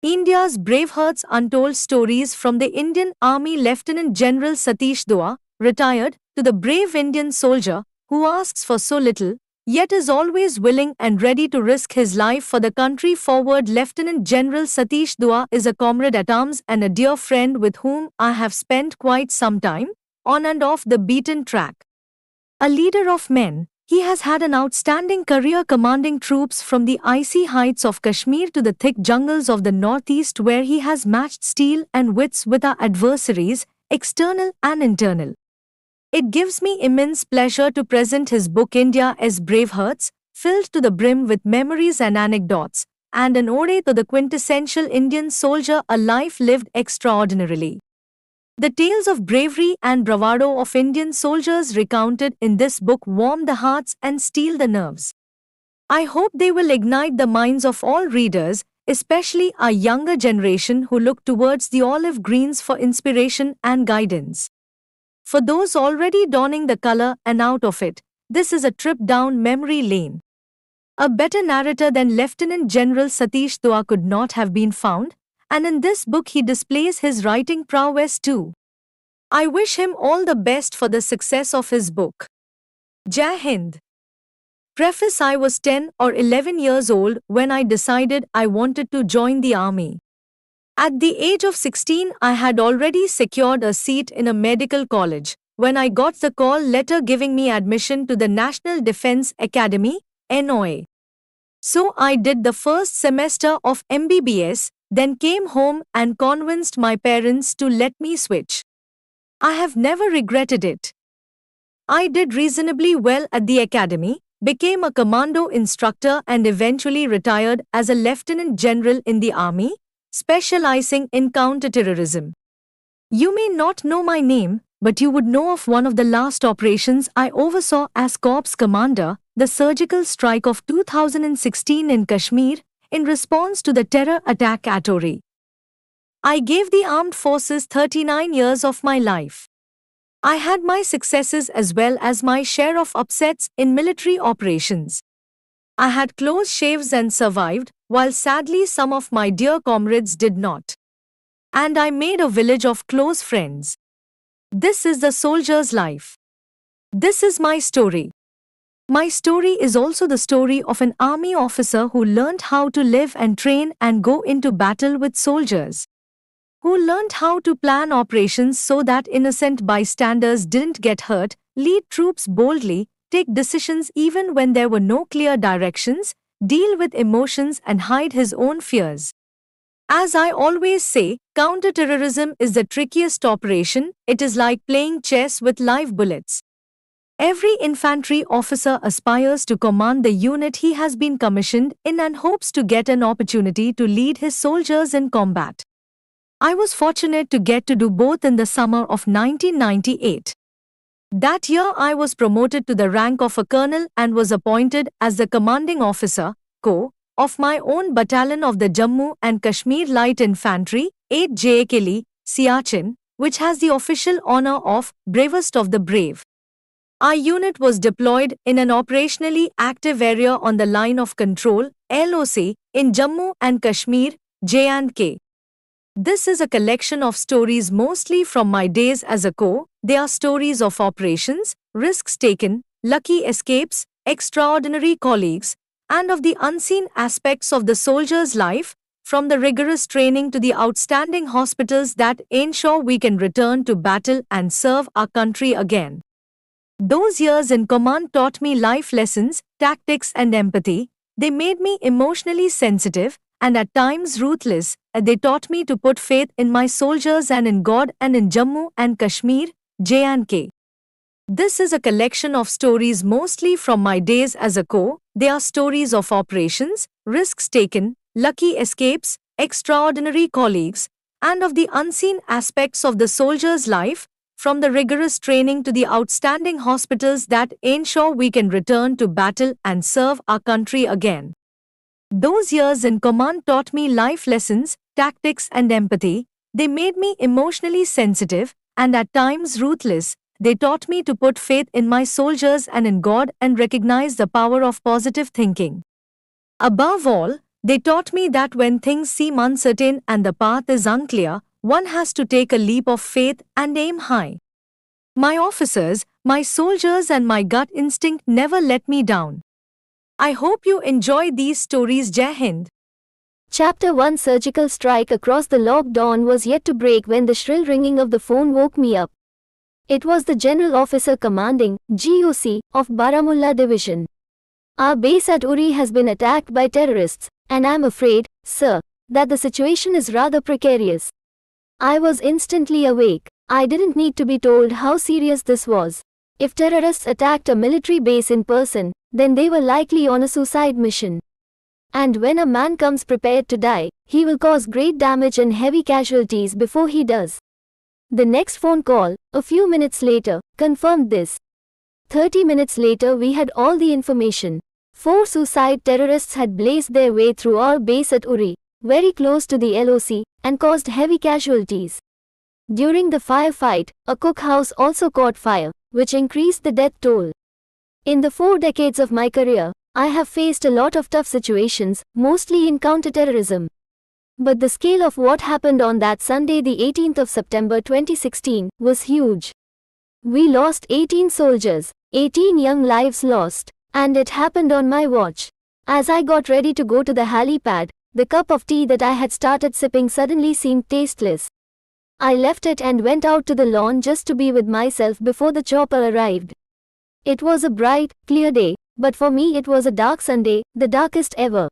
India's Bravehearts Untold Stories from the Indian Army. Lieutenant General Satish Doha, retired, to the brave Indian soldier who asks for so little, yet is always willing and ready to risk his life for the country. Forward. Lieutenant General Satish Doha is a comrade at arms and a dear friend with whom I have spent quite some time, on and off the beaten track. A leader of men, he has had an outstanding career commanding troops from the icy heights of Kashmir to the thick jungles of the northeast, where he has matched steel and wits with our adversaries, external and internal. It gives me immense pleasure to present his book India's Bravehearts, filled to the brim with memories and anecdotes, and an ode to the quintessential Indian soldier, a life lived extraordinarily. The tales of bravery and bravado of Indian soldiers recounted in this book warm the hearts and steel the nerves. I hope they will ignite the minds of all readers, especially our younger generation who look towards the olive greens for inspiration and guidance. For those already donning the color and out of it, this is a trip down memory lane. A better narrator than Lieutenant General Satish Doha could not have been found, and in this book he displays his writing prowess too. I wish him all the best for the success of his book. Jai Hind. Preface. I was 10 or 11 years old when I decided I wanted to join the army. At the age of 16, I had already secured a seat in a medical college when I got the call letter giving me admission to the National Defence Academy, NOA. So I did the first semester of MBBS, then came home and convinced my parents to let me switch. I have never regretted it. I did reasonably well at the academy, became a commando instructor and eventually retired as a lieutenant general in the army, specializing in counterterrorism. You may not know my name, but you would know of one of the last operations I oversaw as corps commander, the surgical strike of 2016 in Kashmir, in response to the terror attack at Ori. I gave the armed forces 39 years of my life. I had my successes as well as my share of upsets in military operations. I had close shaves and survived, while sadly some of my dear comrades did not. And I made a village of close friends. This is the soldier's life. This is my story. My story is also the story of an army officer who learned how to live and train and go into battle with soldiers. Who learned how to plan operations so that innocent bystanders didn't get hurt, lead troops boldly, take decisions even when there were no clear directions, deal with emotions and hide his own fears. As I always say, counterterrorism is the trickiest operation. It is like playing chess with live bullets. Every infantry officer aspires to command the unit he has been commissioned in and hopes to get an opportunity to lead his soldiers in combat. I was fortunate to get to do both in the summer of 1998. That year I was promoted to the rank of a colonel and was appointed as the commanding officer, Co. of my own battalion of the Jammu and Kashmir Light Infantry, 8 JAKL, Siachen, which has the official honor of Bravest of the Brave. Our unit was deployed in an operationally active area on the Line of Control, LOC, in Jammu and Kashmir, J&K. This is a collection of stories mostly from my days as a Co. They are stories of operations, risks taken, lucky escapes, extraordinary colleagues, and of the unseen aspects of the soldier's life, from the rigorous training to the outstanding hospitals that ensure we can return to battle and serve our country again. Those years in command taught me life lessons, tactics and empathy. They made me emotionally sensitive and at times ruthless. They taught me to put faith in my soldiers and in God and in Jammu and Kashmir, J&K. This is a collection of stories mostly from my days as a Co. They are stories of operations, risks taken, lucky escapes, extraordinary colleagues, and of the unseen aspects of the soldier's life, from the rigorous training to the outstanding hospitals that ensure we can return to battle and serve our country again. Those years in command taught me life lessons, tactics and empathy. They made me emotionally sensitive and at times ruthless. They taught me to put faith in my soldiers and in God and recognize the power of positive thinking. Above all, They taught me that when things seem uncertain and the path is unclear, one has to take a leap of faith and aim high. My officers, my soldiers, and my gut instinct never let me down. I hope you enjoy these stories. Jai Hind. Chapter 1 Surgical strike across the log. Dawn was yet to break when the shrill ringing of the phone woke me up. It was the General Officer Commanding, GOC, of Baramulla Division. Our base at Uri has been attacked by terrorists, and I'm afraid, sir, that the situation is rather precarious. I was instantly awake. I didn't need to be told how serious this was. If terrorists attacked a military base in person, then they were likely on a suicide mission. And when a man comes prepared to die, he will cause great damage and heavy casualties before he does. The next phone call, a few minutes later, confirmed this. 30 minutes later we had all the information. 4 suicide terrorists had blazed their way through our base at Uri, very close to the LOC, and caused heavy casualties. During the firefight, a cookhouse also caught fire, which increased the death toll. In the 4 decades of my career, I have faced a lot of tough situations, mostly in counterterrorism. But the scale of what happened on that Sunday, the 18th of September 2016, was huge. We lost 18 soldiers, 18 young lives lost, and it happened on my watch. As I got ready to go to the helipad, the cup of tea that I had started sipping suddenly seemed tasteless. I left it and went out to the lawn just to be with myself before the chopper arrived. It was a bright, clear day, but for me it was a dark Sunday, the darkest ever.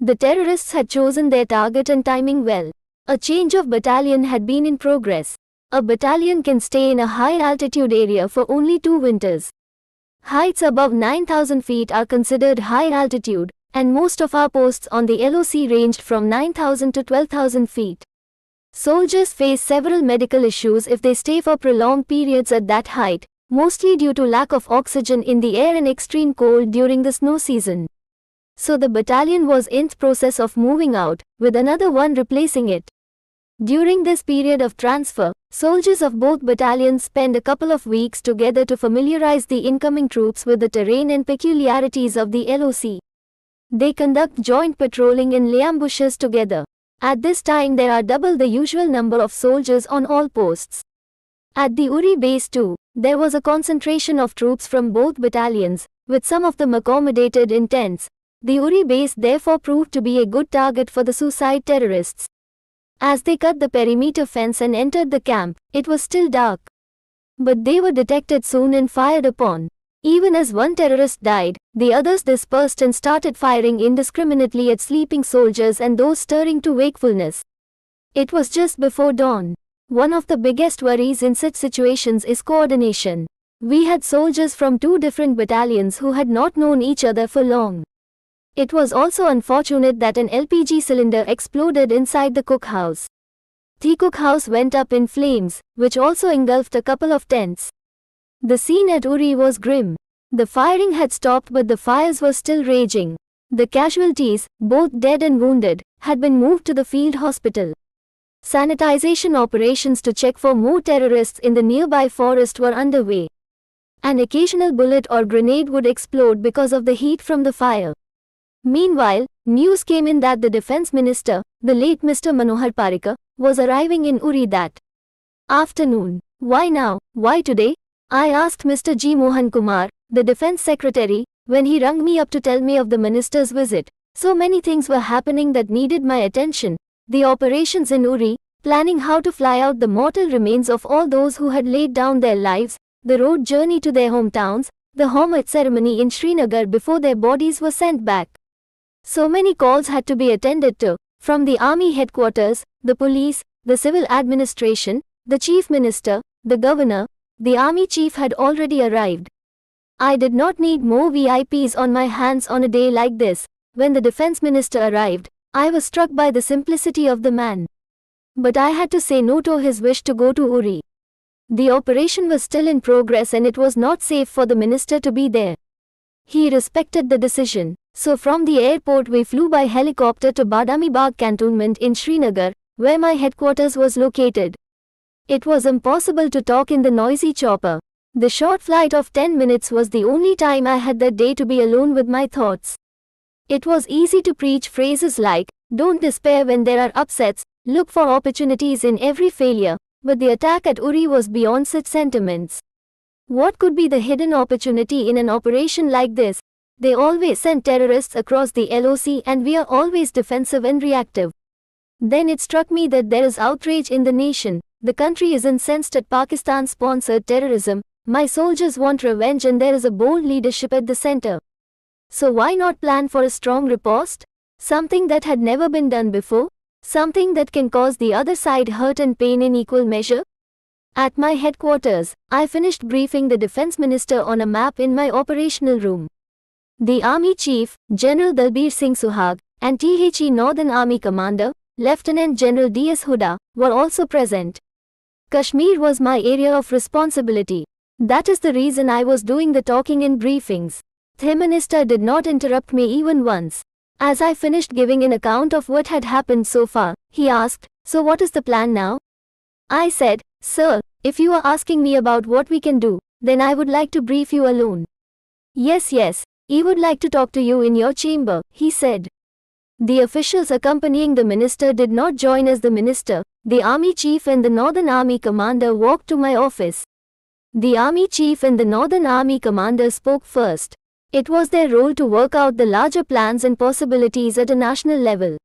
The terrorists had chosen their target and timing well. A change of battalion had been in progress. A battalion can stay in a high-altitude area for only 2 winters. Heights above 9,000 feet are considered high altitude, and most of our posts on the LOC ranged from 9,000 to 12,000 feet. Soldiers face several medical issues if they stay for prolonged periods at that height, mostly due to lack of oxygen in the air and extreme cold during the snow season. So the battalion was in the process of moving out, with another one replacing it. During this period of transfer, soldiers of both battalions spend a couple of weeks together to familiarize the incoming troops with the terrain and peculiarities of the LOC. They conduct joint patrolling and lay ambushes together. At this time there are double the usual number of soldiers on all posts. At the Uri base too, there was a concentration of troops from both battalions, with some of them accommodated in tents. The Uri base therefore proved to be a good target for the suicide terrorists. As they cut the perimeter fence and entered the camp, it was still dark. But they were detected soon and fired upon. Even as one terrorist died, the others dispersed and started firing indiscriminately at sleeping soldiers and those stirring to wakefulness. It was just before dawn. One of the biggest worries in such situations is coordination. We had soldiers from 2 different battalions who had not known each other for long. It was also unfortunate that an LPG cylinder exploded inside the cookhouse. The cookhouse went up in flames, which also engulfed a couple of tents. The scene at Uri was grim. The firing had stopped but the fires were still raging. The casualties, both dead and wounded, had been moved to the field hospital. Sanitization operations to check for more terrorists in the nearby forest were underway. An occasional bullet or grenade would explode because of the heat from the fire. Meanwhile, news came in that the defense minister, the late Mr. Manohar Parrikar, was arriving in Uri that afternoon. Why now? Why today? I asked Mr. G. Mohan Kumar, the defense secretary, when he rang me up to tell me of the minister's visit. So many things were happening that needed my attention. The operations in Uri, planning how to fly out the mortal remains of all those who had laid down their lives, the road journey to their hometowns, the Homage ceremony in Srinagar before their bodies were sent back. So many calls had to be attended to, from the army headquarters, the police, the civil administration, the chief minister, the governor. The army chief had already arrived. I did not need more VIPs on my hands on a day like this. When the defense minister arrived, I was struck by the simplicity of the man. But I had to say no to his wish to go to Uri. The operation was still in progress and it was not safe for the minister to be there. He respected the decision. So from the airport we flew by helicopter to Badami Bagh cantonment in Srinagar, where my headquarters was located. It was impossible to talk in the noisy chopper. The short flight of 10 minutes was the only time I had that day to be alone with my thoughts. It was easy to preach phrases like, "Don't despair when there are upsets, look for opportunities in every failure," but the attack at Uri was beyond such sentiments. What could be the hidden opportunity in an operation like this? They always send terrorists across the LOC and we are always defensive and reactive. Then it struck me that there is outrage in the nation. The country is incensed at Pakistan-sponsored terrorism. My soldiers want revenge and there is a bold leadership at the center. So why not plan for a strong riposte? Something that had never been done before? Something that can cause the other side hurt and pain in equal measure? At my headquarters, I finished briefing the defense minister on a map in my operational room. The Army Chief, General Dalbir Singh Suhag, and THE Northern Army Commander, Lieutenant General D.S. Huda, were also present. Kashmir was my area of responsibility. That is the reason I was doing the talking in briefings. The minister did not interrupt me even once. As I finished giving an account of what had happened so far, he asked, "So what is the plan now?" I said, "Sir, if you are asking me about what we can do, then I would like to brief you alone." Yes, he would like to talk to you in your chamber," he said. The officials accompanying the minister did not join as the minister. The army chief and the Northern Army commander walked to my office. The army chief and the Northern Army commander spoke first. It was their role to work out the larger plans and possibilities at a national level.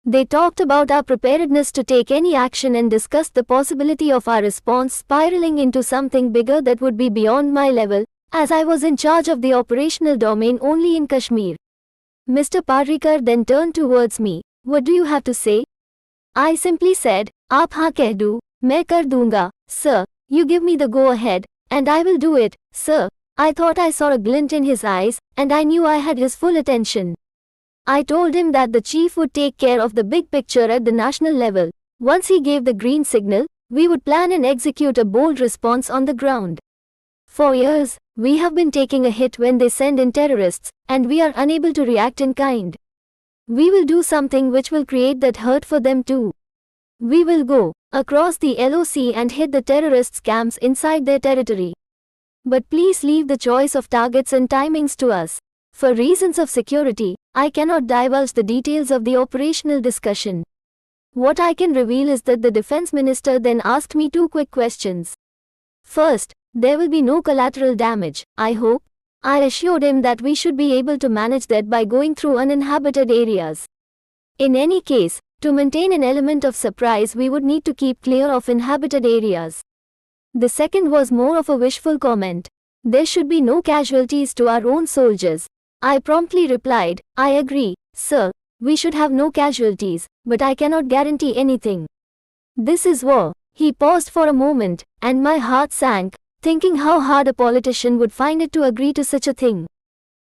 They talked about our preparedness to take any action and discussed the possibility of our response spiraling into something bigger that would be beyond my level, as I was in charge of the operational domain only in Kashmir. Mr. Parrikar then turned towards me. "What do you have to say?" I simply said, "Aap haan keh do, main kar dunga, sir. You give me the go-ahead, and I will do it, sir." I thought I saw a glint in his eyes, and I knew I had his full attention. I told him that the chief would take care of the big picture at the national level. Once he gave the green signal, we would plan and execute a bold response on the ground. For years, we have been taking a hit when they send in terrorists, and we are unable to react in kind. We will do something which will create that hurt for them too. We will go across the LOC and hit the terrorists' camps inside their territory. But please leave the choice of targets and timings to us. For reasons of security, I cannot divulge the details of the operational discussion. What I can reveal is that the defense minister then asked me two quick questions. First, there will be no collateral damage, I hope. I assured him that we should be able to manage that by going through uninhabited areas. In any case, to maintain an element of surprise, we would need to keep clear of inhabited areas. The second was more of a wishful comment. There should be no casualties to our own soldiers. I promptly replied, "I agree, sir. We should have no casualties, but I cannot guarantee anything. This is war." He paused for a moment, and my heart sank, thinking how hard a politician would find it to agree to such a thing.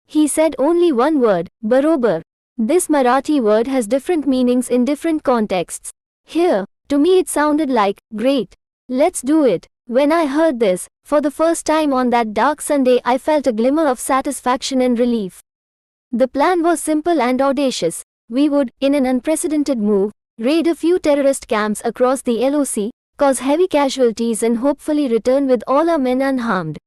He said only one word, "Barobar." This Marathi word has different meanings in different contexts. Here, to me it sounded like, "Great. Let's do it." When I heard this, for the first time on that dark Sunday, I felt a glimmer of satisfaction and relief. The plan was simple and audacious. We would, in an unprecedented move, raid a few terrorist camps across the LOC, cause heavy casualties and hopefully return with all our men unharmed.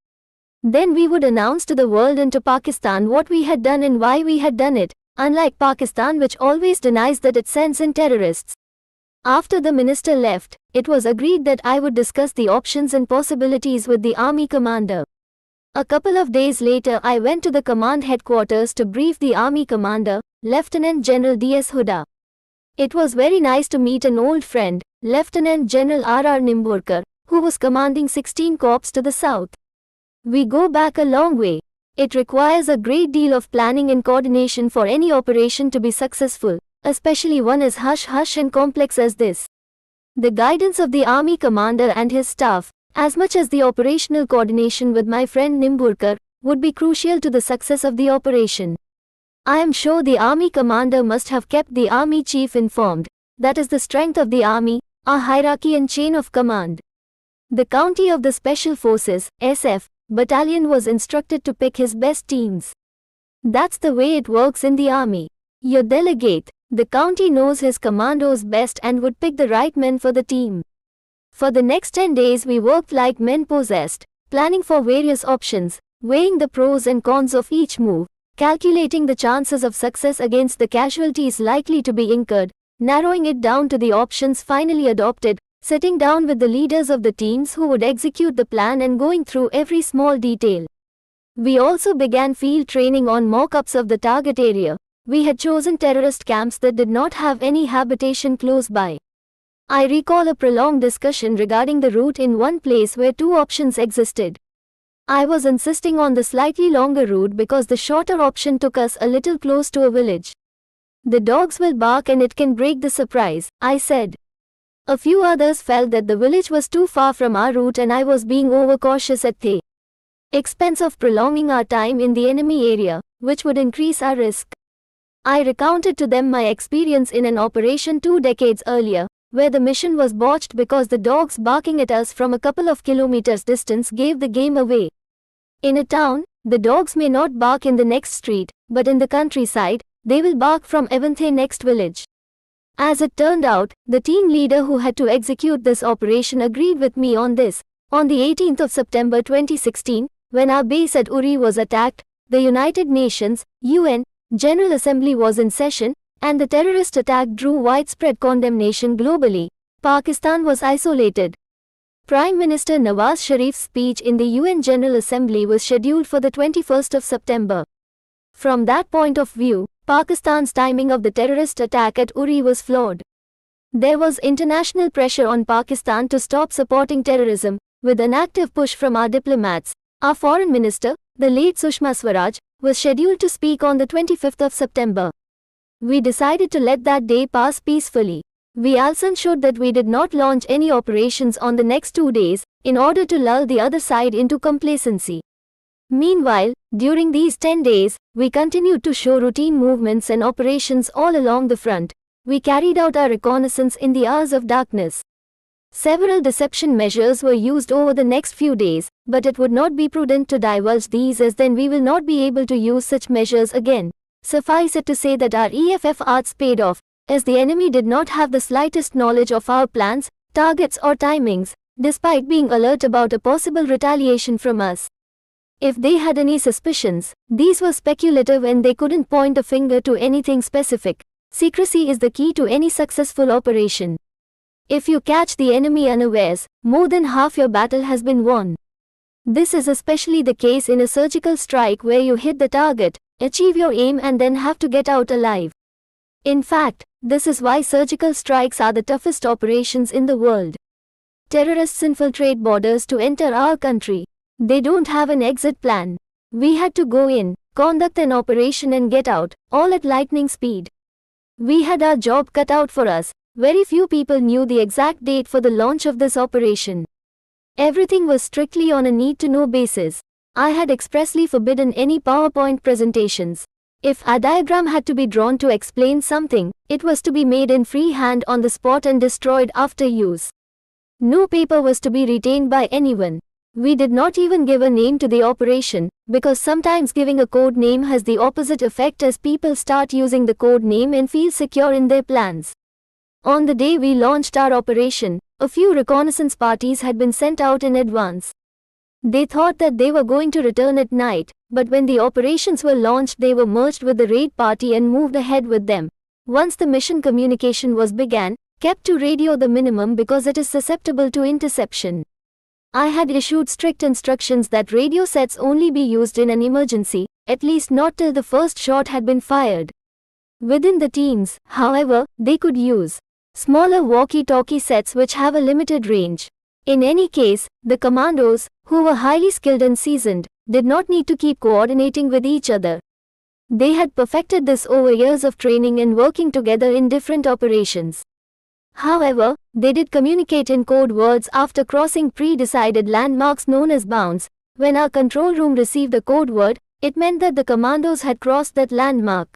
Then we would announce to the world and to Pakistan what we had done and why we had done it, unlike Pakistan, which always denies that it sends in terrorists. After the minister left, it was agreed that I would discuss the options and possibilities with the army commander. A couple of days later, I went to the command headquarters to brief the army commander, Lieutenant General D.S. Huda. It was very nice to meet an old friend, Lieutenant General R.R. Nimborkar, who was commanding 16 corps to the south. We go back a long way. It requires a great deal of planning and coordination for any operation to be successful, especially one as hush-hush and complex as this. The guidance of the army commander and his staff, as much as the operational coordination with my friend Nimborkar, would be crucial to the success of the operation. I am sure the army commander must have kept the army chief informed. That is the strength of the army, our hierarchy and chain of command. The county of the Special Forces, SF, battalion was instructed to pick his best teams. That's the way it works in the army. Your delegate, the county, knows his commandos best and would pick the right men for the team. For the next 10 days we worked like men possessed, planning for various options, weighing the pros and cons of each move, calculating the chances of success against the casualties likely to be incurred, narrowing it down to the options finally adopted, sitting down with the leaders of the teams who would execute the plan and going through every small detail. We also began field training on mock-ups of the target area. We had chosen terrorist camps that did not have any habitation close by. I recall a prolonged discussion regarding the route in one place where two options existed. I was insisting on the slightly longer route because the shorter option took us a little close to a village. The dogs will bark and it can break the surprise, I said. A few others felt that the village was too far from our route and I was being overcautious at the expense of prolonging our time in the enemy area, which would increase our risk. I recounted to them my experience in an operation 2 decades earlier, where the mission was botched because the dogs barking at us from a couple of kilometers distance gave the game away. In a town, the dogs may not bark in the next street, but in the countryside, they will bark from even the next village. As it turned out, the team leader who had to execute this operation agreed with me on this. On the 18th of September 2016, when our base at Uri was attacked, the United Nations, UN, General Assembly was in session, and the terrorist attack drew widespread condemnation globally. Pakistan was isolated. Prime Minister Nawaz Sharif's speech in the UN General Assembly was scheduled for the 21st of September. From that point of view, Pakistan's timing of the terrorist attack at Uri was flawed. There was international pressure on Pakistan to stop supporting terrorism, with an active push from our diplomats. Our foreign minister, the late Sushma Swaraj, was scheduled to speak on the 25th of September. We decided to let that day pass peacefully. We also ensured that we did not launch any operations on the next 2 days, in order to lull the other side into complacency. Meanwhile, during these 10 days, we continued to show routine movements and operations all along the front. We carried out our reconnaissance in the hours of darkness. Several deception measures were used over the next few days, but it would not be prudent to divulge these as then we will not be able to use such measures again. Suffice it to say that our EFF arts paid off, as the enemy did not have the slightest knowledge of our plans, targets or timings, despite being alert about a possible retaliation from us. If they had any suspicions, these were speculative and they couldn't point a finger to anything specific. Secrecy is the key to any successful operation. If you catch the enemy unawares, more than half your battle has been won. This is especially the case in a surgical strike where you hit the target, achieve your aim and then have to get out alive. In fact, this is why surgical strikes are the toughest operations in the world. Terrorists infiltrate borders to enter our country. They don't have an exit plan. We had to go in, conduct an operation and get out, all at lightning speed. We had our job cut out for us. Very few people knew the exact date for the launch of this operation. Everything was strictly on a need-to-know basis. I had expressly forbidden any PowerPoint presentations. If a diagram had to be drawn to explain something, it was to be made in freehand on the spot and destroyed after use. No paper was to be retained by anyone. We did not even give a name to the operation, because sometimes giving a code name has the opposite effect as people start using the code name and feel secure in their plans. On the day we launched our operation, a few reconnaissance parties had been sent out in advance. They thought that they were going to return at night, but when the operations were launched they were merged with the raid party and moved ahead with them. Once the mission communication was began, kept to radio the minimum because it is susceptible to interception. I had issued strict instructions that radio sets only be used in an emergency, at least not till the first shot had been fired. Within the teams, however, they could use smaller walkie-talkie sets which have a limited range. In any case, the commandos, who were highly skilled and seasoned, did not need to keep coordinating with each other. They had perfected this over years of training and working together in different operations. However, they did communicate in code words after crossing pre-decided landmarks known as bounds. When our control room received a code word, it meant that the commandos had crossed that landmark.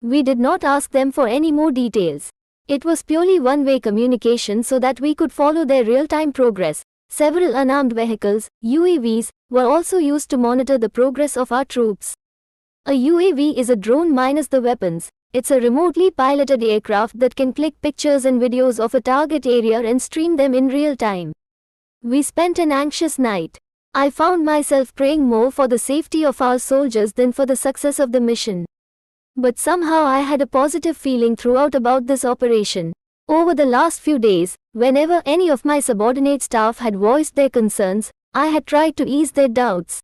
We did not ask them for any more details. It was purely one-way communication so that we could follow their real-time progress. Several unarmed vehicles, UAVs, were also used to monitor the progress of our troops. A UAV is a drone minus the weapons. It's a remotely piloted aircraft that can click pictures and videos of a target area and stream them in real time. We spent an anxious night. I found myself praying more for the safety of our soldiers than for the success of the mission. But somehow I had a positive feeling throughout about this operation. Over the last few days, whenever any of my subordinate staff had voiced their concerns, I had tried to ease their doubts.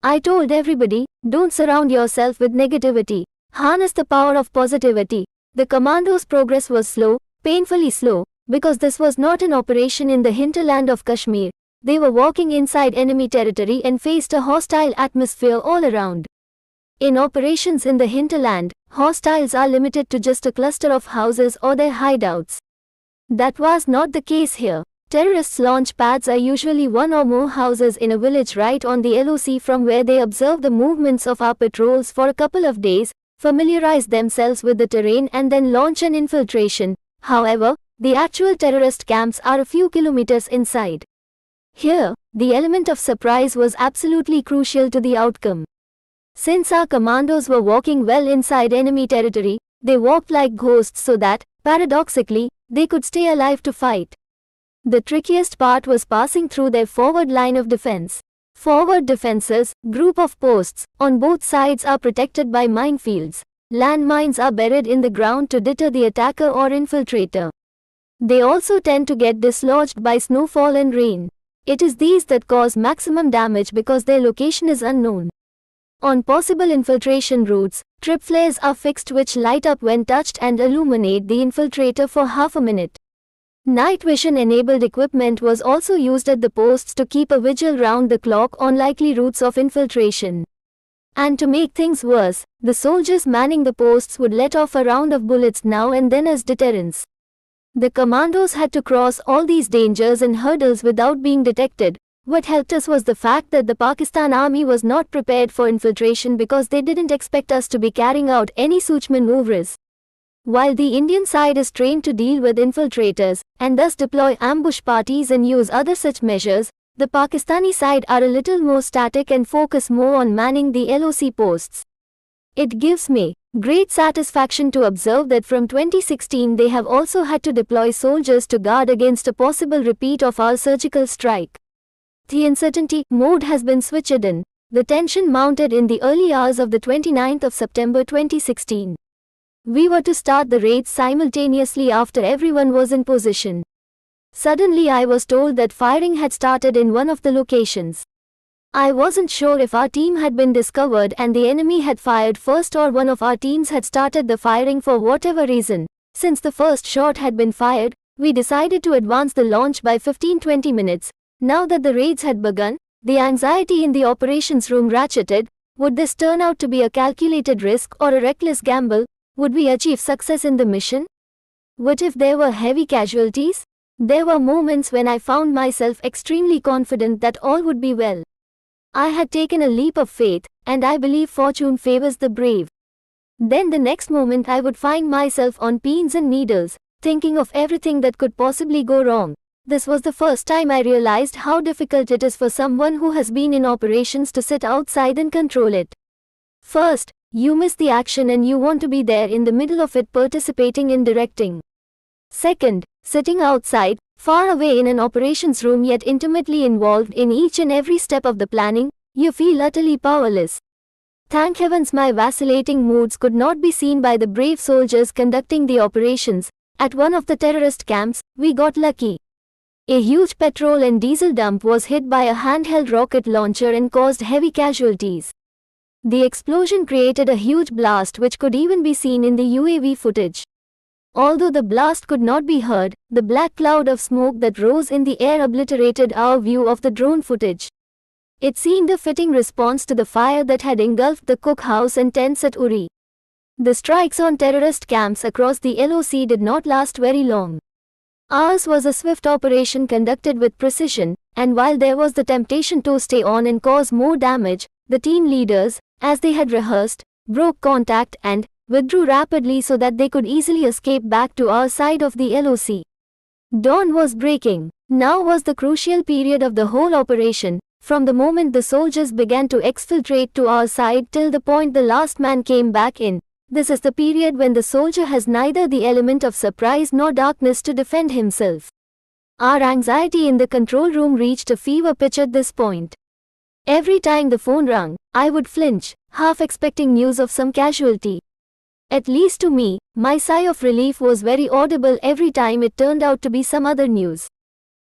I told everybody, don't surround yourself with negativity. Harness the power of positivity. The commandos' progress was slow, painfully slow, because this was not an operation in the hinterland of Kashmir. They were walking inside enemy territory and faced a hostile atmosphere all around. In operations in the hinterland, hostiles are limited to just a cluster of houses or their hideouts. That was not the case here. Terrorists' launch pads are usually one or more houses in a village right on the LOC from where they observe the movements of our patrols for a couple of days, familiarize themselves with the terrain and then launch an infiltration. However, the actual terrorist camps are a few kilometers inside. Here, the element of surprise was absolutely crucial to the outcome. Since our commandos were walking well inside enemy territory, they walked like ghosts so that, paradoxically, they could stay alive to fight. The trickiest part was passing through their forward line of defense. Forward defenses, group of posts, on both sides are protected by minefields. Landmines are buried in the ground to deter the attacker or infiltrator. They also tend to get dislodged by snowfall and rain. It is these that cause maximum damage because their location is unknown. On possible infiltration routes, trip flares are fixed which light up when touched and illuminate the infiltrator for half a minute. Night vision-enabled equipment was also used at the posts to keep a vigil round the clock on likely routes of infiltration. And to make things worse, the soldiers manning the posts would let off a round of bullets now and then as deterrence. The commandos had to cross all these dangers and hurdles without being detected. What helped us was the fact that the Pakistan army was not prepared for infiltration because they didn't expect us to be carrying out any Such maneuvers. While the Indian side is trained to deal with infiltrators, and thus deploy ambush parties and use other such measures, the Pakistani side are a little more static and focus more on manning the LOC posts. It gives me great satisfaction to observe that from 2016 they have also had to deploy soldiers to guard against a possible repeat of our surgical strike. The uncertainty mode has been switched in. The tension mounted in the early hours of the 29th of September 2016. We were to start the raids simultaneously after everyone was in position. Suddenly I was told that firing had started in one of the locations. I wasn't sure if our team had been discovered and the enemy had fired first or one of our teams had started the firing for whatever reason. Since the first shot had been fired, we decided to advance the launch by 15-20 minutes. Now that the raids had begun, the anxiety in the operations room ratcheted. Would this turn out to be a calculated risk or a reckless gamble? Would we achieve success in the mission? What if there were heavy casualties? There were moments when I found myself extremely confident that all would be well. I had taken a leap of faith, and I believe fortune favors the brave. Then the next moment I would find myself on pins and needles, thinking of everything that could possibly go wrong. This was the first time I realized how difficult it is for someone who has been in operations to sit outside and control it. First, you miss the action and you want to be there in the middle of it, participating in directing. Second, sitting outside, far away in an operations room yet intimately involved in each and every step of the planning, you feel utterly powerless. Thank heavens my vacillating moods could not be seen by the brave soldiers conducting the operations. At one of the terrorist camps, we got lucky. A huge petrol and diesel dump was hit by a handheld rocket launcher and caused heavy casualties. The explosion created a huge blast which could even be seen in the UAV footage. Although the blast could not be heard, the black cloud of smoke that rose in the air obliterated our view of the drone footage. It seemed a fitting response to the fire that had engulfed the cookhouse and tents at Uri. The strikes on terrorist camps across the LOC did not last very long. Ours was a swift operation conducted with precision, and while there was the temptation to stay on and cause more damage, the team leaders, as they had rehearsed, broke contact and withdrew rapidly so that they could easily escape back to our side of the LOC. Dawn was breaking. Now was the crucial period of the whole operation, from the moment the soldiers began to exfiltrate to our side till the point the last man came back in. This is the period when the soldier has neither the element of surprise nor darkness to defend himself. Our anxiety in the control room reached a fever pitch at this point. Every time the phone rang, I would flinch, half expecting news of some casualty. At least to me, my sigh of relief was very audible every time it turned out to be some other news.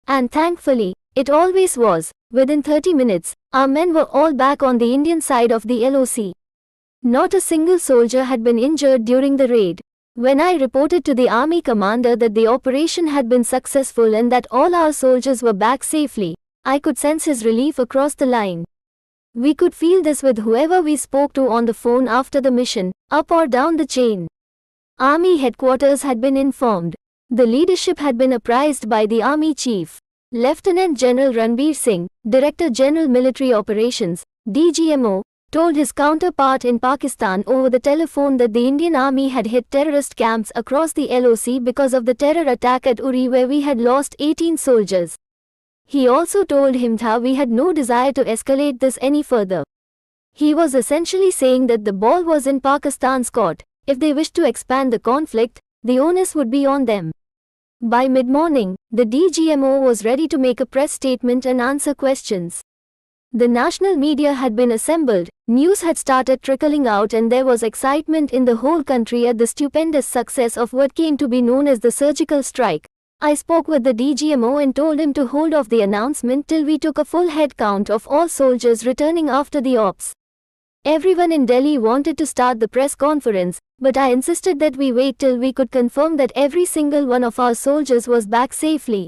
And thankfully, it always was. Within 30 minutes, our men were all back on the Indian side of the LOC. Not a single soldier had been injured during the raid. When I reported to the army commander that the operation had been successful and that all our soldiers were back safely, I could sense his relief across the line. We could feel this with whoever we spoke to on the phone after the mission, up or down the chain. Army headquarters had been informed. The leadership had been apprised by the Army Chief. Lieutenant General Ranbir Singh, Director General Military Operations, DGMO, told his counterpart in Pakistan over the telephone that the Indian Army had hit terrorist camps across the LOC because of the terror attack at Uri where we had lost 18 soldiers. He also told him that we had no desire to escalate this any further. He was essentially saying that the ball was in Pakistan's court. If they wished to expand the conflict, the onus would be on them. By mid-morning, the DGMO was ready to make a press statement and answer questions. The national media had been assembled, news had started trickling out and there was excitement in the whole country at the stupendous success of what came to be known as the surgical strike. I spoke with the DGMO and told him to hold off the announcement till we took a full head count of all soldiers returning after the ops. Everyone in Delhi wanted to start the press conference, but I insisted that we wait till we could confirm that every single one of our soldiers was back safely.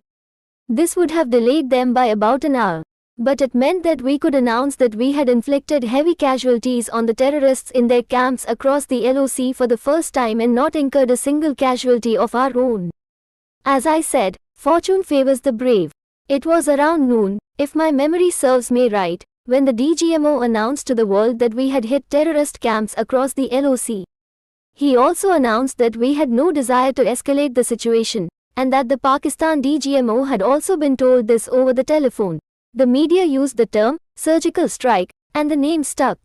This would have delayed them by about an hour. But it meant that we could announce that we had inflicted heavy casualties on the terrorists in their camps across the LOC for the first time and not incurred a single casualty of our own. As I said, fortune favors the brave. It was around noon, if my memory serves me right, when the DGMO announced to the world that we had hit terrorist camps across the LOC. He also announced that we had no desire to escalate the situation, and that the Pakistan DGMO had also been told this over the telephone. The media used the term surgical strike, and the name stuck.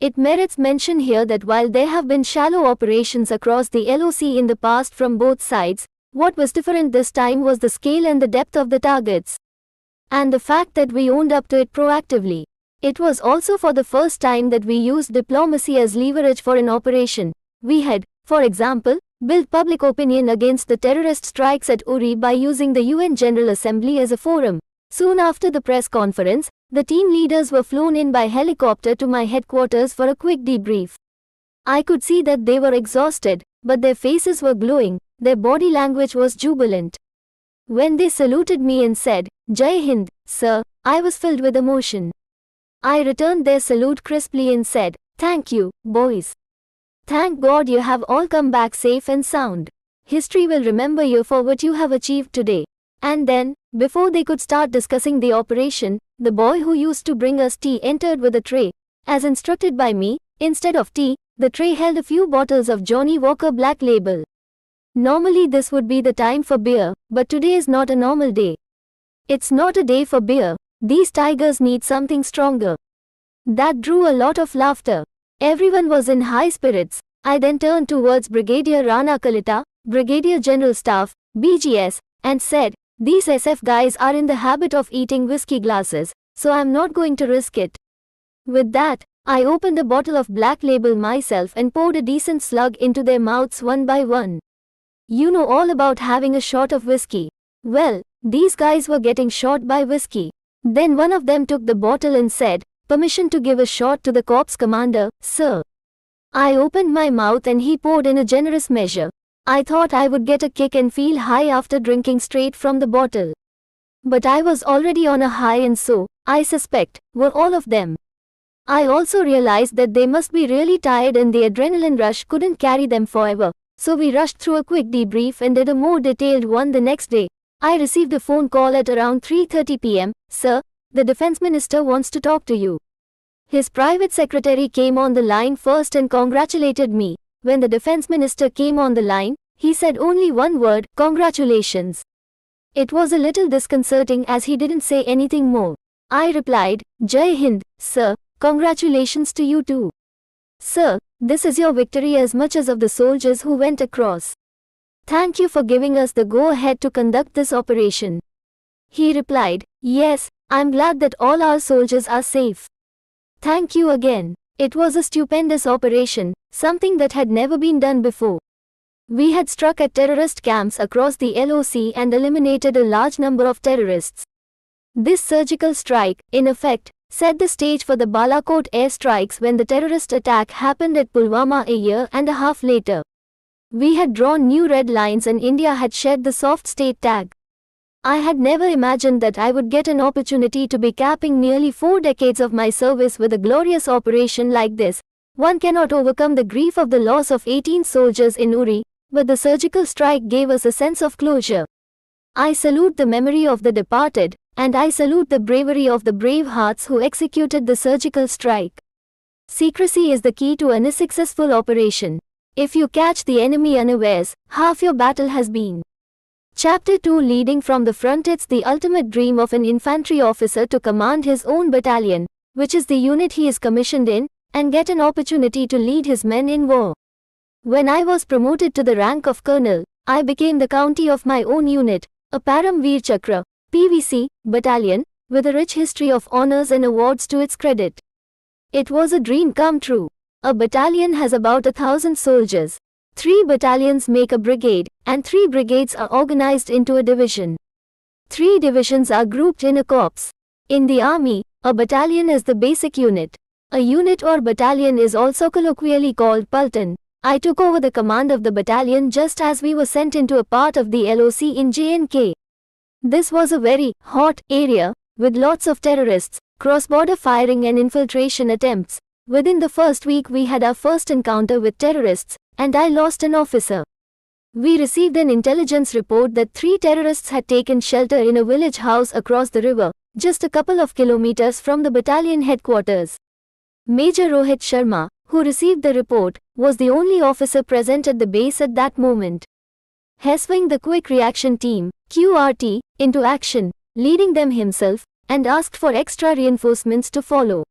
It merits mention here that while there have been shallow operations across the LOC in the past from both sides, what was different this time was the scale and the depth of the targets. And the fact that we owned up to it proactively. It was also for the first time that we used diplomacy as leverage for an operation. We had, for example, built public opinion against the terrorist strikes at Uri by using the UN General Assembly as a forum. Soon after the press conference, the team leaders were flown in by helicopter to my headquarters for a quick debrief. I could see that they were exhausted, but their faces were glowing, their body language was jubilant. When they saluted me and said, "Jai Hind, sir," I was filled with emotion. I returned their salute crisply and said, "Thank you, boys. Thank God you have all come back safe and sound. History will remember you for what you have achieved today." And then, before they could start discussing the operation, the boy who used to bring us tea entered with a tray. As instructed by me, instead of tea, the tray held a few bottles of Johnny Walker Black Label. Normally this would be the time for beer, but today is not a normal day. It's not a day for beer. These tigers need something stronger. That drew a lot of laughter. Everyone was in high spirits. I then turned towards Brigadier Rana Kalita, Brigadier General Staff, BGS, and said, "These SF guys are in the habit of eating whiskey glasses, so I'm not going to risk it." With that, I opened a bottle of Black Label myself and poured a decent slug into their mouths one by one. You know all about having a shot of whiskey. Well, these guys were getting shot by whiskey. Then one of them took the bottle and said, "Permission to give a shot to the corps commander, sir." I opened my mouth and he poured in a generous measure. I thought I would get a kick and feel high after drinking straight from the bottle. But I was already on a high and so, I suspect, were all of them. I also realized that they must be really tired and the adrenaline rush couldn't carry them forever. So we rushed through a quick debrief and did a more detailed one the next day. I received a phone call at around 3:30 p.m. "Sir, the defense minister wants to talk to you." His private secretary came on the line first and congratulated me. When the defense minister came on the line, he said only one word, "Congratulations." It was a little disconcerting as he didn't say anything more. I replied, "Jai Hind, sir, congratulations to you too. Sir, this is your victory as much as of the soldiers who went across. Thank you for giving us the go-ahead to conduct this operation." He replied, "Yes, I'm glad that all our soldiers are safe. Thank you again. It was a stupendous operation, something that had never been done before. We had struck at terrorist camps across the LOC and eliminated a large number of terrorists. This surgical strike, in effect, set the stage for the Balakot airstrikes when the terrorist attack happened at Pulwama a year and a half later. We had drawn new red lines and India had shed the soft state tag. I had never imagined that I would get an opportunity to be capping nearly 4 decades of my service with a glorious operation like this. One cannot overcome the grief of the loss of 18 soldiers in Uri, but the surgical strike gave us a sense of closure. I salute the memory of the departed, and I salute the bravery of the brave hearts who executed the surgical strike. Secrecy is the key to any successful operation. If you catch the enemy unawares, half your battle has been. Chapter 2 Leading from the front. It's the ultimate dream of an infantry officer to command his own battalion, which is the unit he is commissioned in, and get an opportunity to lead his men in war. When I was promoted to the rank of colonel, I became the county of my own unit, a Param Veer Chakra, PVC, battalion, with a rich history of honors and awards to its credit. It was a dream come true. A battalion has about 1,000 soldiers. 3 battalions make a brigade, and 3 brigades are organized into a division. 3 divisions are grouped in a corps. In the army, a battalion is the basic unit. A unit or battalion is also colloquially called Paltan. I took over the command of the battalion just as we were sent into a part of the LOC in J&K. This was a very hot area, with lots of terrorists, cross-border firing and infiltration attempts. Within the first week we had our first encounter with terrorists, and I lost an officer. We received an intelligence report that 3 terrorists had taken shelter in a village house across the river, just a couple of kilometers from the battalion headquarters. Major Rohit Sharma, who received the report, was the only officer present at the base at that moment. He swung the Quick Reaction Team, QRT, into action, leading them himself, and asked for extra reinforcements to follow.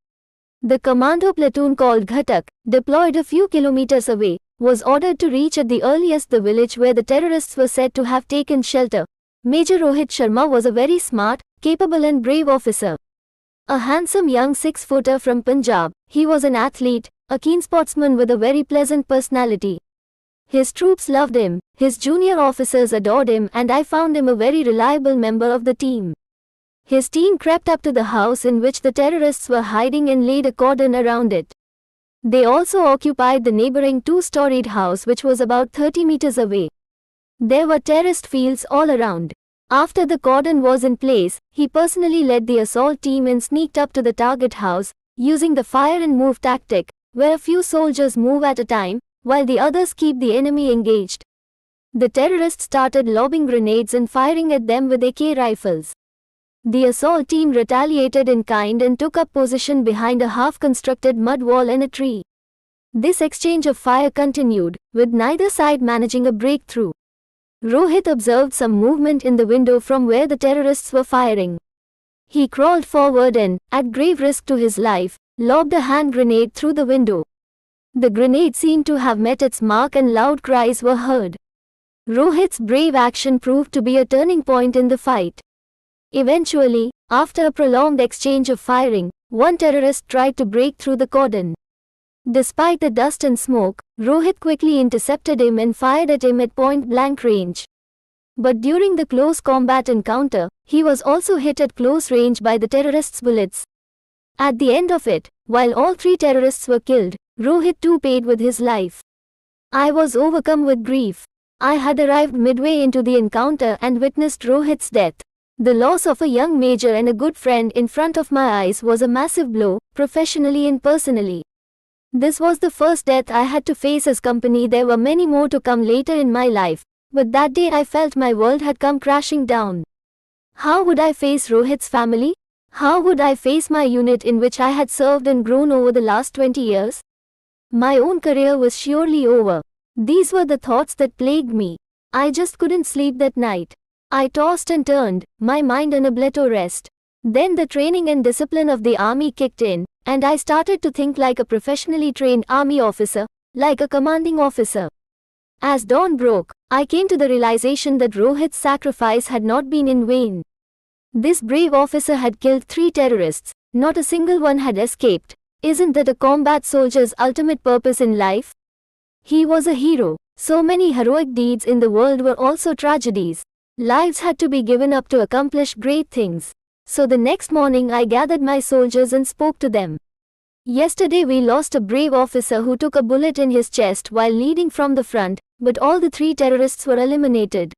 The commando platoon called Ghatak, deployed a few kilometers away, was ordered to reach at the earliest the village where the terrorists were said to have taken shelter. Major Rohit Sharma was a very smart, capable and brave officer. A handsome young 6-footer from Punjab, he was an athlete, a keen sportsman with a very pleasant personality. His troops loved him, his junior officers adored him, and I found him a very reliable member of the team. His team crept up to the house in which the terrorists were hiding and laid a cordon around it. They also occupied the neighboring 2-storied house which was about 30 meters away. There were terraced fields all around. After the cordon was in place, he personally led the assault team and sneaked up to the target house, using the fire and move tactic, where a few soldiers move at a time, while the others keep the enemy engaged. The terrorists started lobbing grenades and firing at them with AK rifles. The assault team retaliated in kind and took up position behind a half-constructed mud wall and a tree. This exchange of fire continued, with neither side managing a breakthrough. Rohit observed some movement in the window from where the terrorists were firing. He crawled forward and, at grave risk to his life, lobbed a hand grenade through the window. The grenade seemed to have met its mark and loud cries were heard. Rohit's brave action proved to be a turning point in the fight. Eventually, after a prolonged exchange of firing, one terrorist tried to break through the cordon. Despite the dust and smoke, Rohit quickly intercepted him and fired at him at point-blank range. But during the close combat encounter, he was also hit at close range by the terrorists' bullets. At the end of it, while all 3 terrorists were killed, Rohit too paid with his life. I was overcome with grief. I had arrived midway into the encounter and witnessed Rohit's death. The loss of a young major and a good friend in front of my eyes was a massive blow, professionally and personally. This was the first death I had to face as company. There were many more to come later in my life, but that day I felt my world had come crashing down. How would I face Rohit's family? How would I face my unit in which I had served and grown over the last 20 years? My own career was surely over. These were the thoughts that plagued me. I just couldn't sleep that night. I tossed and turned, my mind unable to rest. Then the training and discipline of the army kicked in, and I started to think like a professionally trained army officer, like a commanding officer. As dawn broke, I came to the realization that Rohit's sacrifice had not been in vain. This brave officer had killed 3 terrorists, not a single one had escaped. Isn't that a combat soldier's ultimate purpose in life? He was a hero. So many heroic deeds in the world were also tragedies. Lives had to be given up to accomplish great things. So the next morning I gathered my soldiers and spoke to them. Yesterday we lost a brave officer who took a bullet in his chest while leading from the front, but all the 3 terrorists were eliminated.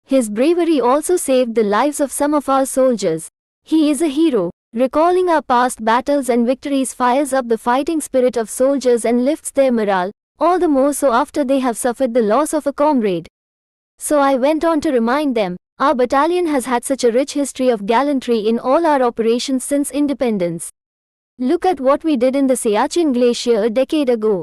His bravery also saved the lives of some of our soldiers. He is a hero. Recalling our past battles and victories fires up the fighting spirit of soldiers and lifts their morale, all the more so after they have suffered the loss of a comrade. So I went on to remind them, our battalion has had such a rich history of gallantry in all our operations since independence. Look at what we did in the Siachen Glacier a decade ago.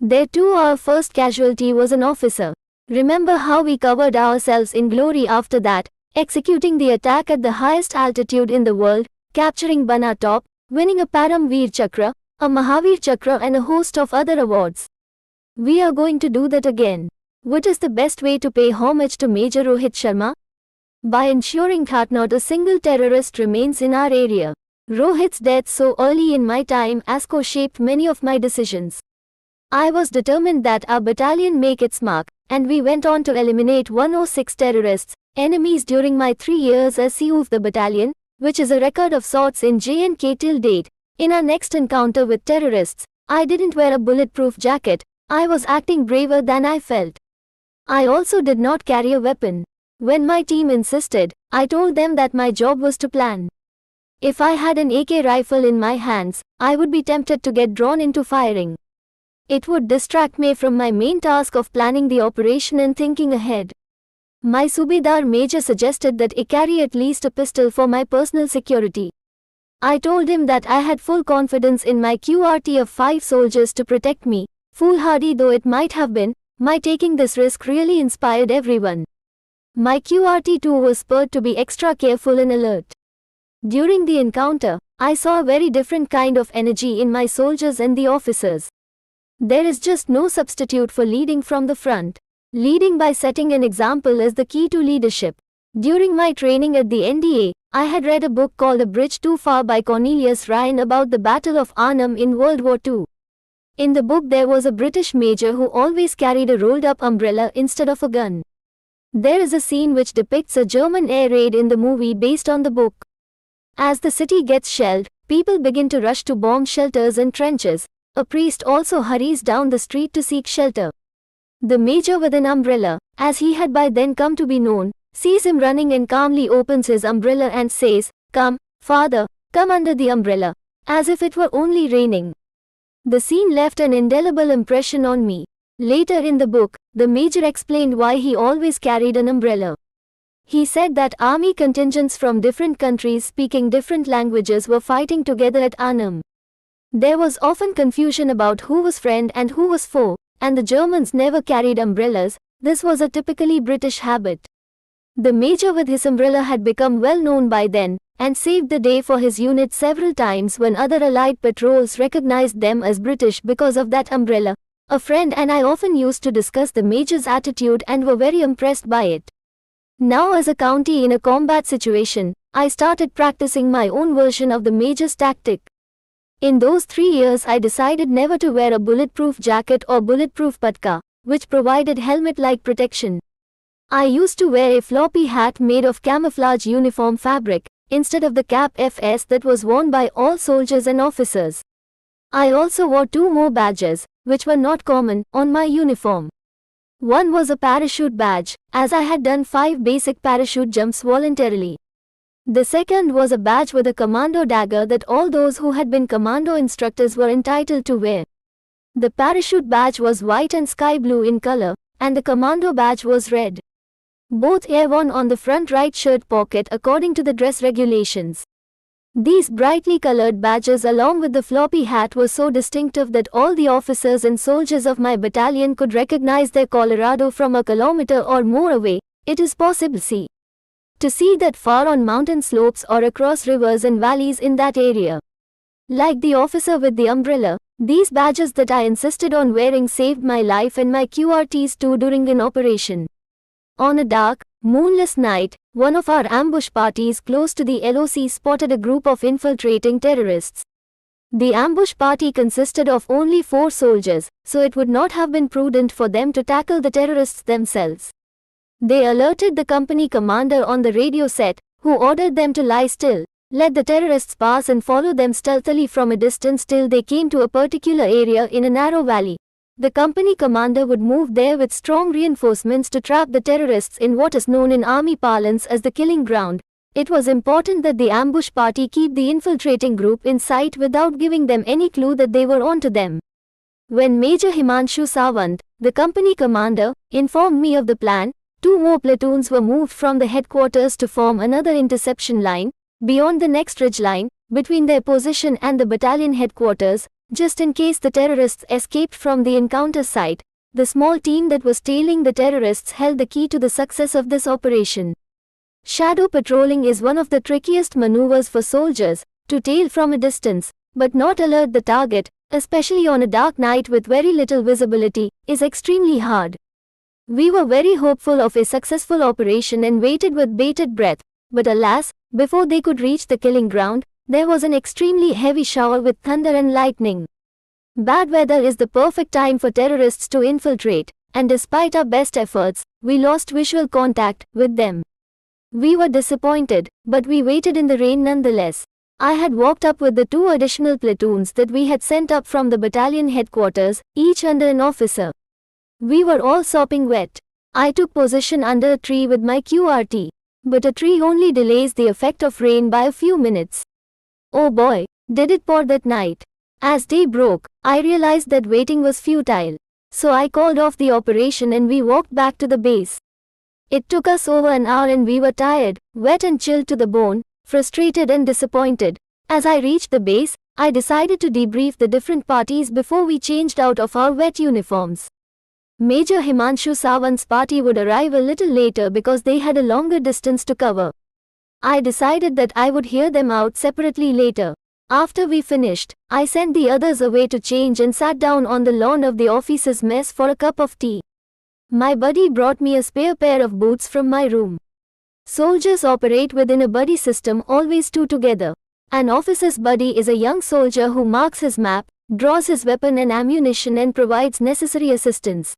There too our first casualty was an officer. Remember how we covered ourselves in glory after that, executing the attack at the highest altitude in the world, capturing Bana Top, winning a Param Veer Chakra, a Mahavir Chakra and a host of other awards. We are going to do that again. What is the best way to pay homage to Major Rohit Sharma? By ensuring that not a single terrorist remains in our area. Rohit's death so early in my time as co-shaped many of my decisions. I was determined that our battalion make its mark, and we went on to eliminate 106 terrorists, enemies during my 3 years as CEO of the battalion, which is a record of sorts in J&K till date. In our next encounter with terrorists, I didn't wear a bulletproof jacket, I was acting braver than I felt. I also did not carry a weapon. When my team insisted, I told them that my job was to plan. If I had an AK rifle in my hands, I would be tempted to get drawn into firing. It would distract me from my main task of planning the operation and thinking ahead. My Subedar Major suggested that I carry at least a pistol for my personal security. I told him that I had full confidence in my QRT of 5 soldiers to protect me. Foolhardy though it might have been, my taking this risk really inspired everyone. My QRT too was spurred to be extra careful and alert. During the encounter, I saw a very different kind of energy in my soldiers and the officers. There is just no substitute for leading from the front. Leading by setting an example is the key to leadership. During my training at the NDA, I had read a book called A Bridge Too Far by Cornelius Ryan about the Battle of Arnhem in World War II. In the book there was a British major who always carried a rolled-up umbrella instead of a gun. There is a scene which depicts a German air raid in the movie based on the book. As the city gets shelled, people begin to rush to bomb shelters and trenches. A priest also hurries down the street to seek shelter. The major with an umbrella, as he had by then come to be known, sees him running and calmly opens his umbrella and says, "Come, father, come under the umbrella," as if it were only raining. The scene left an indelible impression on me. Later in the book, the major explained why he always carried an umbrella. He said that army contingents from different countries speaking different languages were fighting together at Arnhem. There was often confusion about who was friend and who was foe, and the Germans never carried umbrellas. This was a typically British habit. The major with his umbrella had become well known by then, and saved the day for his unit several times when other Allied patrols recognized them as British because of that umbrella. A friend and I often used to discuss the major's attitude and were very impressed by it. Now as a county in a combat situation, I started practicing my own version of the major's tactic. In those 3 years I decided never to wear a bulletproof jacket or bulletproof patka, which provided helmet-like protection. I used to wear a floppy hat made of camouflage uniform fabric, instead of the cap FS that was worn by all soldiers and officers. I also wore 2 more badges, which were not common, on my uniform. One was a parachute badge, as I had done 5 basic parachute jumps voluntarily. The second was a badge with a commando dagger that all those who had been commando instructors were entitled to wear. The parachute badge was white and sky blue in color, and the commando badge was red. Both are worn on the front right shirt pocket according to the dress regulations. These brightly colored badges along with the floppy hat were so distinctive that all the officers and soldiers of my battalion could recognize their Colorado from a kilometer or more away. It is possible to see that far on mountain slopes or across rivers and valleys in that area. Like the officer with the umbrella, these badges that I insisted on wearing saved my life and my QRTs too during an operation. On a dark, moonless night, one of our ambush parties close to the LOC spotted a group of infiltrating terrorists. The ambush party consisted of only 4 soldiers, so it would not have been prudent for them to tackle the terrorists themselves. They alerted the company commander on the radio set, who ordered them to lie still, let the terrorists pass and follow them stealthily from a distance till they came to a particular area in a narrow valley. The company commander would move there with strong reinforcements to trap the terrorists in what is known in army parlance as the killing ground. It was important that the ambush party keep the infiltrating group in sight without giving them any clue that they were onto them. When Major Himanshu Sawant, the company commander, informed me of the plan, 2 more platoons were moved from the headquarters to form another interception line, beyond the next ridge line, between their position and the battalion headquarters, just in case the terrorists escaped from the encounter site. The small team that was tailing the terrorists held the key to the success of this operation. Shadow patrolling is one of the trickiest maneuvers for soldiers, to tail from a distance, but not alert the target, especially on a dark night with very little visibility, is extremely hard. We were very hopeful of a successful operation and waited with bated breath, but alas, before they could reach the killing ground, there was an extremely heavy shower with thunder and lightning. Bad weather is the perfect time for terrorists to infiltrate, and despite our best efforts, we lost visual contact with them. We were disappointed, but we waited in the rain nonetheless. I had walked up with the 2 additional platoons that we had sent up from the battalion headquarters, each under an officer. We were all sopping wet. I took position under a tree with my QRT. But a tree only delays the effect of rain by a few minutes. Oh boy, did it pour that night. As day broke, I realized that waiting was futile. So I called off the operation and we walked back to the base. It took us over an hour and we were tired, wet and chilled to the bone, frustrated and disappointed. As I reached the base, I decided to debrief the different parties before we changed out of our wet uniforms. Major Himanshu Sawant's party would arrive a little later because they had a longer distance to cover. I decided that I would hear them out separately later. After we finished, I sent the others away to change and sat down on the lawn of the officers' mess for a cup of tea. My buddy brought me a spare pair of boots from my room. Soldiers operate within a buddy system, always 2 together. An officer's buddy is a young soldier who marks his map, draws his weapon and ammunition and provides necessary assistance.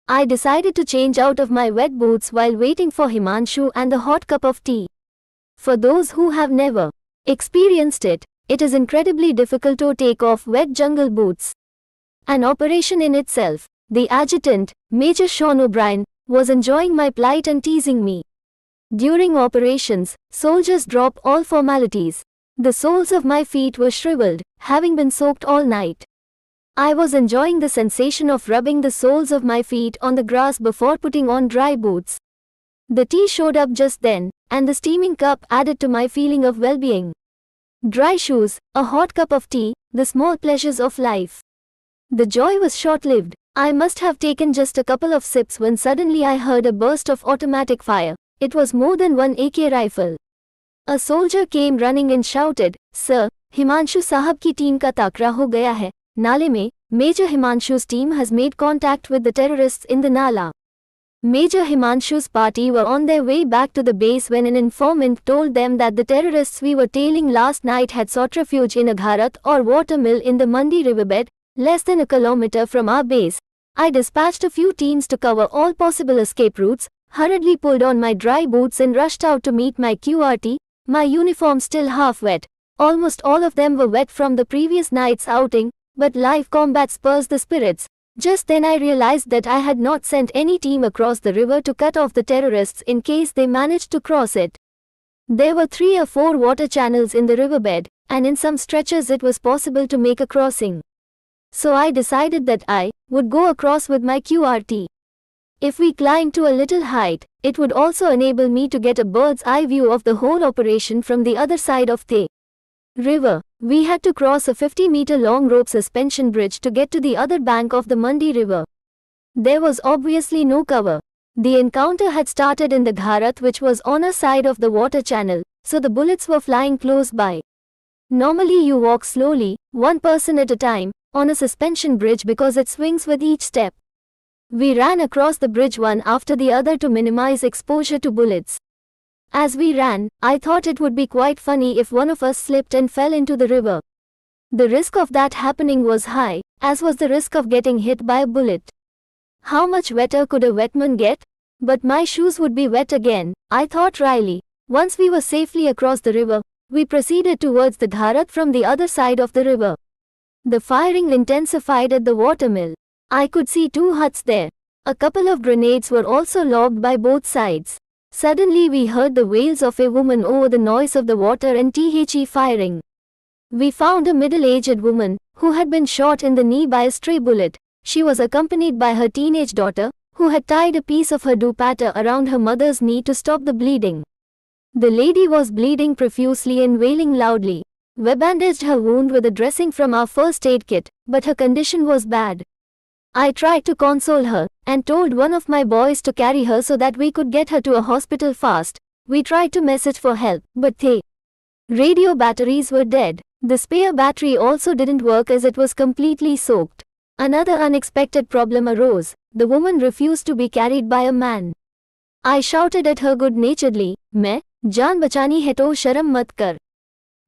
I decided to change out of my wet boots while waiting for Himanshu and the hot cup of tea. For those who have never experienced it, it is incredibly difficult to take off wet jungle boots. An operation in itself. The adjutant, Major Sean O'Brien, was enjoying my plight and teasing me. During operations, soldiers drop all formalities. The soles of my feet were shriveled, having been soaked all night. I was enjoying the sensation of rubbing the soles of my feet on the grass before putting on dry boots. The tea showed up just then, and the steaming cup added to my feeling of well-being. Dry shoes, a hot cup of tea, the small pleasures of life. The joy was short-lived. I must have taken just a couple of sips when suddenly I heard a burst of automatic fire. It was more than one AK rifle. A soldier came running and shouted, "Sir, Himanshu Sahab ki team ka takra ho gaya hai. Nale mein, Major Himanshu's team has made contact with the terrorists in the Nala." Major Himanshu's party were on their way back to the base when an informant told them that the terrorists we were tailing last night had sought refuge in a gharat or water mill in the Mandi riverbed, less than a kilometer from our base. I dispatched a few teams to cover all possible escape routes, hurriedly pulled on my dry boots and rushed out to meet my QRT, my uniform still half wet. Almost all of them were wet from the previous night's outing, but live combat spurs the spirits. Just then I realized that I had not sent any team across the river to cut off the terrorists in case they managed to cross it. There were 3 or 4 water channels in the riverbed, and in some stretches it was possible to make a crossing. So I decided that I would go across with my QRT. If we climbed to a little height, it would also enable me to get a bird's eye view of the whole operation from the other side of the river. We had to cross a 50-meter long rope suspension bridge to get to the other bank of the Mandi River. There was obviously no cover. The encounter had started in the Gharat, which was on a side of the water channel, so the bullets were flying close by. Normally you walk slowly, one person at a time, on a suspension bridge because it swings with each step. We ran across the bridge one after the other to minimize exposure to bullets. As we ran, I thought it would be quite funny if one of us slipped and fell into the river. The risk of that happening was high, as was the risk of getting hit by a bullet. How much wetter could a wetman get? But my shoes would be wet again, I thought wryly. Once we were safely across the river, we proceeded towards the Dharat from the other side of the river. The firing intensified at the watermill. I could see 2 huts there. A couple of grenades were also lobbed by both sides. Suddenly we heard the wails of a woman over the noise of the water and the firing. We found a middle-aged woman, who had been shot in the knee by a stray bullet. She was accompanied by her teenage daughter, who had tied a piece of her dupatta around her mother's knee to stop the bleeding. The lady was bleeding profusely and wailing loudly. We bandaged her wound with a dressing from our first aid kit, but her condition was bad. I tried to console her, and told one of my boys to carry her so that we could get her to a hospital fast. We tried to message for help, but the radio batteries were dead. The spare battery also didn't work as it was completely soaked. Another unexpected problem arose. The woman refused to be carried by a man. I shouted at her good-naturedly, "मैं जान बचानी है तो शर्म मत कर।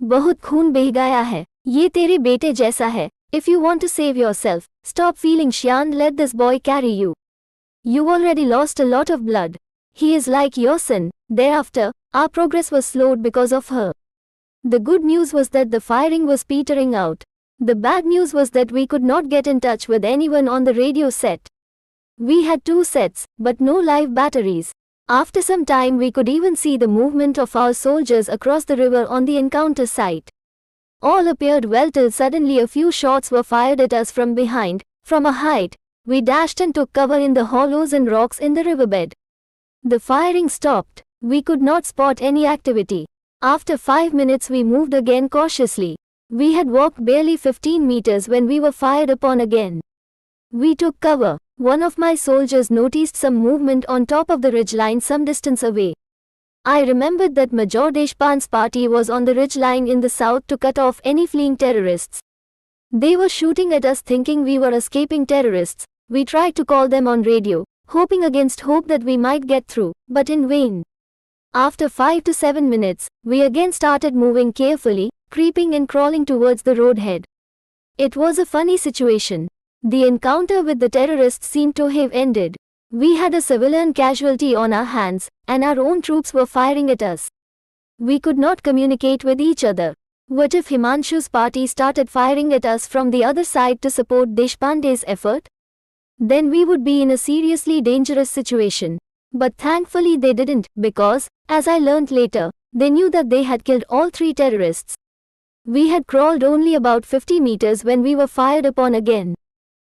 बहुत खून बह गया है, ये तेरे बेटे जैसा है। If you want to save yourself, stop feeling shy and let this boy carry you. You already lost a lot of blood. He is like your son." Thereafter, our progress was slowed because of her. The good news was that the firing was petering out. The bad news was that we could not get in touch with anyone on the radio set. We had 2 sets, but no live batteries. After some time we could even see the movement of our soldiers across the river on the encounter site. All appeared well till suddenly a few shots were fired at us from behind. From a height, we dashed and took cover in the hollows and rocks in the riverbed. The firing stopped. We could not spot any activity. After 5 minutes we moved again cautiously. We had walked barely 15 meters when we were fired upon again. We took cover. One of my soldiers noticed some movement on top of the ridgeline some distance away. I remembered that Major Deshpand's party was on the ridgeline in the south to cut off any fleeing terrorists. They were shooting at us thinking we were escaping terrorists. We tried to call them on radio, hoping against hope that we might get through, but in vain. After 5 to 7 minutes, we again started moving carefully, creeping and crawling towards the roadhead. It was a funny situation. The encounter with the terrorists seemed to have ended. We had a civilian casualty on our hands, and our own troops were firing at us. We could not communicate with each other. What if Himanshu's party started firing at us from the other side to support Deshpande's effort? Then we would be in a seriously dangerous situation. But thankfully they didn't, because, as I learnt later, they knew that they had killed all 3 terrorists. We had crawled only about 50 meters when we were fired upon again.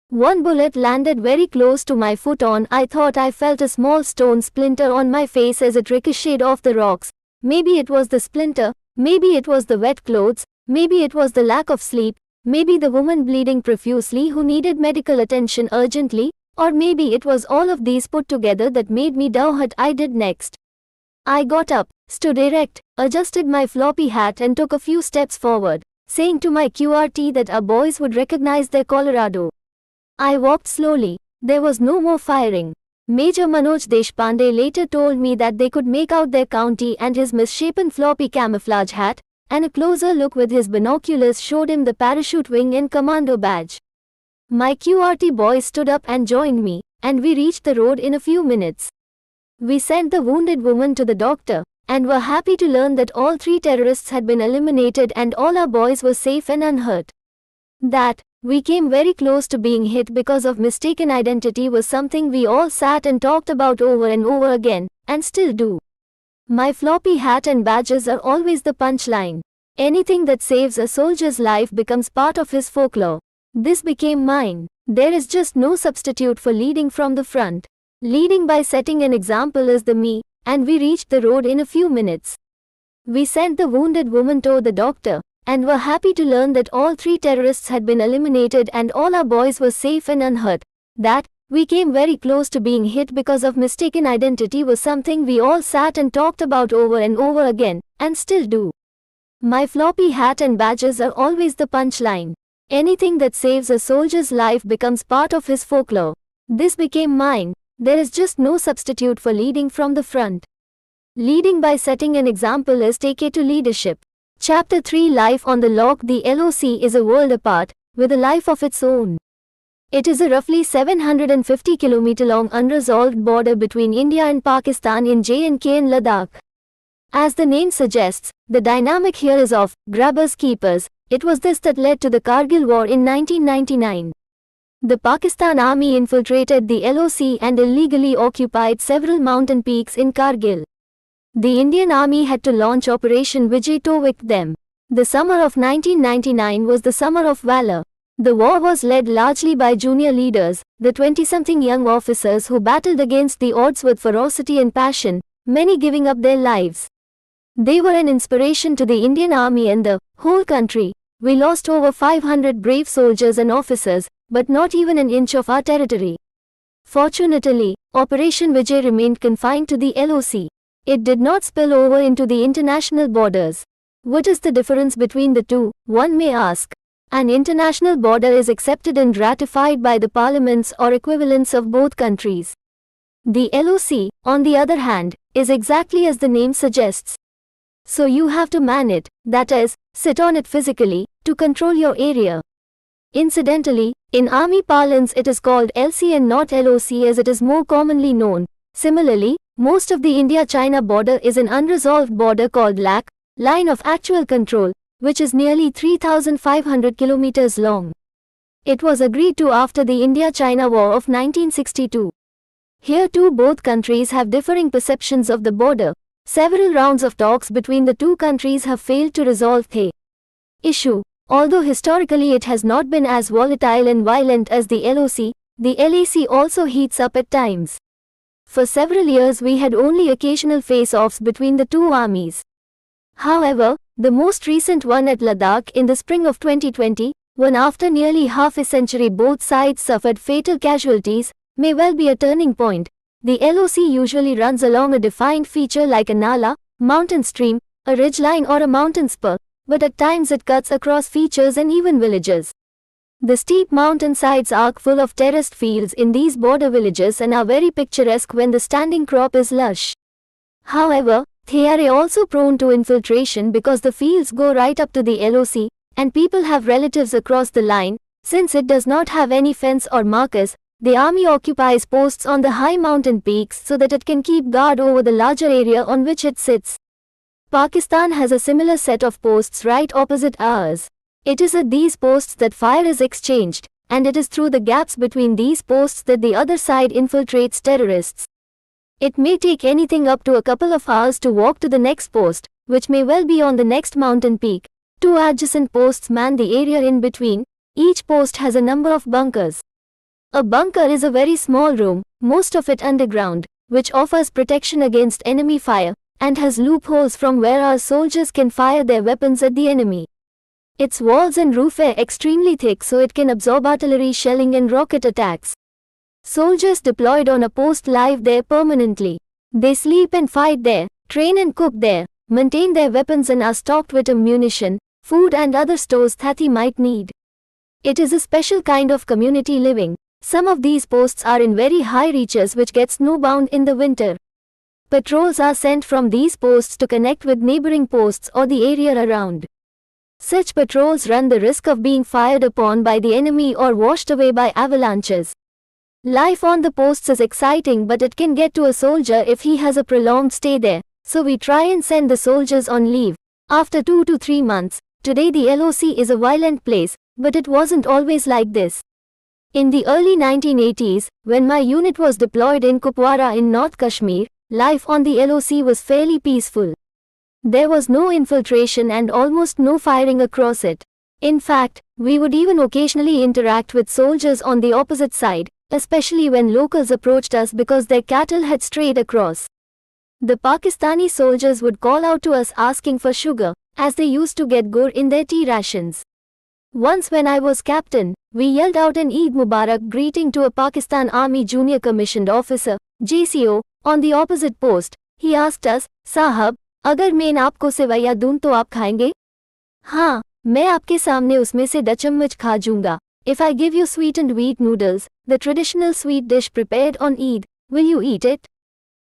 One bullet landed very close to my foot. I thought I felt a small stone splinter on my face as it ricocheted off the rocks. Maybe it was the splinter, maybe it was the wet clothes, maybe it was the lack of sleep, maybe the woman bleeding profusely who needed medical attention urgently, or maybe it was all of these put together that made me do what I did next. I got up, stood erect, adjusted my floppy hat and took a few steps forward, saying to my QRT that our boys would recognize their Colorado. I walked slowly. There was no more firing. Major Manoj Deshpande later told me that they could make out their county and his misshapen floppy camouflage hat, and a closer look with his binoculars showed him the parachute wing and commando badge. My QRT boys stood up and joined me, and we reached the road in a few minutes. We sent the wounded woman to the doctor, and were happy to learn that all 3 terrorists had been eliminated and all our boys were safe and unhurt. That we came very close to being hit because of mistaken identity was something we all sat and talked about over and over again, and still do. My floppy hat and badges are always the punchline. Anything that saves a soldier's life becomes part of his folklore. This became mine. There is just no substitute for leading from the front. Leading by setting an example is the me, and we reached the road in a few minutes. We sent the wounded woman to the doctor, and were happy to learn that all 3 terrorists had been eliminated and all our boys were safe and unhurt. That we came very close to being hit because of mistaken identity was something we all sat and talked about over and over again, and still do. My floppy hat and badges are always the punchline. Anything that saves a soldier's life becomes part of his folklore. This became mine. There is just no substitute for leading from the front. Leading by setting an example is take to leadership. Chapter 3 Life on the Loch. The LOC is a world apart, with a life of its own. It is a roughly 750 km long unresolved border between India and Pakistan in J&K and Ladakh. As the name suggests, the dynamic here is of grabbers keepers. It was this that led to the Kargil War in 1999. The Pakistan Army infiltrated the LOC and illegally occupied several mountain peaks in Kargil. The Indian Army had to launch Operation Vijay to evict them. The summer of 1999 was the summer of valor. The war was led largely by junior leaders, the 20-something young officers who battled against the odds with ferocity and passion, many giving up their lives. They were an inspiration to the Indian Army and the whole country. We lost over 500 brave soldiers and officers, but not even an inch of our territory. Fortunately, Operation Vijay remained confined to the LOC. It did not spill over into the international borders. What is the difference between the two, one may ask? An international border is accepted and ratified by the parliaments or equivalents of both countries. The LOC, on the other hand, is exactly as the name suggests. So you have to man it, that is, sit on it physically, to control your area. Incidentally, in army parlance it is called LC and not LOC as it is more commonly known. Similarly, most of the India-China border is an unresolved border called LAC, Line of Actual Control, which is nearly 3,500 kilometers long. It was agreed to after the India-China War of 1962. Here too both countries have differing perceptions of the border. Several rounds of talks between the two countries have failed to resolve the issue. Although historically it has not been as volatile and violent as the LOC, the LAC also heats up at times. For several years we had only occasional face-offs between the two armies. However, the most recent one at Ladakh in the spring of 2020, when after nearly half a century both sides suffered fatal casualties, may well be a turning point. The LOC usually runs along a defined feature like a nala, mountain stream, a ridgeline or a mountain spur, but at times it cuts across features and even villages. The steep mountainsides arc full of terraced fields in these border villages and are very picturesque when the standing crop is lush. However, they are also prone to infiltration because the fields go right up to the LOC, and people have relatives across the line. Since it does not have any fence or markers, the army occupies posts on the high mountain peaks so that it can keep guard over the larger area on which it sits. Pakistan has a similar set of posts right opposite ours. It is at these posts that fire is exchanged, and it is through the gaps between these posts that the other side infiltrates terrorists. It may take anything up to a couple of hours to walk to the next post, which may well be on the next mountain peak. Two adjacent posts man the area in between. Each post has a number of bunkers. A bunker is a very small room, most of it underground, which offers protection against enemy fire, and has loopholes from where our soldiers can fire their weapons at the enemy. Its walls and roof are extremely thick so it can absorb artillery shelling and rocket attacks. Soldiers deployed on a post live there permanently. They sleep and fight there, train and cook there, maintain their weapons and are stocked with ammunition, food and other stores that they might need. It is a special kind of community living. Some of these posts are in very high reaches which get snowbound in the winter. Patrols are sent from these posts to connect with neighboring posts or the area around. Such patrols run the risk of being fired upon by the enemy or washed away by avalanches. Life on the posts is exciting, but it can get to a soldier if he has a prolonged stay there, so we try and send the soldiers on leave. After 2 to 3 months, today the LOC is a violent place, but it wasn't always like this. In the early 1980s, when my unit was deployed in Kupwara in North Kashmir, life on the LOC was fairly peaceful. There was no infiltration and almost no firing across it. In fact, we would even occasionally interact with soldiers on the opposite side, especially when locals approached us because their cattle had strayed across. The Pakistani soldiers would call out to us asking for sugar, as they used to get gur in their tea rations. Once when I was captain, we yelled out an Eid Mubarak greeting to a Pakistan Army Junior Commissioned Officer, JCO, on the opposite post. He asked us, "Sahab, अगर मैं आपको सेवैया दूं तो आप खाएंगे?" "हाँ, मैं आपके सामने उसमें से 2 चम्मच खा जूंगा," If I give you sweetened wheat noodles, the traditional sweet dish prepared on Eid, will you eat it?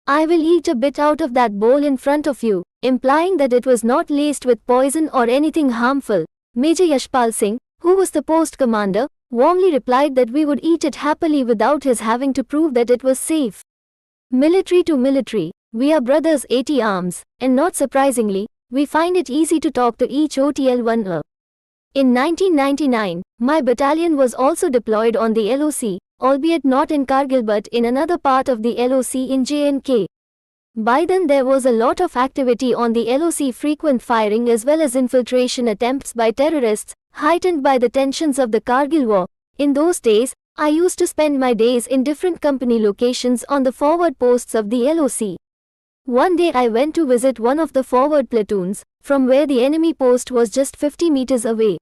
I will eat a bit out of that bowl in front of you, implying that it was not laced with poison or anything harmful. Major Yashpal Singh, who was the post commander, warmly replied that we would eat it happily without his having to prove that it was safe. Military to military, we are brothers 80 arms, and not surprisingly, we find it easy to talk to each OTL-1A. In 1999, my battalion was also deployed on the LOC, albeit not in Kargil but in another part of the LOC in J&K. By then there was a lot of activity on the LOC, frequent firing as well as infiltration attempts by terrorists, heightened by the tensions of the Kargil war. In those days, I used to spend my days in different company locations on the forward posts of the LOC. One day I went to visit one of the forward platoons, from where the enemy post was just 50 meters away.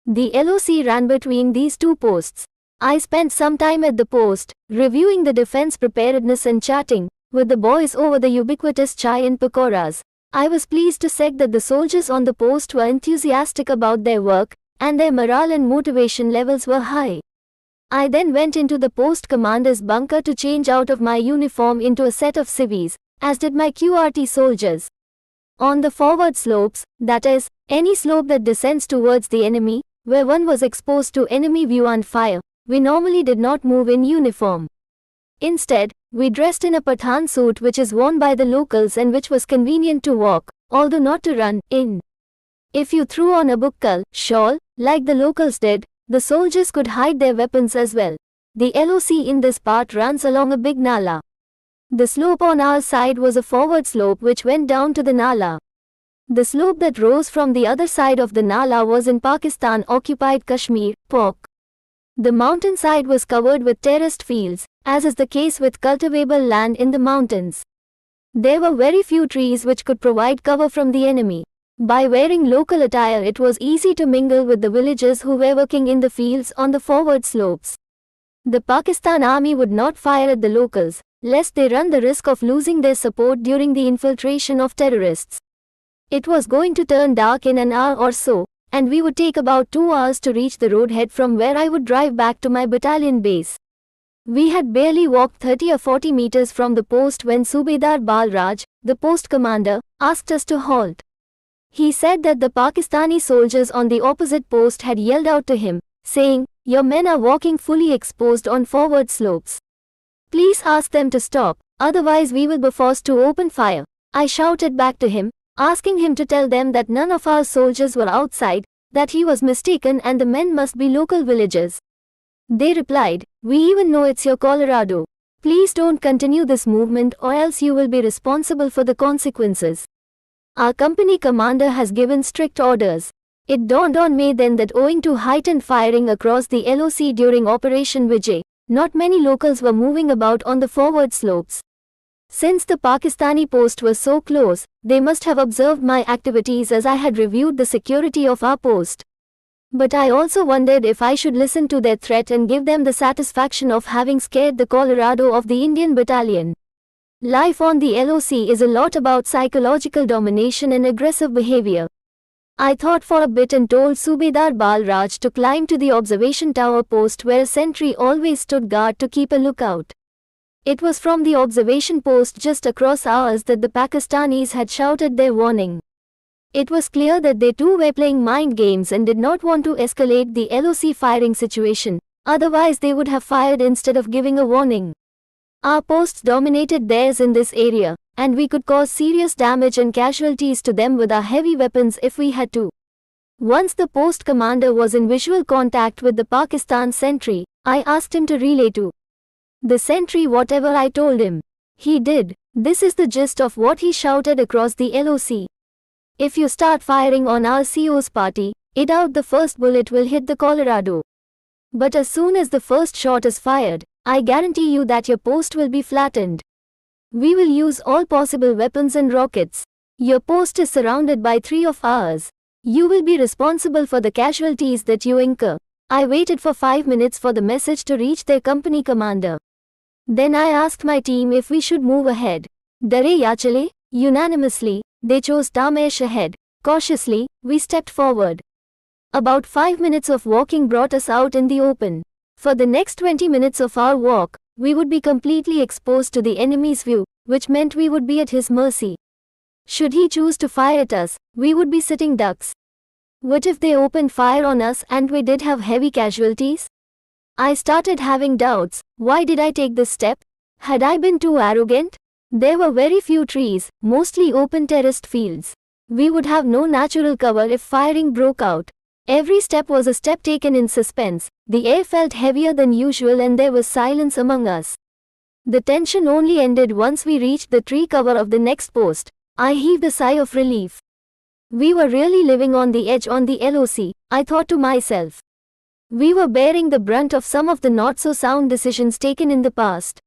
The LOC ran between these two posts. I spent some time at the post, reviewing the defense preparedness and chatting with the boys over the ubiquitous chai and pakoras. I was pleased to say that the soldiers on the post were enthusiastic about their work, and their morale and motivation levels were high. I then went into the post commander's bunker to change out of my uniform into a set of civvies, as did my QRT soldiers. On the forward slopes, that is, any slope that descends towards the enemy, where one was exposed to enemy view and fire, we normally did not move in uniform. Instead, we dressed in a Pathan suit which is worn by the locals and which was convenient to walk, although not to run, in. If you threw on a bukkal, shawl, like the locals did, the soldiers could hide their weapons as well. The LOC in this part runs along a big nala. The slope on our side was a forward slope which went down to the nala. The slope that rose from the other side of the nala was in Pakistan-occupied Kashmir, POK. The mountainside was covered with terraced fields, as is the case with cultivable land in the mountains. There were very few trees which could provide cover from the enemy. By wearing local attire it was easy to mingle with the villagers who were working in the fields on the forward slopes. The Pakistan army would not fire at the locals, lest they run the risk of losing their support during the infiltration of terrorists. It was going to turn dark in an hour or so, and we would take about 2 hours to reach the roadhead from where I would drive back to my battalion base. We had barely walked 30 or 40 meters from the post when Subedar Balraj, the post commander, asked us to halt. He said that the Pakistani soldiers on the opposite post had yelled out to him, saying, "Your men are walking fully exposed on forward slopes. Please ask them to stop, otherwise we will be forced to open fire." I shouted back to him, asking him to tell them that none of our soldiers were outside, that he was mistaken and the men must be local villagers. They replied, "We even know it's your Colorado. Please don't continue this movement or else you will be responsible for the consequences." Our company commander has given strict orders. It dawned on me then that owing to heightened firing across the LOC during Operation Vijay, not many locals were moving about on the forward slopes. Since the Pakistani post was so close, they must have observed my activities as I had reviewed the security of our post. But I also wondered if I should listen to their threat and give them the satisfaction of having scared the Colorado of the Indian battalion. Life on the LOC is a lot about psychological domination and aggressive behavior. I thought for a bit and told Subedar Balraj to climb to the observation tower post where a sentry always stood guard to keep a lookout. It was from the observation post just across ours that the Pakistanis had shouted their warning. It was clear that they too were playing mind games and did not want to escalate the LOC firing situation, otherwise they would have fired instead of giving a warning. Our posts dominated theirs in this area, and we could cause serious damage and casualties to them with our heavy weapons if we had to. Once the post commander was in visual contact with the Pakistan sentry, I asked him to relay to the sentry whatever I told him. He did. This is the gist of what he shouted across the LOC. "If you start firing on our CO's party, I doubt the first bullet will hit the Colorado. But as soon as the first shot is fired, I guarantee you that your post will be flattened. We will use all possible weapons and rockets. Your post is surrounded by 3 of ours. You will be responsible for the casualties that you incur." I waited for 5 minutes for the message to reach their company commander. Then I asked my team if we should move ahead. Dare ya chale? Unanimously, they chose Tamesh ahead. Cautiously, we stepped forward. About 5 minutes of walking brought us out in the open. For the next 20 minutes of our walk, we would be completely exposed to the enemy's view, which meant we would be at his mercy. Should he choose to fire at us, we would be sitting ducks. What if they opened fire on us and we did have heavy casualties? I started having doubts. Why did I take this step? Had I been too arrogant? There were very few trees, mostly open terraced fields. We would have no natural cover if firing broke out. Every step was a step taken in suspense. The air felt heavier than usual and there was silence among us. The tension only ended once we reached the tree cover of the next post. I heaved a sigh of relief. We were really living on the edge on the LOC, I thought to myself. We were bearing the brunt of some of the not-so-sound decisions taken in the past.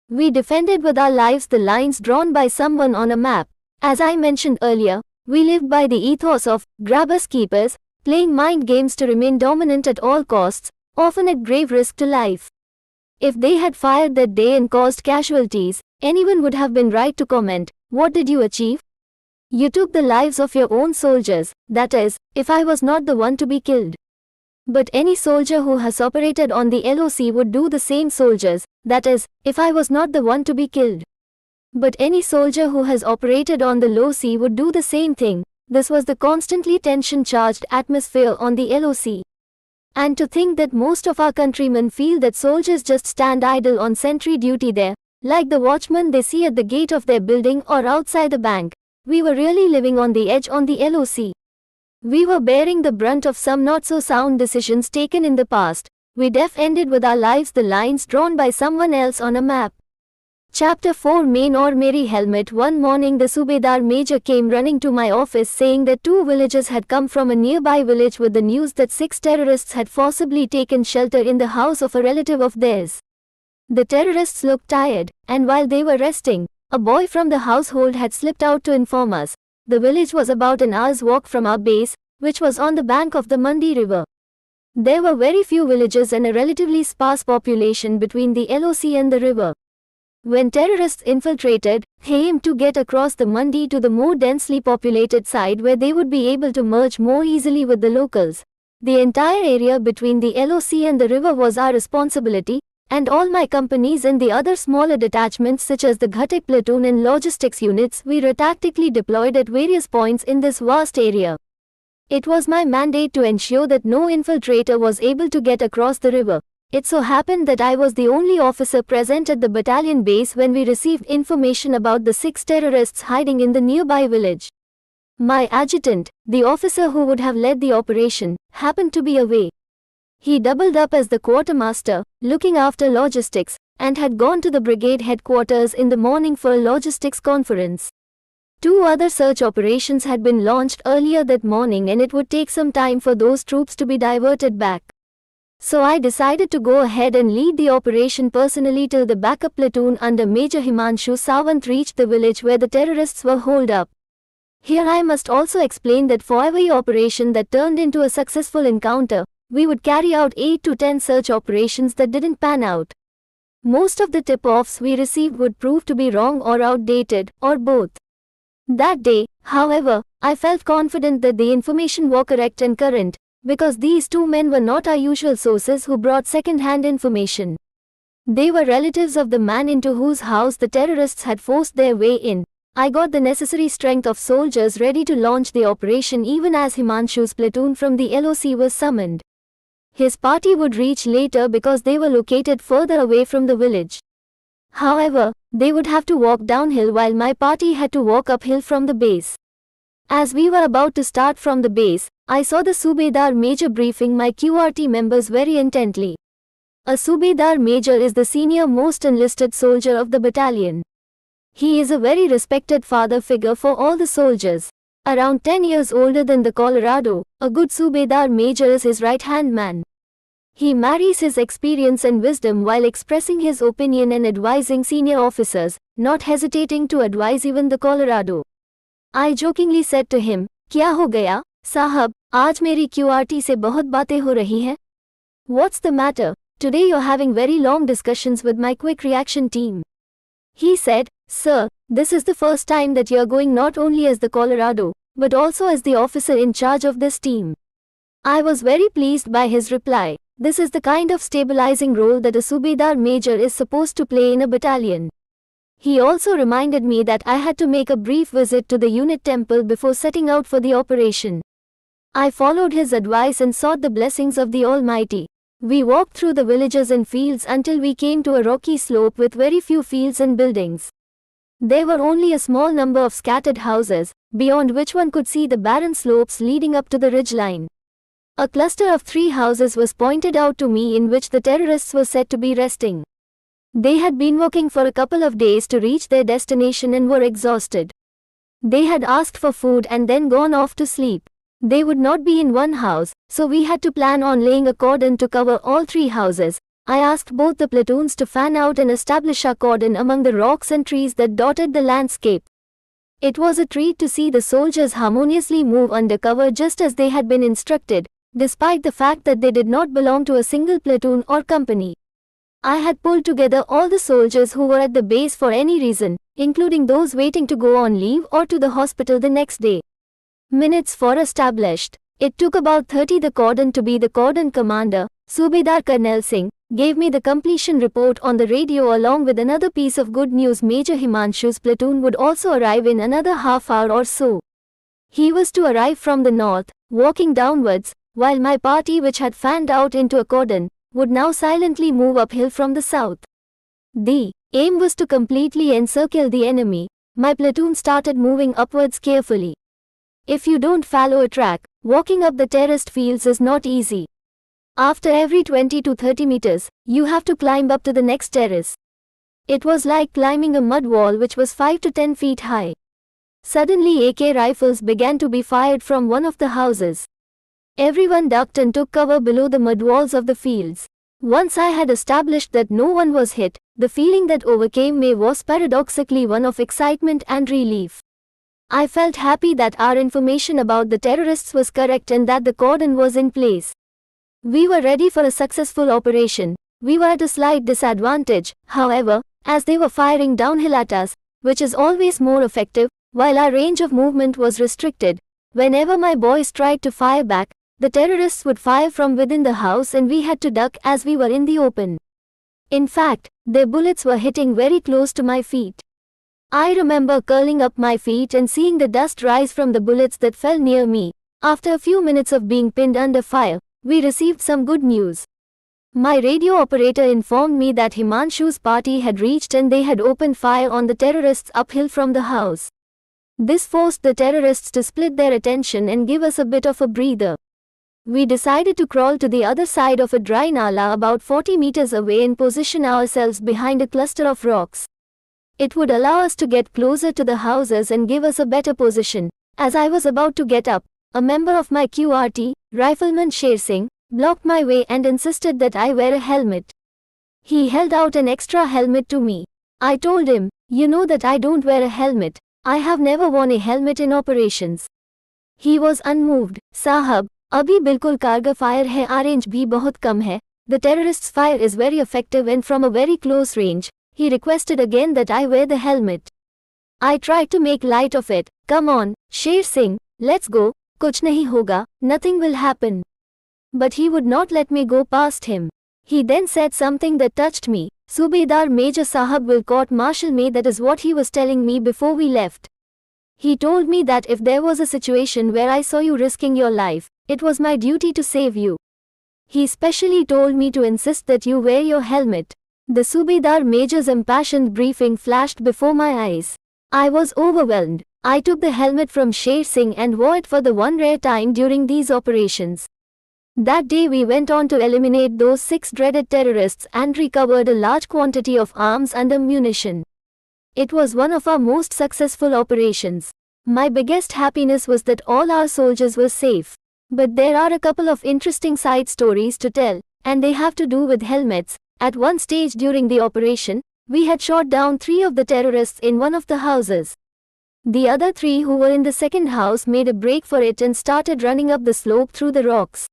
We defended with our lives the lines drawn by someone on a map. As I mentioned earlier, we lived by the ethos of grabbers keepers, playing mind games to remain dominant at all costs, often at grave risk to life. If they had fired that day and caused casualties, anyone would have been right to comment, "What did you achieve? You took the lives of your own soldiers, that is, if I was not the one to be killed." But any soldier who has operated on the LOC would do the same soldiers, that is, if I was not the one to be killed. But any soldier who has operated on the low sea would do the same thing. This was the constantly tension-charged atmosphere on the LOC. And to think that most of our countrymen feel that soldiers just stand idle on sentry duty there, like the watchman they see at the gate of their building or outside the bank. We were really living on the edge on the LOC. We were bearing the brunt of some not-so-sound decisions taken in the past. We defended with our lives the lines drawn by someone else on a map. Chapter 4 Main or Meri Helmet. One morning the Subedar Major came running to my office saying that 2 villagers had come from a nearby village with the news that 6 terrorists had forcibly taken shelter in the house of a relative of theirs. The terrorists looked tired, and while they were resting, a boy from the household had slipped out to inform us. The village was about an hour's walk from our base, which was on the bank of the Mandi River. There were very few villages and a relatively sparse population between the LOC and the river. When terrorists infiltrated, they aimed to get across the Mandi to the more densely populated side where they would be able to merge more easily with the locals. The entire area between the LOC and the river was our responsibility, and all my companies and the other smaller detachments such as the Ghatak platoon and logistics units were tactically deployed at various points in this vast area. It was my mandate to ensure that no infiltrator was able to get across the river. It so happened that I was the only officer present at the battalion base when we received information about the 6 terrorists hiding in the nearby village. My adjutant, the officer who would have led the operation, happened to be away. He doubled up as the quartermaster, looking after logistics, and had gone to the brigade headquarters in the morning for a logistics conference. 2 other search operations had been launched earlier that morning and it would take some time for those troops to be diverted back. So I decided to go ahead and lead the operation personally till the backup platoon under Major Himanshu Sawant reached the village where the terrorists were holed up. Here I must also explain that for every operation that turned into a successful encounter, we would carry out 8 to 10 search operations that didn't pan out. Most of the tip-offs we received would prove to be wrong or outdated, or both. That day, however, I felt confident that the information was correct and current, because these 2 men were not our usual sources who brought second-hand information. They were relatives of the man into whose house the terrorists had forced their way in. I got the necessary strength of soldiers ready to launch the operation even as Himanshu's platoon from the LOC was summoned. His party would reach later because they were located further away from the village. However, they would have to walk downhill while my party had to walk uphill from the base. As we were about to start from the base, I saw the Subedar Major briefing my QRT members very intently. A Subedar Major is the senior most enlisted soldier of the battalion. He is a very respected father figure for all the soldiers. Around 10 years older than the Colorado, a good Subedar Major is his right-hand man. He marries his experience and wisdom while expressing his opinion and advising senior officers, not hesitating to advise even the Colorado. I jokingly said to him, "Kya ho gaya, Sahab, aaj meri QRT se bahut baatein ho rahi hai? What's the matter? Today you're having very long discussions with my quick reaction team." He said, "Sir, this is the first time that you're going not only as the Colorado, but also as the officer in charge of this team. I was very pleased by his reply. This is the kind of stabilizing role that a Subedar Major is supposed to play in a battalion. He also reminded me that I had to make a brief visit to the unit temple before setting out for the operation. I followed his advice and sought the blessings of the Almighty. We walked through the villages and fields until we came to a rocky slope with very few fields and buildings. There were only a small number of scattered houses, beyond which one could see the barren slopes leading up to the ridgeline. A cluster of 3 houses was pointed out to me in which the terrorists were said to be resting. They had been walking for a couple of days to reach their destination and were exhausted. They had asked for food and then gone off to sleep. They would not be in one house, so we had to plan on laying a cordon to cover all 3 houses. I asked both the platoons to fan out and establish a cordon among the rocks and trees that dotted the landscape. It was a treat to see the soldiers harmoniously move under cover just as they had been instructed, despite the fact that they did not belong to a single platoon or company. I had pulled together all the soldiers who were at the base for any reason, including those waiting to go on leave or to the hospital the next day. Minutes for established. It took about 30. The cordon to be the cordon commander, Subedar Karnal Singh, gave me the completion report on the radio along with another piece of good news. Major Himanshu's platoon would also arrive in another half hour or so. He was to arrive from the north, walking downwards, while my party, which had fanned out into a cordon, would now silently move uphill from the south. The aim was to completely encircle the enemy. My platoon started moving upwards carefully. If you don't follow a track, walking up the terraced fields is not easy. After every 20 to 30 meters, you have to climb up to the next terrace. It was like climbing a mud wall which was 5 to 10 feet high. Suddenly AK rifles began to be fired from one of the houses. Everyone ducked and took cover below the mud walls of the fields. Once I had established that no one was hit, the feeling that overcame me was paradoxically one of excitement and relief. I felt happy that our information about the terrorists was correct and that the cordon was in place. We were ready for a successful operation. We were at a slight disadvantage, however, as they were firing downhill at us, which is always more effective, while our range of movement was restricted. Whenever my boys tried to fire back, the terrorists would fire from within the house and we had to duck as we were in the open. In fact, their bullets were hitting very close to my feet. I remember curling up my feet and seeing the dust rise from the bullets that fell near me. After a few minutes of being pinned under fire, we received some good news. My radio operator informed me that Himanshu's party had reached and they had opened fire on the terrorists uphill from the house. This forced the terrorists to split their attention and give us a bit of a breather. We decided to crawl to the other side of a dry nala about 40 meters away and position ourselves behind a cluster of rocks. It would allow us to get closer to the houses and give us a better position. As I was about to get up, a member of my QRT, Rifleman Sher Singh, blocked my way and insisted that I wear a helmet. He held out an extra helmet to me. I told him, "You know that I don't wear a helmet. I have never worn a helmet in operations." He was unmoved. "Sahab, abhi bilkul कारगर fire hai, our range bhi bahut kam hai. The terrorists' fire is very effective and from a very close range." He requested again that I wear the helmet. I tried to make light of it. "Come on, Sher Singh, let's go, kuch nahi hoga, nothing will happen." But he would not let me go past him. He then said something that touched me. "Subedar Major Sahab will court-martial me," that is what he was telling me before we left. He told me that if there was a situation where I saw you risking your life, it was my duty to save you. He specially told me to insist that you wear your helmet. The Subedar Major's impassioned briefing flashed before my eyes. I was overwhelmed. I took the helmet from Sher Singh and wore it for the one rare time during these operations. That day we went on to eliminate those 6 dreaded terrorists and recovered a large quantity of arms and ammunition. It was one of our most successful operations. My biggest happiness was that all our soldiers were safe. But there are a couple of interesting side stories to tell, and they have to do with helmets. At one stage during the operation, we had shot down 3 of the terrorists in one of the houses. The other 3 who were in the second house made a break for it and started running up the slope through the rocks.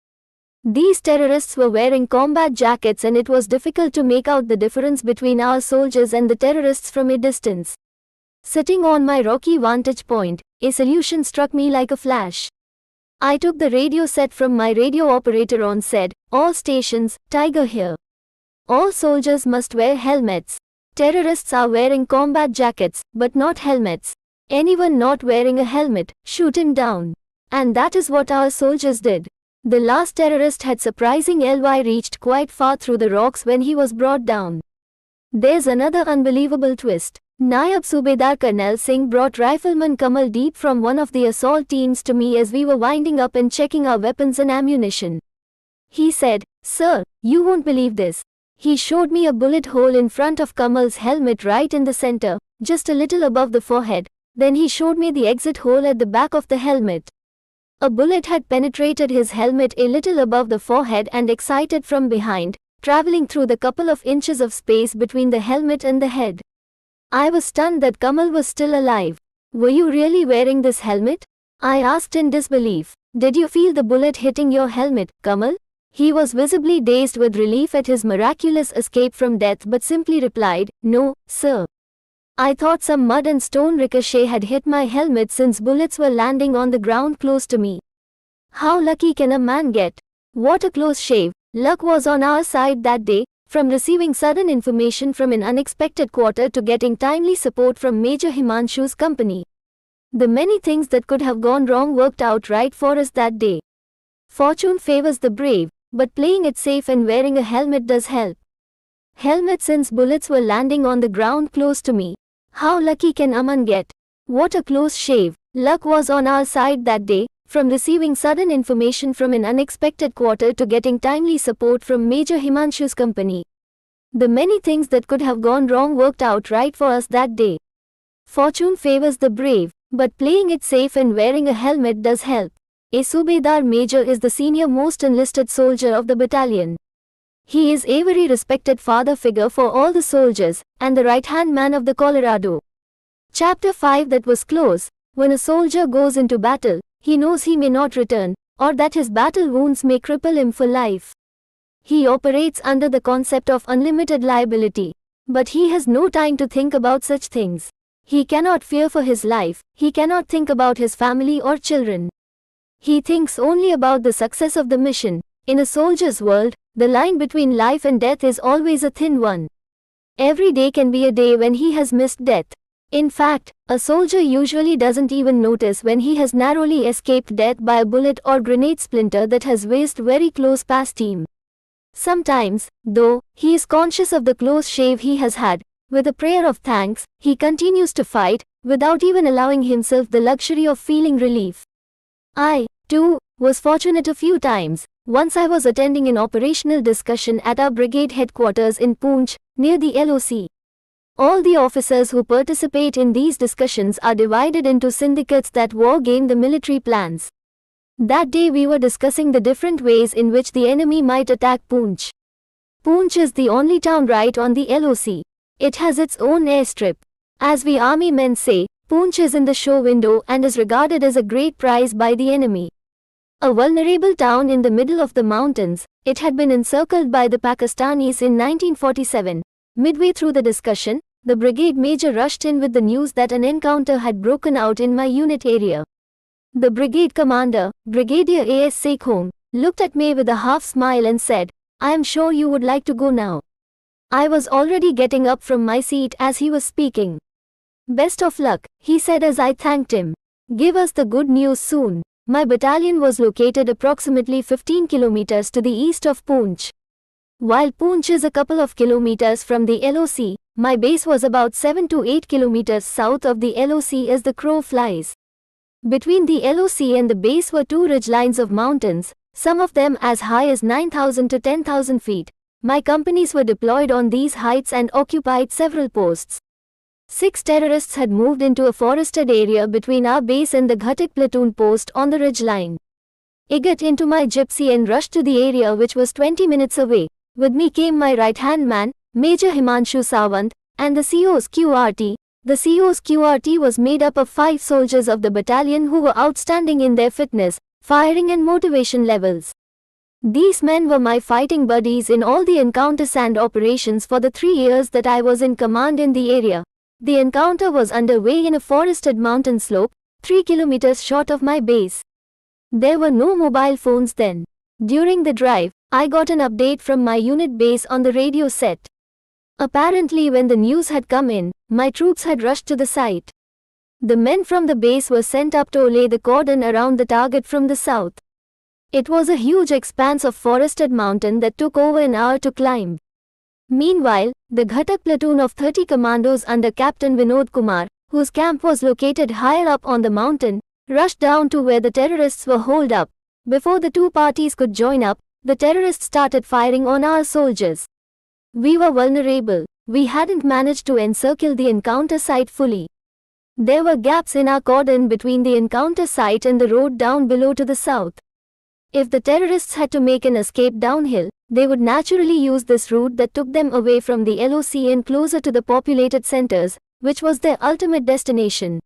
These terrorists were wearing combat jackets and it was difficult to make out the difference between our soldiers and the terrorists from a distance. Sitting on my rocky vantage point, a solution struck me like a flash. I took the radio set from my radio operator on said, "All stations, Tiger here. All soldiers must wear helmets. Terrorists are wearing combat jackets, but not helmets. Anyone not wearing a helmet, shoot him down." And that is what our soldiers did. The last terrorist had surprisingly reached quite far through the rocks when he was brought down. There's another unbelievable twist. Nayab Subedar Karnal Singh brought Rifleman Kamal Deep from one of the assault teams to me as we were winding up and checking our weapons and ammunition. He said, "Sir, you won't believe this." He showed me a bullet hole in front of Kamal's helmet right in the center, just a little above the forehead. Then he showed me the exit hole at the back of the helmet. A bullet had penetrated his helmet a little above the forehead and excited from behind, traveling through the couple of inches of space between the helmet and the head. I was stunned that Kamal was still alive. "Were you really wearing this helmet?" I asked in disbelief. "Did you feel the bullet hitting your helmet, Kamal?" He was visibly dazed with relief at his miraculous escape from death but simply replied, "No, sir. I thought some mud and stone ricochet had hit my helmet since bullets were landing on the ground close to me." How lucky can a man get? What a close shave. Luck was on our side that day, from receiving sudden information from an unexpected quarter to getting timely support from Major Himanshu's company. The many things that could have gone wrong worked out right for us that day. Fortune favors the brave, but playing it safe and wearing a helmet does help. Helmet since bullets were landing on the ground close to me. How lucky can a man get? What a close shave. Luck was on our side that day, from receiving sudden information from an unexpected quarter to getting timely support from Major Himanshu's company. The many things that could have gone wrong worked out right for us that day. Fortune favors the brave, but playing it safe and wearing a helmet does help. A Subedar Major is the senior most enlisted soldier of the battalion. He is a very respected father figure for all the soldiers, and the right-hand man of the Colorado. Chapter 5. That was close. When a soldier goes into battle, he knows he may not return, or that his battle wounds may cripple him for life. He operates under the concept of unlimited liability. But he has no time to think about such things. He cannot fear for his life, he cannot think about his family or children. He thinks only about the success of the mission. In a soldier's world, the line between life and death is always a thin one. Every day can be a day when he has missed death. In fact, a soldier usually doesn't even notice when he has narrowly escaped death by a bullet or grenade splinter that has whizzed very close past him. Sometimes, though, he is conscious of the close shave he has had. With a prayer of thanks, he continues to fight, without even allowing himself the luxury of feeling relief. I, too, was fortunate a few times. Once I was attending an operational discussion at our brigade headquarters in Poonch, near the LOC. All the officers who participate in these discussions are divided into syndicates that war game the military plans. That day we were discussing the different ways in which the enemy might attack Poonch. Poonch is the only town right on the LOC. It has its own airstrip. As we army men say, Poonch is in the show window and is regarded as a great prize by the enemy. A vulnerable town in the middle of the mountains, it had been encircled by the Pakistanis in 1947. Midway through the discussion, the brigade major rushed in with the news that an encounter had broken out in my unit area. The brigade commander, Brigadier A.S. Sekhong, looked at me with a half smile and said, "I am sure you would like to go now." I was already getting up from my seat as he was speaking. "Best of luck," he said as I thanked him. "Give us the good news soon." My battalion was located approximately 15 kilometers to the east of Poonch. While Poonch is a couple of kilometers from the LOC, my base was about 7 to 8 kilometers south of the LOC as the crow flies. Between the LOC and the base were two ridgelines of mountains, some of them as high as 9,000 to 10,000 feet. My companies were deployed on these heights and occupied several posts. 6 terrorists had moved into a forested area between our base and the Ghatik platoon post on the ridgeline. I got into my gypsy and rushed to the area which was 20 minutes away. With me came my right-hand man, Major Himanshu Sawant, and the CO's QRT. The CO's QRT was made up of 5 soldiers of the battalion who were outstanding in their fitness, firing and motivation levels. These men were my fighting buddies in all the encounters and operations for the 3 years that I was in command in the area. The encounter was underway in a forested mountain slope, 3 kilometers short of my base. There were no mobile phones then. During the drive, I got an update from my unit base on the radio set. Apparently, when the news had come in, my troops had rushed to the site. The men from the base were sent up to lay the cordon around the target from the south. It was a huge expanse of forested mountain that took over an hour to climb. Meanwhile, the Ghatak platoon of 30 commandos under Captain Vinod Kumar, whose camp was located higher up on the mountain, rushed down to where the terrorists were holed up. Before the two parties could join up, the terrorists started firing on our soldiers. We were vulnerable. We hadn't managed to encircle the encounter site fully. There were gaps in our cordon between the encounter site and the road down below to the south. If the terrorists had to make an escape downhill, they would naturally use this route that took them away from the LOC and closer to the populated centers, which was their ultimate destination.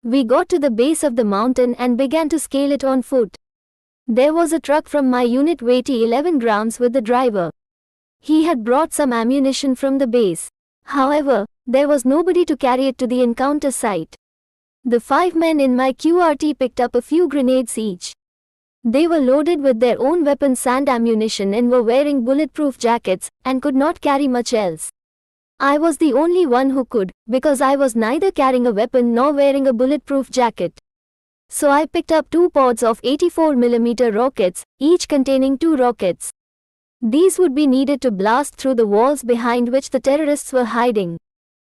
We got to the base of the mountain and began to scale it on foot. There was a truck from my unit weighing 11 grams with the driver. He had brought some ammunition from the base. However, there was nobody to carry it to the encounter site. The 5 men in my QRT picked up a few grenades each. They were loaded with their own weapons and ammunition and were wearing bulletproof jackets and could not carry much else. I was the only one who could, because I was neither carrying a weapon nor wearing a bulletproof jacket. So I picked up 2 pods of 84mm rockets, each containing 2 rockets. These would be needed to blast through the walls behind which the terrorists were hiding.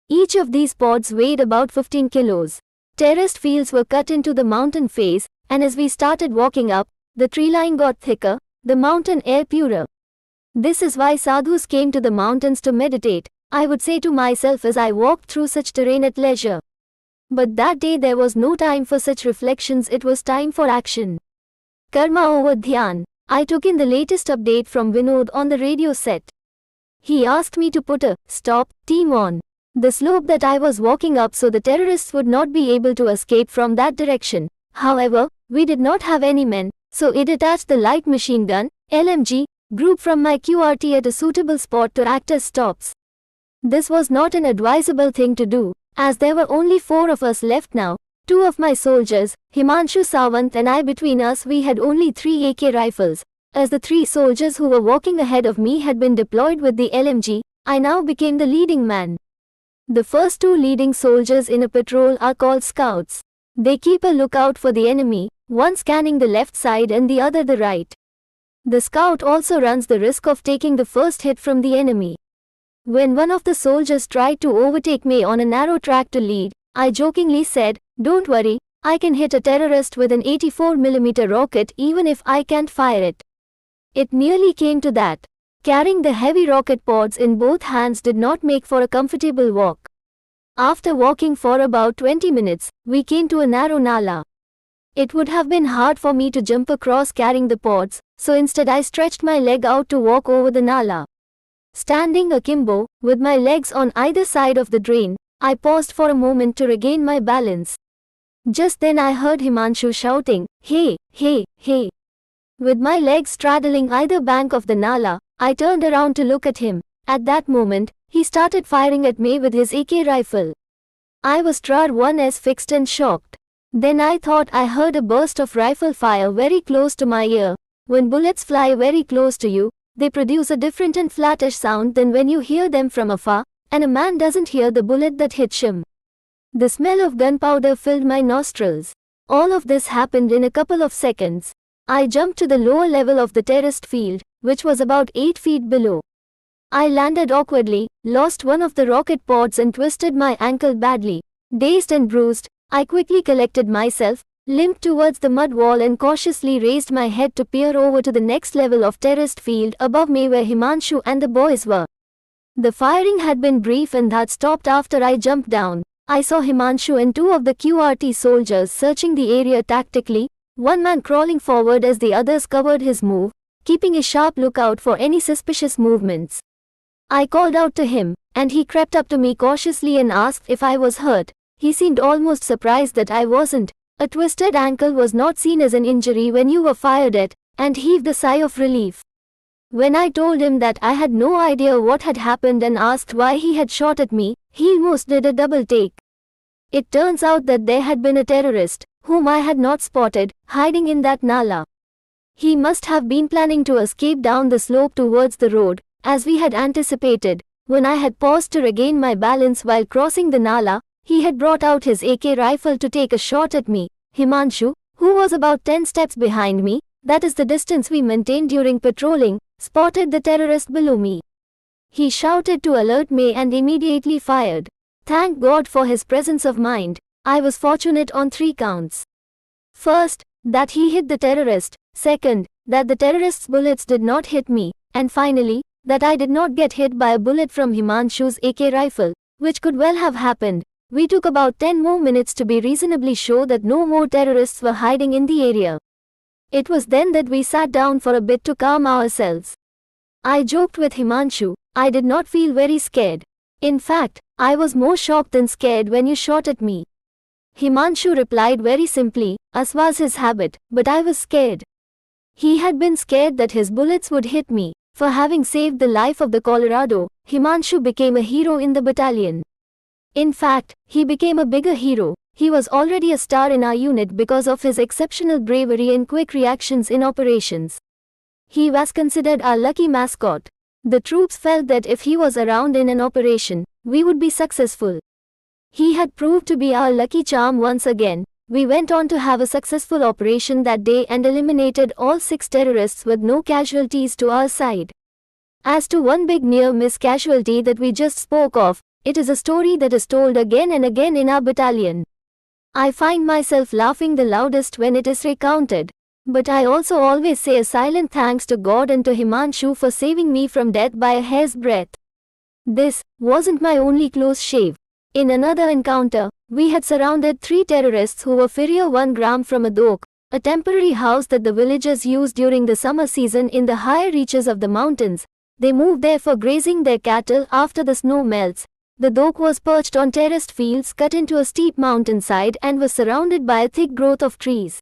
Each of these pods weighed about 15 kilos. Terraced fields were cut into the mountain face, and as we started walking up, the tree line got thicker, the mountain air purer. This is why sadhus came to the mountains to meditate, I would say to myself as I walked through such terrain at leisure. But that day there was no time for such reflections, it was time for action. Karma over dhyan. I took in the latest update from Vinod on the radio set. He asked me to put a stop team on the slope that I was walking up so the terrorists would not be able to escape from that direction. However, we did not have any men, so I detached the light machine gun, LMG, group from my QRT at a suitable spot to act as stops. This was not an advisable thing to do, as there were only 4 of us left now. 2 of my soldiers, Himanshu Sawant and I, between us we had only 3 AK rifles. As the 3 soldiers who were walking ahead of me had been deployed with the LMG, I now became the leading man. The first 2 leading soldiers in a patrol are called scouts. They keep a lookout for the enemy, one scanning the left side and the other the right. The scout also runs the risk of taking the first hit from the enemy. When one of the soldiers tried to overtake me on a narrow track to lead, I jokingly said, "Don't worry, I can hit a terrorist with an 84mm rocket even if I can't fire it." It nearly came to that. Carrying the heavy rocket pods in both hands did not make for a comfortable walk. After walking for about 20 minutes, we came to a narrow nala. It would have been hard for me to jump across carrying the pods, so instead I stretched my leg out to walk over the nala. Standing akimbo, with my legs on either side of the drain, I paused for a moment to regain my balance. Just then I heard Himanshu shouting, "Hey, hey, hey." With my legs straddling either bank of the nala, I turned around to look at him. At that moment, he started firing at me with his AK rifle. I was transfixed and shocked. Then I thought I heard a burst of rifle fire very close to my ear. When bullets fly very close to you, they produce a different and flattish sound than when you hear them from afar, and a man doesn't hear the bullet that hits him. The smell of gunpowder filled my nostrils. All of this happened in a couple of seconds. I jumped to the lower level of the terraced field, which was about 8 feet below. I landed awkwardly, lost one of the rocket pods and twisted my ankle badly. Dazed and bruised, I quickly collected myself, limped towards the mud wall and cautiously raised my head to peer over to the next level of terraced field above me where Himanshu and the boys were. The firing had been brief and had stopped after I jumped down. I saw Himanshu and 2 of the QRT soldiers searching the area tactically, one man crawling forward as the others covered his move, keeping a sharp lookout for any suspicious movements. I called out to him, and he crept up to me cautiously and asked if I was hurt. He seemed almost surprised that I wasn't. A twisted ankle was not seen as an injury when you were fired at, and heaved a sigh of relief. When I told him that I had no idea what had happened and asked why he had shot at me, he almost did a double take. It turns out that there had been a terrorist, whom I had not spotted, hiding in that nala. He must have been planning to escape down the slope towards the road, as we had anticipated. When I had paused to regain my balance while crossing the nala, he had brought out his AK rifle to take a shot at me. Himanshu, who was about 10 steps behind me, that is the distance we maintained during patrolling, spotted the terrorist below me. He shouted to alert me and immediately fired. Thank God for his presence of mind. I was fortunate on 3 counts. First, that he hit the terrorist. Second, that the terrorist's bullets did not hit me. And finally, that I did not get hit by a bullet from Himanshu's AK rifle, which could well have happened. We took about 10 more minutes to be reasonably sure that no more terrorists were hiding in the area. It was then that we sat down for a bit to calm ourselves. I joked with Himanshu, I did not feel very scared. In fact, I was more shocked than scared when you shot at me. Himanshu replied very simply, as was his habit, but I was scared. He had been scared that his bullets would hit me. For having saved the life of the Colorado, Himanshu became a hero in the battalion. In fact, he became a bigger hero. He was already a star in our unit because of his exceptional bravery and quick reactions in operations. He was considered our lucky mascot. The troops felt that if he was around in an operation, we would be successful. He had proved to be our lucky charm once again. We went on to have a successful operation that day and eliminated all 6 terrorists with no casualties to our side. As to one big near-miss casualty that we just spoke of, it is a story that is told again and again in our battalion. I find myself laughing the loudest when it is recounted. But I also always say a silent thanks to God and to Himanshu for saving me from death by a hair's breadth. This wasn't my only close shave. In another encounter, we had surrounded 3 terrorists who were further 1 gram from a dok, a temporary house that the villagers use during the summer season in the higher reaches of the mountains. They move there for grazing their cattle after the snow melts. The dok was perched on terraced fields cut into a steep mountainside and was surrounded by a thick growth of trees.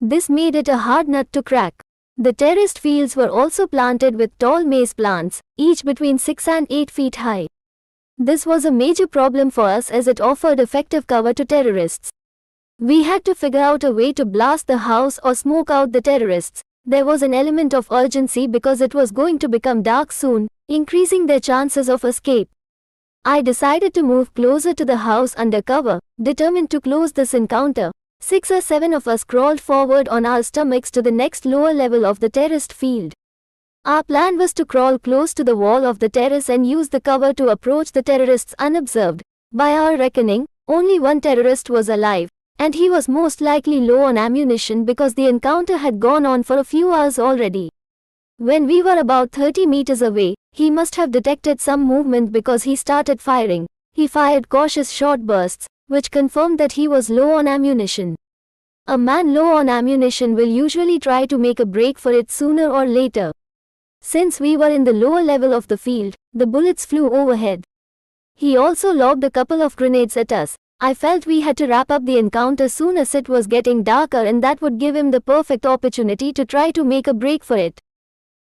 This made it a hard nut to crack. The terraced fields were also planted with tall maize plants, each between 6 and 8 feet high. This was a major problem for us as it offered effective cover to terrorists. We had to figure out a way to blast the house or smoke out the terrorists. There was an element of urgency because it was going to become dark soon, increasing their chances of escape. I decided to move closer to the house under cover, determined to close this encounter. 6 or 7 of us crawled forward on our stomachs to the next lower level of the terraced field. Our plan was to crawl close to the wall of the terrace and use the cover to approach the terrorists unobserved. By our reckoning, only 1 terrorist was alive, and he was most likely low on ammunition because the encounter had gone on for a few hours already. When we were about 30 meters away, he must have detected some movement because he started firing. He fired cautious short bursts, which confirmed that he was low on ammunition. A man low on ammunition will usually try to make a break for it sooner or later. Since we were in the lower level of the field, the bullets flew overhead. He also lobbed a couple of grenades at us. I felt we had to wrap up the encounter soon as it was getting darker, and that would give him the perfect opportunity to try to make a break for it.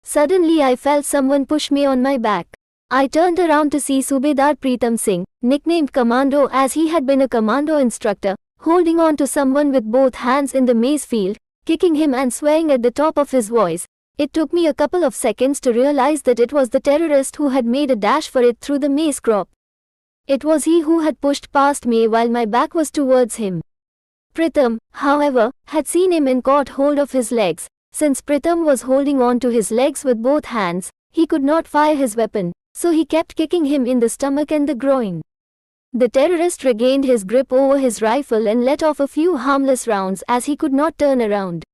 Suddenly I felt someone push me on my back. I turned around to see Subedar Pritam Singh, nicknamed Commando as he had been a commando instructor, holding on to someone with both hands in the maize field, kicking him and swearing at the top of his voice. It took me a couple of seconds to realize that it was the terrorist who had made a dash for it through the maize crop. It was he who had pushed past me while my back was towards him. Pritam, however, had seen him and caught hold of his legs. Since Pritam was holding on to his legs with both hands, he could not fire his weapon, so he kept kicking him in the stomach and the groin. The terrorist regained his grip over his rifle and let off a few harmless rounds as he could not turn around.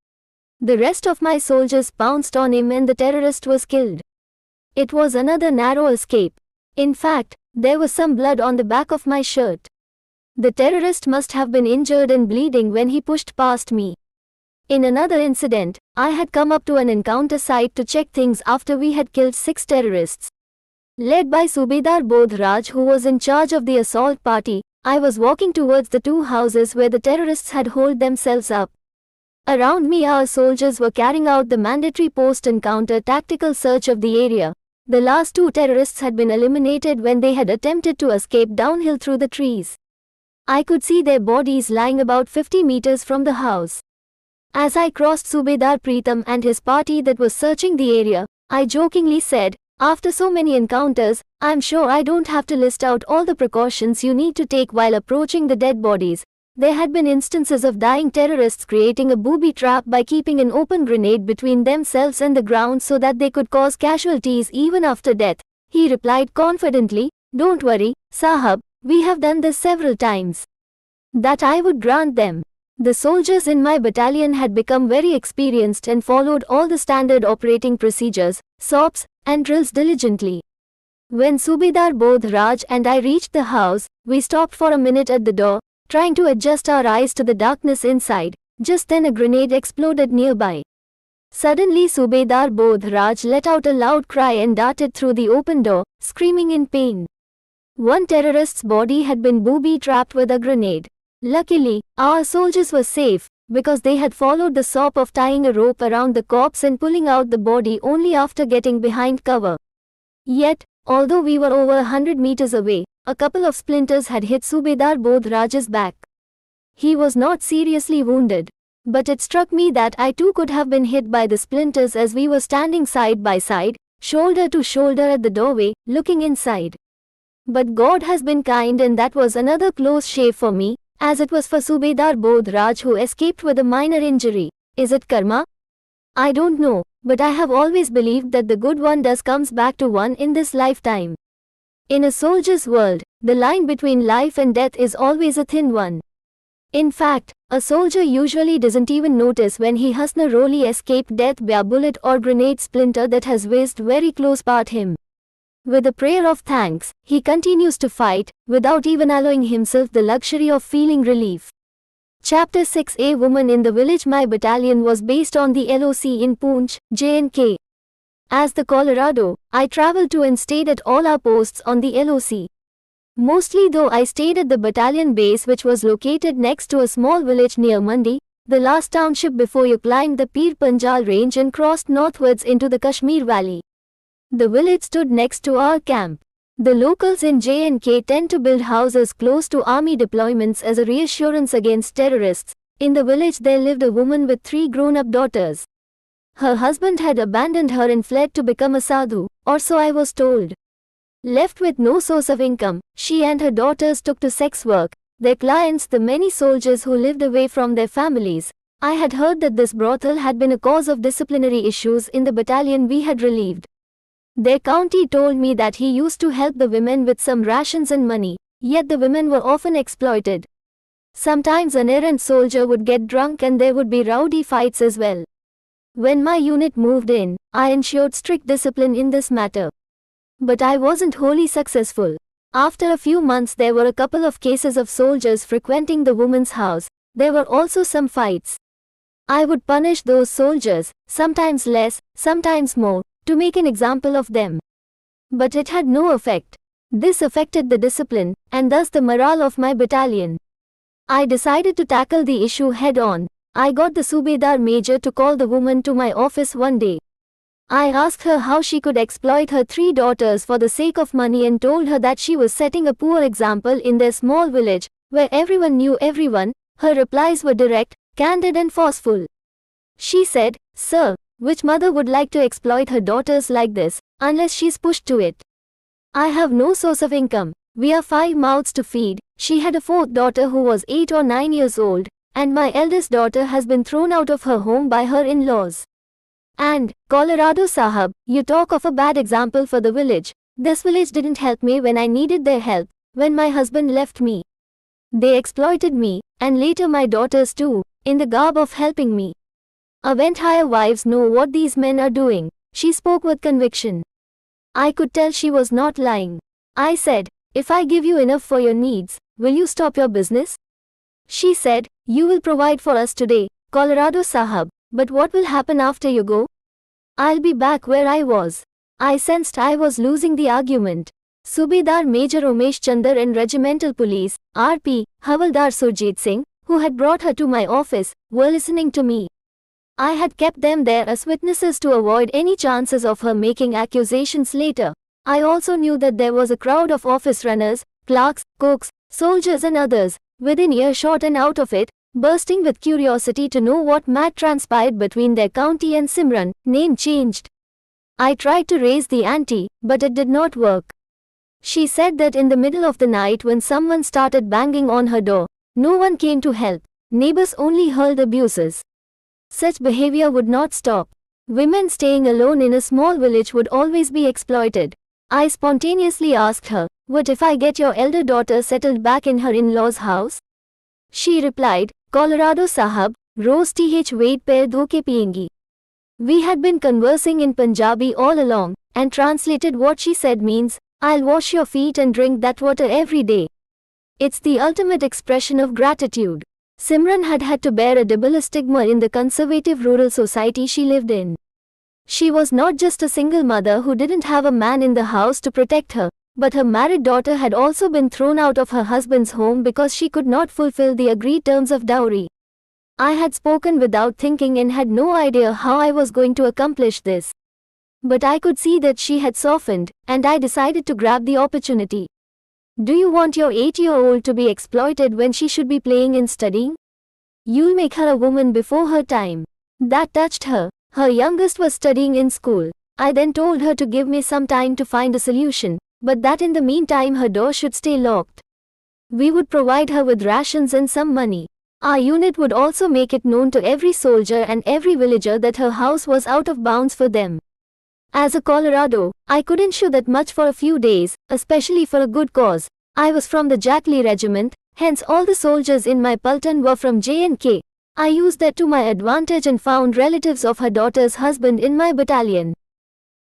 The rest of my soldiers pounced on him and the terrorist was killed. It was another narrow escape. In fact, there was some blood on the back of my shirt. The terrorist must have been injured and bleeding when he pushed past me. In another incident, I had come up to an encounter site to check things after we had killed 6 terrorists. Led by Subedar Bodhraj, who was in charge of the assault party, I was walking towards the 2 houses where the terrorists had holed themselves up. Around me our soldiers were carrying out the mandatory post-encounter tactical search of the area. The last 2 terrorists had been eliminated when they had attempted to escape downhill through the trees. I could see their bodies lying about 50 meters from the house. As I crossed Subedar Preetham and his party that was searching the area, I jokingly said, "After so many encounters, I'm sure I don't have to list out all the precautions you need to take while approaching the dead bodies." There had been instances of dying terrorists creating a booby trap by keeping an open grenade between themselves and the ground so that they could cause casualties even after death. He replied confidently, "Don't worry, Sahab, we have done this several times." That I would grant them. The soldiers in my battalion had become very experienced and followed all the standard operating procedures, SOPs, and drills diligently. When Subedar Bodh Raj and I reached the house, we stopped for a minute at the door, trying to adjust our eyes to the darkness inside. Just then a grenade exploded nearby. Suddenly Subedar Bodh Raj let out a loud cry and darted through the open door, screaming in pain. One terrorist's body had been booby-trapped with a grenade. Luckily, our soldiers were safe, because they had followed the SOP of tying a rope around the corpse and pulling out the body only after getting behind cover. Yet, although we were over 100 meters away, a couple of splinters had hit Subedar Bodh Raj's back. He was not seriously wounded, but it struck me that I too could have been hit by the splinters as we were standing side by side, shoulder to shoulder at the doorway, looking inside. But God has been kind, and that was another close shave for me, as it was for Subedar Bodh Raj who escaped with a minor injury. Is it karma? I don't know, but I have always believed that the good one does comes back to one in this lifetime. In a soldier's world, the line between life and death is always a thin one. In fact, a soldier usually doesn't even notice when he has narrowly escaped death by a bullet or grenade splinter that has whizzed very close past him. With a prayer of thanks, he continues to fight, without even allowing himself the luxury of feeling relief. Chapter 6. A woman in the village. My battalion was based on the LOC in Poonch, J&K. As the Colorado, I traveled to and stayed at all our posts on the LOC. Mostly though I stayed at the battalion base, which was located next to a small village near Mandi, the last township before you climbed the Pir Panjal range and crossed northwards into the Kashmir Valley. The village stood next to our camp. The locals in J&K tend to build houses close to army deployments as a reassurance against terrorists. In the village there lived a woman with 3 grown-up daughters. Her husband had abandoned her and fled to become a sadhu, or so I was told. Left with no source of income, she and her daughters took to sex work. Their clients, the many soldiers who lived away from their families. I had heard that this brothel had been a cause of disciplinary issues in the battalion we had relieved. Their county told me that he used to help the women with some rations and money, yet the women were often exploited. Sometimes an errant soldier would get drunk and there would be rowdy fights as well. When my unit moved in, I ensured strict discipline in this matter. But I wasn't wholly successful. After a few months there were a couple of cases of soldiers frequenting the woman's house. There were also some fights. I would punish those soldiers, sometimes less, sometimes more, to make an example of them. But it had no effect. This affected the discipline, and thus the morale of my battalion. I decided to tackle the issue head-on. I got the Subedar Major to call the woman to my office one day. I asked her how she could exploit her 3 daughters for the sake of money and told her that she was setting a poor example in their small village, where everyone knew everyone. Her replies were direct, candid and forceful. She said, "Sir, which mother would like to exploit her daughters like this, unless she's pushed to it? I have no source of income. We are 5 mouths to feed." She had a 4th daughter who was 8 or 9 years old, and my eldest daughter has been thrown out of her home by her in-laws. And, Colorado Sahab, you talk of a bad example for the village. This village didn't help me when I needed their help, when my husband left me. They exploited me, and later my daughters too, in the garb of helping me. Aventire wives know what these men are doing. She spoke with conviction. I could tell she was not lying. I said, "If I give you enough for your needs, will you stop your business?" She said, "You will provide for us today, Colorado Sahab, but what will happen after you go?" "I'll be back where I was." I sensed I was losing the argument. Subedar Major Umesh Chandar and Regimental Police, RP, Havaldar Surjit Singh, who had brought her to my office, were listening to me. I had kept them there as witnesses to avoid any chances of her making accusations later. I also knew that there was a crowd of office runners, clerks, cooks, soldiers and others, within earshot and out of it, bursting with curiosity to know what might transpired between their county and Simran, name changed. I tried to raise the ante, but it did not work. She said that in the middle of the night when someone started banging on her door, no one came to help. Neighbors only hurled abuses. Such behavior would not stop. Women staying alone in a small village would always be exploited. I spontaneously asked her, "What if I get your elder daughter settled back in her in-laws' house?" She replied, "Colorado Sahab, Rose th wait pair dhoke piyengi." We had been conversing in Punjabi all along, and translated what she said means, "I'll wash your feet and drink that water every day." It's the ultimate expression of gratitude. Simran had had to bear a double stigma in the conservative rural society she lived in. She was not just a single mother who didn't have a man in the house to protect her, but her married daughter had also been thrown out of her husband's home because she could not fulfill the agreed terms of dowry. I had spoken without thinking and had no idea how I was going to accomplish this. But I could see that she had softened, and I decided to grab the opportunity. Do you want your 8-year-old to be exploited when she should be playing and studying? You'll make her a woman before her time. That touched her. Her youngest was studying in school. I then told her to give me some time to find a solution, but that in the meantime her door should stay locked. We would provide her with rations and some money. Our unit would also make it known to every soldier and every villager that her house was out of bounds for them. As a Colorado, I couldn't show that much for a few days, especially for a good cause. I was from the Jack Lee regiment, hence all the soldiers in my platoon were from J&K. I used that to my advantage and found relatives of her daughter's husband in my battalion.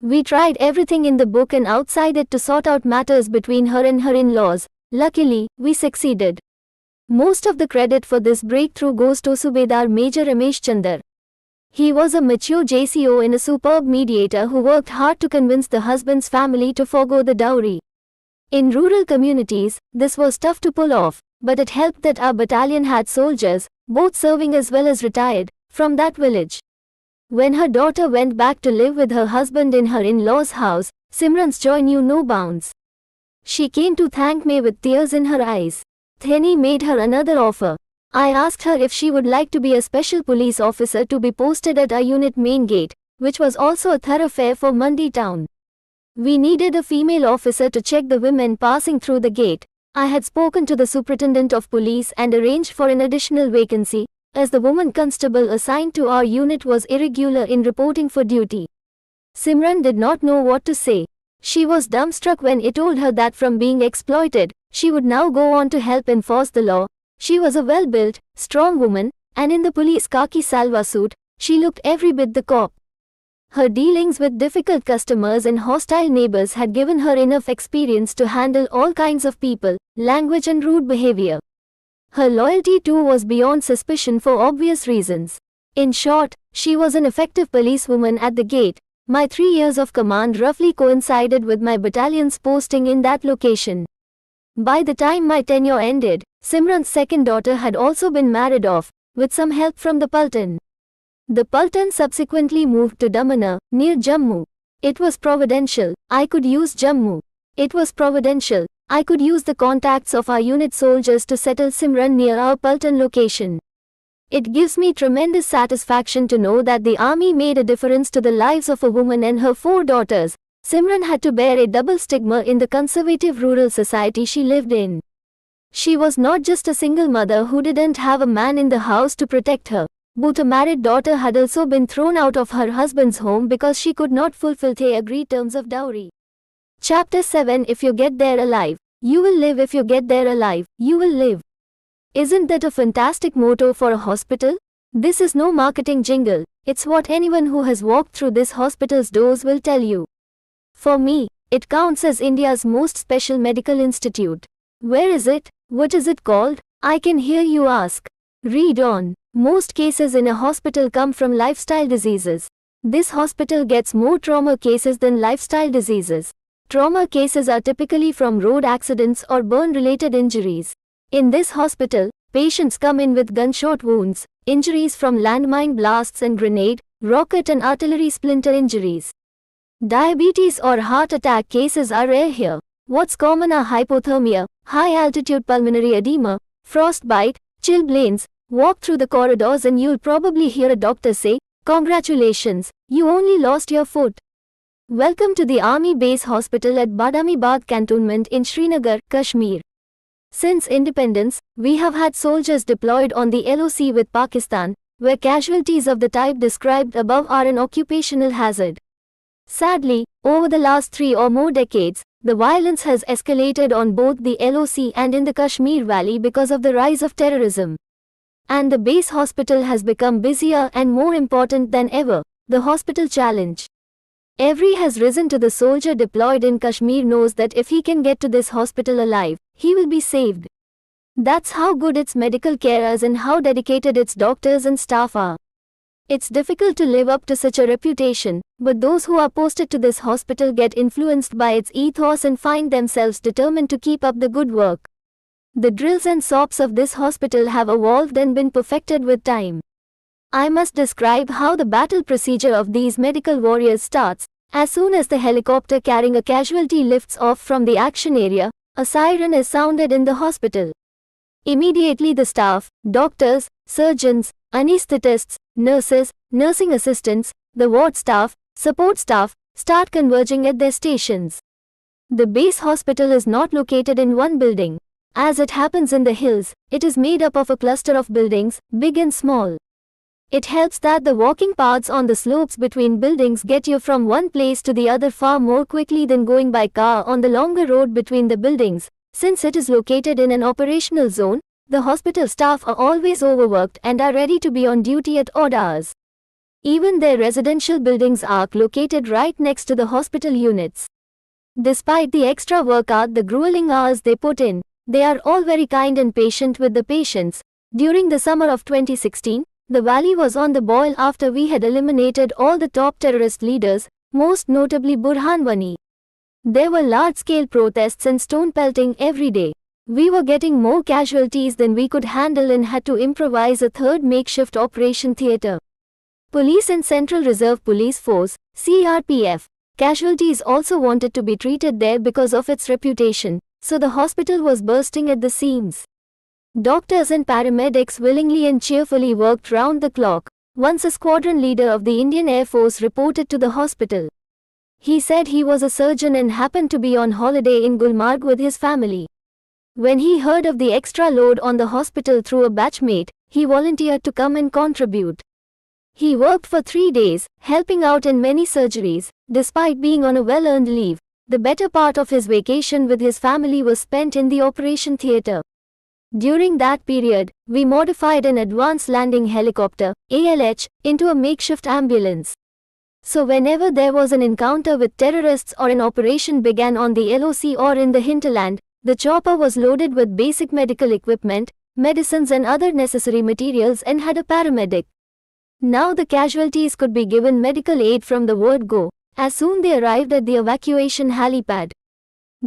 We tried everything in the book and outside it to sort out matters between her and her in-laws. Luckily, we succeeded. Most of the credit for this breakthrough goes to Subedar Major Ramesh Chandar. He was a mature JCO and a superb mediator who worked hard to convince the husband's family to forgo the dowry. In rural communities, this was tough to pull off, but it helped that our battalion had soldiers, both serving as well as retired, from that village. When her daughter went back to live with her husband in her in-laws' house, Simran's joy knew no bounds. She came to thank me with tears in her eyes. Theni made her another offer. I asked her if she would like to be a special police officer to be posted at our unit main gate, which was also a thoroughfare for Mandi town. We needed a female officer to check the women passing through the gate. I had spoken to the superintendent of police and arranged for an additional vacancy, as the woman constable assigned to our unit was irregular in reporting for duty. Simran did not know what to say. She was dumbstruck when it told her that from being exploited, she would now go on to help enforce the law. She was a well-built, strong woman, and in the police khaki salwa suit, she looked every bit the cop. Her dealings with difficult customers and hostile neighbors had given her enough experience to handle all kinds of people, language and rude behavior. Her loyalty too was beyond suspicion for obvious reasons. In short, she was an effective policewoman at the gate. My 3 years of command roughly coincided with my battalion's posting in that location. By the time my tenure ended, Simran's second daughter had also been married off, with some help from the Paltan. The Paltan subsequently moved to Damana, near Jammu. It was providential. I could use Jammu. It was providential. I could use the contacts of our unit soldiers to settle Simran near our Paltan location. It gives me tremendous satisfaction to know that the army made a difference to the lives of a woman and her 4 daughters. Simran had to bear a double stigma in the conservative rural society she lived in. She was not just a single mother who didn't have a man in the house to protect her, but a married daughter had also been thrown out of her husband's home because she could not fulfill the agreed terms of dowry. Chapter 7 If you get there alive, you will live. If you get there alive, you will live. Isn't that a fantastic motto for a hospital? This is no marketing jingle, it's what anyone who has walked through this hospital's doors will tell you. For me, it counts as India's most special medical institute. Where is it? What is it called? I can hear you ask. Read on. Most cases in a hospital come from lifestyle diseases. This hospital gets more trauma cases than lifestyle diseases. Trauma cases are typically from road accidents or burn-related injuries. In this hospital, patients come in with gunshot wounds, injuries from landmine blasts and grenade, rocket and artillery splinter injuries. Diabetes or heart attack cases are rare here. What's common are hypothermia, high-altitude pulmonary edema, frostbite, chilblains. Walk through the corridors and you'll probably hear a doctor say, "Congratulations, you only lost your foot." Welcome to the Army Base Hospital at Badami Bagh Cantonment in Srinagar, Kashmir. Since independence, we have had soldiers deployed on the LOC with Pakistan, where casualties of the type described above are an occupational hazard. Sadly, over the last 3 or more decades, the violence has escalated on both the LOC and in the Kashmir Valley because of the rise of terrorism. And the base hospital has become busier and more important than ever. The hospital challenge. Every has risen to the soldier deployed in Kashmir knows that if he can get to this hospital alive, he will be saved. That's how good its medical care is and how dedicated its doctors and staff are. It's difficult to live up to such a reputation, but those who are posted to this hospital get influenced by its ethos and find themselves determined to keep up the good work. The drills and SOPs of this hospital have evolved and been perfected with time. I must describe how the battle procedure of these medical warriors starts. As soon as the helicopter carrying a casualty lifts off from the action area, a siren is sounded in the hospital. Immediately the staff, doctors, surgeons, anesthetists, nurses, nursing assistants, the ward staff, support staff, start converging at their stations. The base hospital is not located in one building. As it happens in the hills, it is made up of a cluster of buildings, big and small. It helps that the walking paths on the slopes between buildings get you from one place to the other far more quickly than going by car on the longer road between the buildings. Since it is located in an operational zone, the hospital staff are always overworked and are ready to be on duty at odd hours. Even their residential buildings are located right next to the hospital units. Despite the extra work hours, the grueling hours they put in, they are all very kind and patient with the patients. During the summer of 2016, the valley was on the boil after we had eliminated all the top terrorist leaders, most notably Burhan Wani. There were large-scale protests and stone pelting every day. We were getting more casualties than we could handle and had to improvise a third makeshift operation theatre. Police and Central Reserve Police Force, CRPF, casualties also wanted to be treated there because of its reputation, so the hospital was bursting at the seams. Doctors and paramedics willingly and cheerfully worked round the clock. Once a squadron leader of the Indian Air Force reported to the hospital. He said he was a surgeon and happened to be on holiday in Gulmarg with his family. When he heard of the extra load on the hospital through a batchmate, he volunteered to come and contribute. He worked for 3 days, helping out in many surgeries. Despite being on a well-earned leave, the better part of his vacation with his family was spent in the operation theatre. During that period, we modified an advanced landing helicopter, ALH, into a makeshift ambulance. So whenever there was an encounter with terrorists or an operation began on the LOC or in the hinterland, the chopper was loaded with basic medical equipment, medicines and other necessary materials and had a paramedic. Now the casualties could be given medical aid from the word go, as soon they arrived at the evacuation helipad.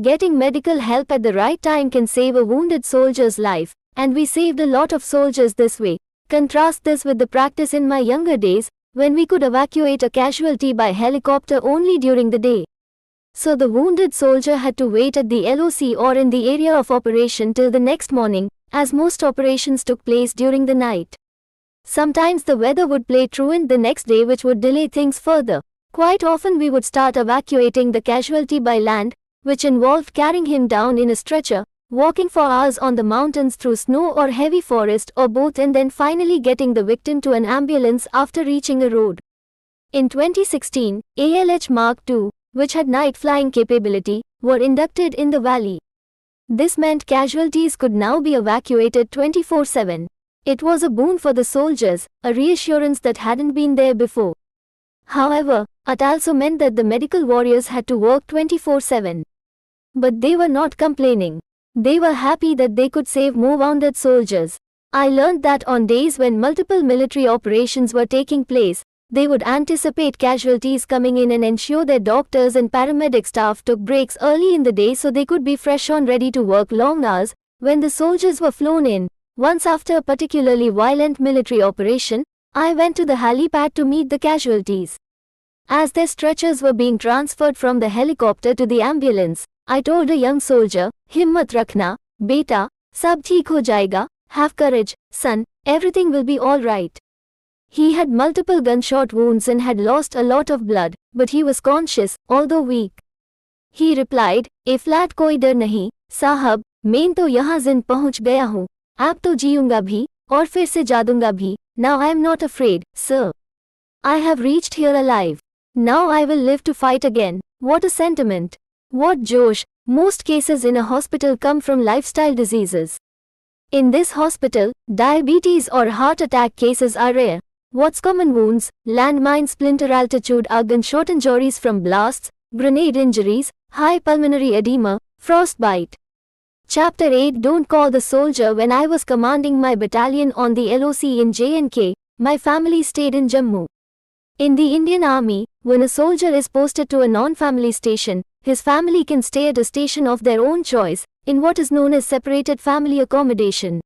Getting medical help at the right time can save a wounded soldier's life, and we saved a lot of soldiers this way. Contrast this with the practice in my younger days, when we could evacuate a casualty by helicopter only during the day. So the wounded soldier had to wait at the LOC or in the area of operation till the next morning, as most operations took place during the night. Sometimes the weather would play truant the next day, which would delay things further. Quite often we would start evacuating the casualty by land, which involved carrying him down in a stretcher, walking for hours on the mountains through snow or heavy forest or both, and then finally getting the victim to an ambulance after reaching a road. In 2016, ALH Mark II, which had night flying capability, were inducted in the valley. This meant casualties could now be evacuated 24/7. It was a boon for the soldiers, a reassurance that hadn't been there before. However, it also meant that the medical warriors had to work 24/7. But they were not complaining. They were happy that they could save more wounded soldiers. I learned that on days when multiple military operations were taking place, they would anticipate casualties coming in and ensure their doctors and paramedic staff took breaks early in the day so they could be fresh on ready to work long hours when the soldiers were flown in. Once after a particularly violent military operation, I went to the helipad to meet the casualties. As their stretchers were being transferred from the helicopter to the ambulance, I told a young soldier, "Himmat rakhna, beta, Sab theek ho jayega, have courage, son, everything will be all right. He had multiple gunshot wounds and had lost a lot of blood, but he was conscious, although weak. He replied, "A flat कोई डर नहीं, साहब, मैं तो यहाँ जिंद पहुँच गया हूँ, अब तो जीऊंगा भी, और फिर से जा दूंगा भी, now I am not afraid, sir. I have reached here alive. Now I will live to fight again." What a sentiment. What Josh. Most cases in a hospital come from lifestyle diseases. In this hospital, diabetes or heart attack cases are rare. What's common? Wounds, landmine splinter, altitude, gunshot injuries from blasts, grenade injuries, high pulmonary edema, frostbite. Chapter 8. Don't call the soldier. When I was commanding my battalion on the LOC in J&K, my family stayed in Jammu. In the Indian Army, when a soldier is posted to a non-family station, his family can stay at a station of their own choice, in what is known as separated family accommodation.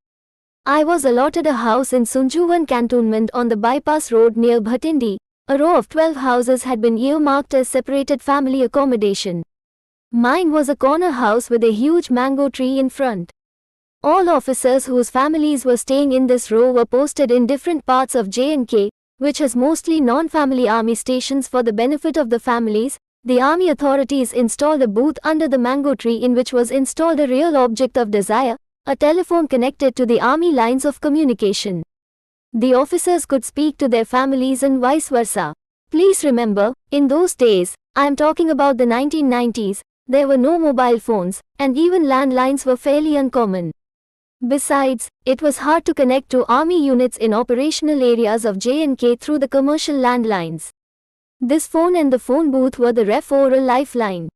I was allotted a house in Sunjuvan cantonment on the bypass road near Bhatindi. A row of 12 houses had been earmarked as separated family accommodation. Mine was a corner house with a huge mango tree in front. All officers whose families were staying in this row were posted in different parts of J&K, which has mostly non-family army stations. For the benefit of the families, the army authorities installed a booth under the mango tree in which was installed a real object of desire, a telephone connected to the army lines of communication. The officers could speak to their families and vice versa. Please remember, in those days, I am talking about the 1990s, there were no mobile phones, and even landlines were fairly uncommon. Besides, it was hard to connect to army units in operational areas of J&K through the commercial landlines. This phone and the phone booth were the oral lifeline.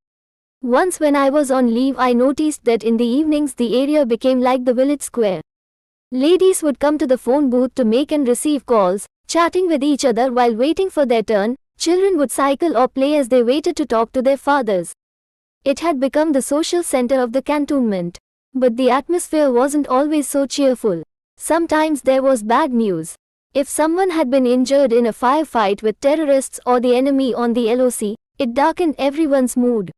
Once when I was on leave, I noticed that in the evenings the area became like the village square. Ladies would come to the phone booth to make and receive calls, chatting with each other while waiting for their turn. Children would cycle or play as they waited to talk to their fathers. It had become the social center of the cantonment. But the atmosphere wasn't always so cheerful. Sometimes there was bad news. If someone had been injured in a firefight with terrorists or the enemy on the LOC, it darkened everyone's mood.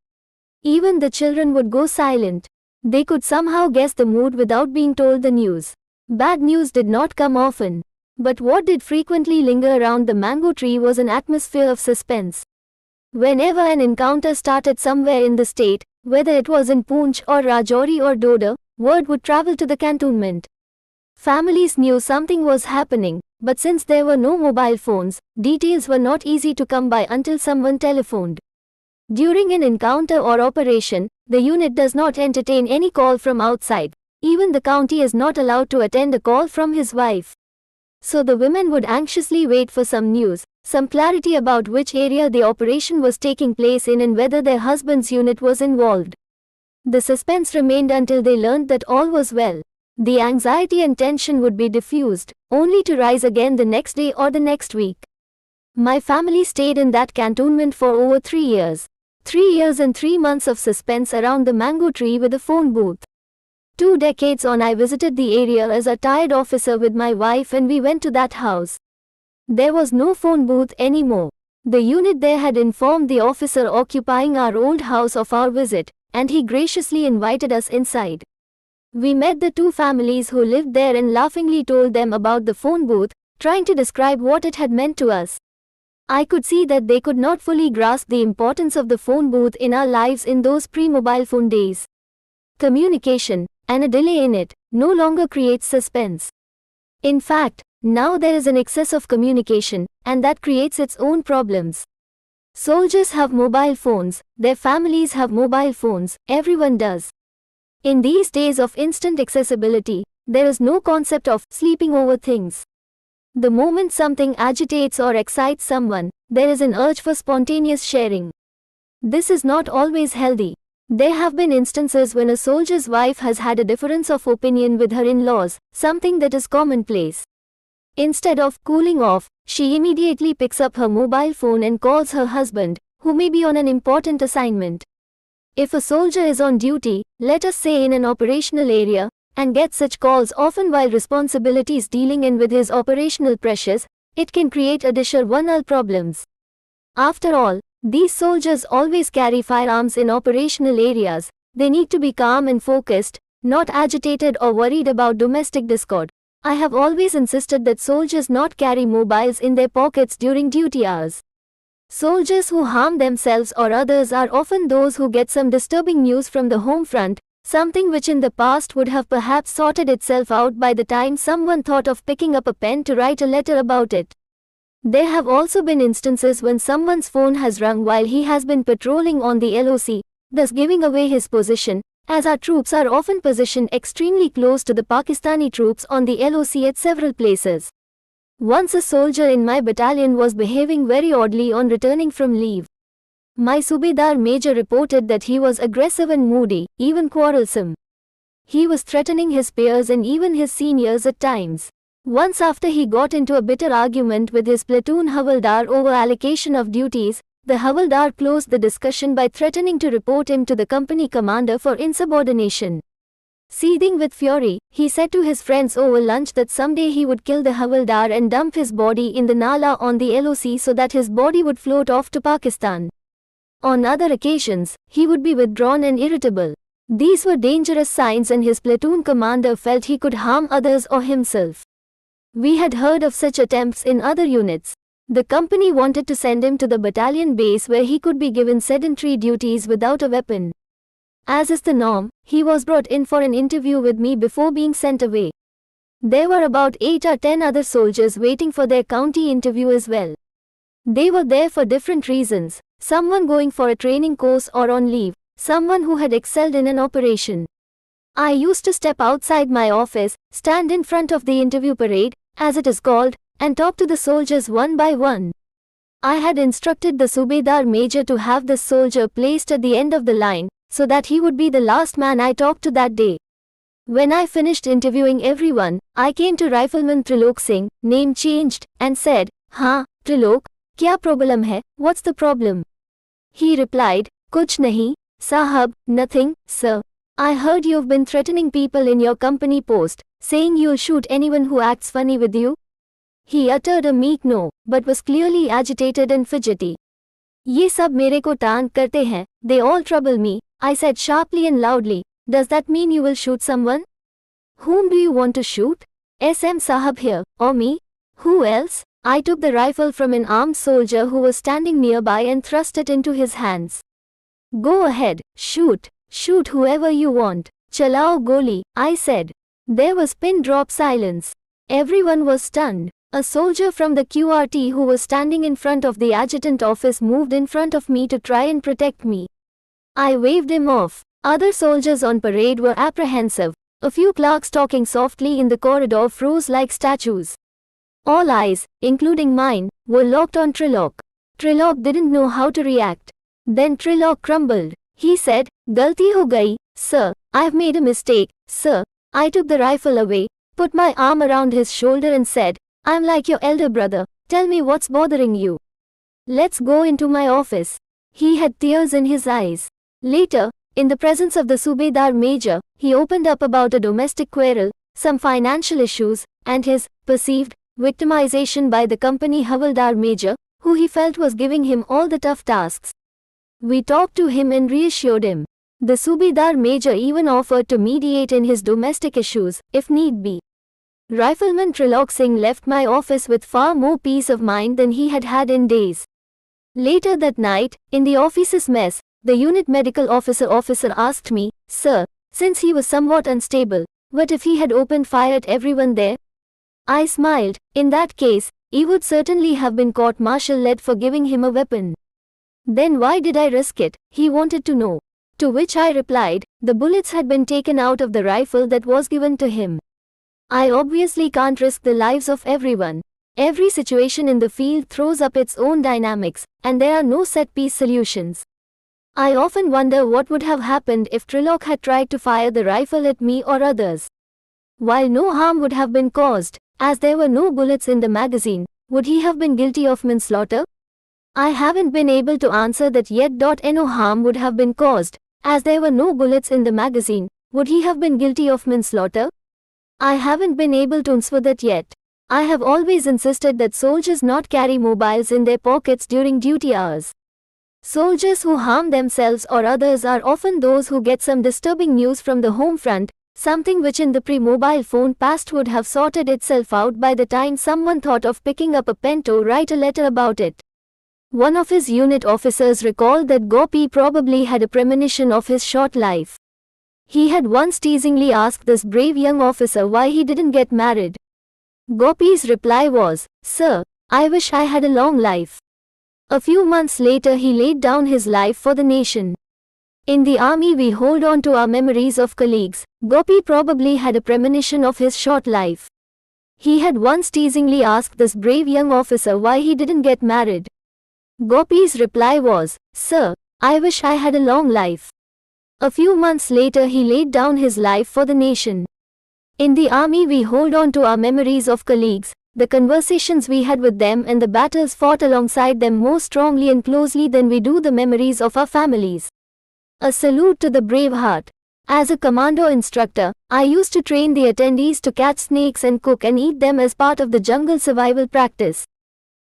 Even the children would go silent. They could somehow guess the mood without being told the news. Bad news did not come often. But what did frequently linger around the mango tree was an atmosphere of suspense. Whenever an encounter started somewhere in the state, whether it was in Poonch or Rajouri or Doda, word would travel to the cantonment. Families knew something was happening, but since there were no mobile phones, details were not easy to come by until someone telephoned. During an encounter or operation, the unit does not entertain any call from outside. Even the county is not allowed to attend a call from his wife. So the women would anxiously wait for some news, some clarity about which area the operation was taking place in and whether their husband's unit was involved. The suspense remained until they learned that all was well. The anxiety and tension would be diffused, only to rise again the next day or the next week. My family stayed in that cantonment for over 3 years. 3 years and 3 months of suspense around the mango tree with a phone booth. 2 decades on, I visited the area as a tired officer with my wife and we went to that house. There was no phone booth anymore. The unit there had informed the officer occupying our old house of our visit, and he graciously invited us inside. We met the 2 families who lived there and laughingly told them about the phone booth, trying to describe what it had meant to us. I could see that they could not fully grasp the importance of the phone booth in our lives in those pre-mobile phone days. Communication, and a delay in it, no longer creates suspense. In fact, now there is an excess of communication, and that creates its own problems. Soldiers have mobile phones, their families have mobile phones, everyone does. In these days of instant accessibility, there is no concept of sleeping over things. The moment something agitates or excites someone, there is an urge for spontaneous sharing. This is not always healthy. There have been instances when a soldier's wife has had a difference of opinion with her in-laws, something that is commonplace. Instead of cooling off, she immediately picks up her mobile phone and calls her husband, who may be on an important assignment. If a soldier is on duty, let us say in an operational area, and gets such calls often while responsibilities dealing in with his operational pressures, it can create additional problems. After all, these soldiers always carry firearms in operational areas. They need to be calm and focused, not agitated or worried about domestic discord. I have always insisted that soldiers not carry mobiles in their pockets during duty hours. Soldiers who harm themselves or others are often those who get some disturbing news from the home front, something which in the past would have perhaps sorted itself out by the time someone thought of picking up a pen to write a letter about it. There have also been instances when someone's phone has rung while he has been patrolling on the LOC, thus giving away his position, as our troops are often positioned extremely close to the Pakistani troops on the LOC at several places. Once a soldier in my battalion was behaving very oddly on returning from leave. My Subedar Major reported that he was aggressive and moody, even quarrelsome. He was threatening his peers and even his seniors at times. Once after he got into a bitter argument with his platoon Havaldar over allocation of duties, the Havaldar closed the discussion by threatening to report him to the company commander for insubordination. Seething with fury, he said to his friends over lunch that someday he would kill the Havaldar and dump his body in the Nala on the LOC so that his body would float off to Pakistan. On other occasions, he would be withdrawn and irritable. These were dangerous signs and his platoon commander felt he could harm others or himself. We had heard of such attempts in other units. The company wanted to send him to the battalion base where he could be given sedentary duties without a weapon. As is the norm, he was brought in for an interview with me before being sent away. There were about 8 or 10 other soldiers waiting for their county interview as well. They were there for different reasons, someone going for a training course or on leave, someone who had excelled in an operation. I used to step outside my office, stand in front of the interview parade, as it is called, and talk to the soldiers one by one. I had instructed the Subedar Major to have this soldier placed at the end of the line, so that he would be the last man I talked to that day. When I finished interviewing everyone, I came to Rifleman Trilok Singh, name changed, and said, "Haan, Trilok, kya problem hai, what's the problem?" He replied, "Kuch nahi, Sahab, nothing, sir. I heard you've been threatening people in your company post, saying you'll shoot anyone who acts funny with you." He uttered a meek no, but was clearly agitated and fidgety. "Ye sab mere ko tang karte hain, they all trouble me," I said sharply and loudly. "Does that mean you will shoot someone? Whom do you want to shoot? SM Sahab here, or me? Who else?" I took the rifle from an armed soldier who was standing nearby and thrust it into his hands. "Go ahead, shoot. Shoot whoever you want. Chalao goli," I said. There was pin-drop silence. Everyone was stunned. A soldier from the QRT who was standing in front of the adjutant office moved in front of me to try and protect me. I waved him off. Other soldiers on parade were apprehensive. A few clerks talking softly in the corridor froze like statues. All eyes, including mine, were locked on Trilok. Trilok didn't know how to react. Then Trilok crumbled. He said, "Galti ho gayi, sir. I've made a mistake, sir." I took the rifle away, put my arm around his shoulder and said, "I'm like your elder brother. Tell me what's bothering you. Let's go into my office." He had tears in his eyes. Later, in the presence of the Subedar Major, he opened up about a domestic quarrel, some financial issues, and his perceived victimization by the company Havaldar Major, who he felt was giving him all the tough tasks. We talked to him and reassured him. The Subedar Major even offered to mediate in his domestic issues, if need be. Rifleman Trilok Singh left my office with far more peace of mind than he had had in days. Later that night, in the office's mess, the unit medical officer asked me, "Sir, since he was somewhat unstable, what if he had opened fire at everyone there?" I smiled. In that case, he would certainly have been court-martial-led for giving him a weapon. Then why did I risk it, he wanted to know. To which I replied, the bullets had been taken out of the rifle that was given to him. I obviously can't risk the lives of everyone. Every situation in the field throws up its own dynamics, and there are no set-piece solutions. I often wonder what would have happened if Trilok had tried to fire the rifle at me or others. While no harm would have been caused, as there were no bullets in the magazine, would he have been guilty of manslaughter? I haven't been able to answer that yet. No harm would have been caused, as there were no bullets in the magazine. Would he have been guilty of manslaughter? I haven't been able to answer that yet. I have always insisted that soldiers not carry mobiles in their pockets during duty hours. Soldiers who harm themselves or others are often those who get some disturbing news from the home front, something which in the pre-mobile phone past would have sorted itself out by the time someone thought of picking up a pen to write a letter about it. One of his unit officers recalled that Gopi probably had a premonition of his short life. He had once teasingly asked this brave young officer why he didn't get married. Gopi's reply was, "Sir, I wish I had a long life." A few months later he laid down his life for the nation. In the army we hold on to our memories of colleagues. Gopi probably had a premonition of his short life. He had once teasingly asked this brave young officer why he didn't get married. Gopi's reply was, "Sir, I wish I had a long life." A few months later he laid down his life for the nation. In the army we hold on to our memories of colleagues, the conversations we had with them and the battles fought alongside them more strongly and closely than we do the memories of our families. A salute to the brave heart. As a commando instructor, I used to train the attendees to catch snakes and cook and eat them as part of the jungle survival practice.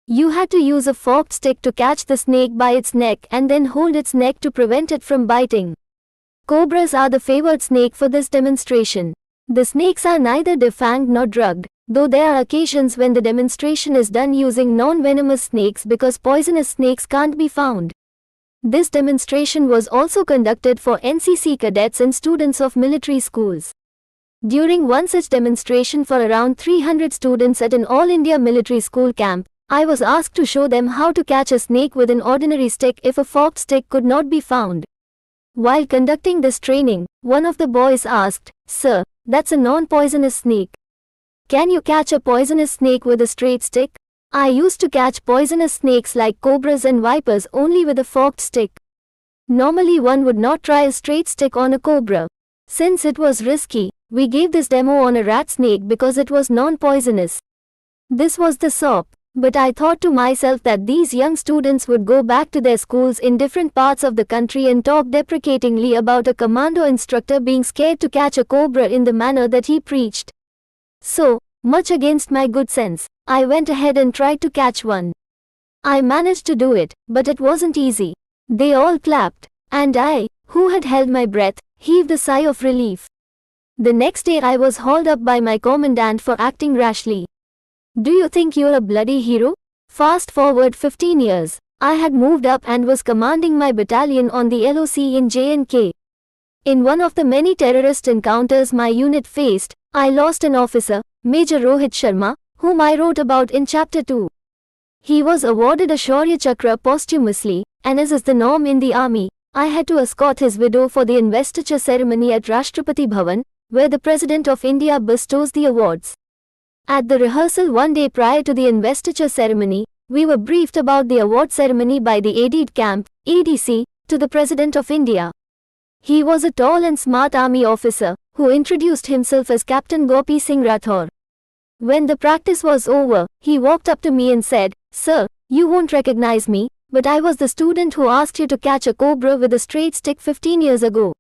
You had to use a forked stick to catch the snake by its neck and then hold its neck to prevent it from biting. Cobras are the favored snake for this demonstration. The snakes are neither defanged nor drugged, though there are occasions when the demonstration is done using non-venomous snakes because poisonous snakes can't be found. This demonstration was also conducted for NCC cadets and students of military schools. During one such demonstration for around 300 students at an All India military school camp, I was asked to show them how to catch a snake with an ordinary stick if a forked stick could not be found. While conducting this training, one of the boys asked, "Sir, that's a non-poisonous snake. Can you catch a poisonous snake with a straight stick?" I used to catch poisonous snakes like cobras and vipers only with a forked stick. Normally one would not try a straight stick on a cobra. Since it was risky, we gave this demo on a rat snake because it was non-poisonous. This was the SOP, but I thought to myself that these young students would go back to their schools in different parts of the country and talk deprecatingly about a commando instructor being scared to catch a cobra in the manner that he preached. So, much against my good sense, I went ahead and tried to catch one. I managed to do it, but it wasn't easy. They all clapped, and I, who had held my breath, heaved a sigh of relief. The next day I was hauled up by my commandant for acting rashly. "Do you think you're a bloody hero?" Fast forward 15 years, I had moved up and was commanding my battalion on the LOC in J&K. In one of the many terrorist encounters my unit faced, I lost an officer, Major Rohit Sharma, whom I wrote about in Chapter 2. He was awarded a Shaurya Chakra posthumously, and as is the norm in the army, I had to escort his widow for the investiture ceremony at Rashtrapati Bhavan, where the President of India bestows the awards. At the rehearsal one day prior to the investiture ceremony, we were briefed about the award ceremony by the aide-de-camp, ADC, to the President of India. He was a tall and smart army officer, who introduced himself as Captain Gopi Singh Rathore. When the practice was over, he walked up to me and said, "Sir, you won't recognize me, but I was the student who asked you to catch a cobra with a straight stick 15 years ago."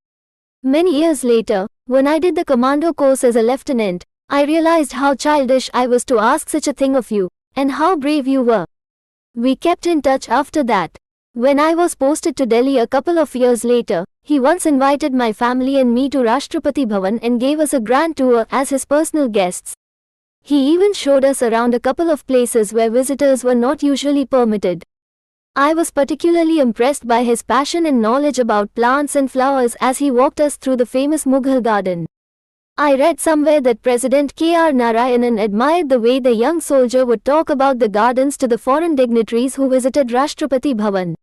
Many years later, when I did the commando course as a lieutenant, I realized how childish I was to ask such a thing of you, and how brave you were. We kept in touch after that. When I was posted to Delhi a couple of years later, he once invited my family and me to Rashtrapati Bhavan and gave us a grand tour as his personal guests. He even showed us around a couple of places where visitors were not usually permitted. I was particularly impressed by his passion and knowledge about plants and flowers as he walked us through the famous Mughal garden. I read somewhere that President K.R. Narayanan admired the way the young soldier would talk about the gardens to the foreign dignitaries who visited Rashtrapati Bhavan.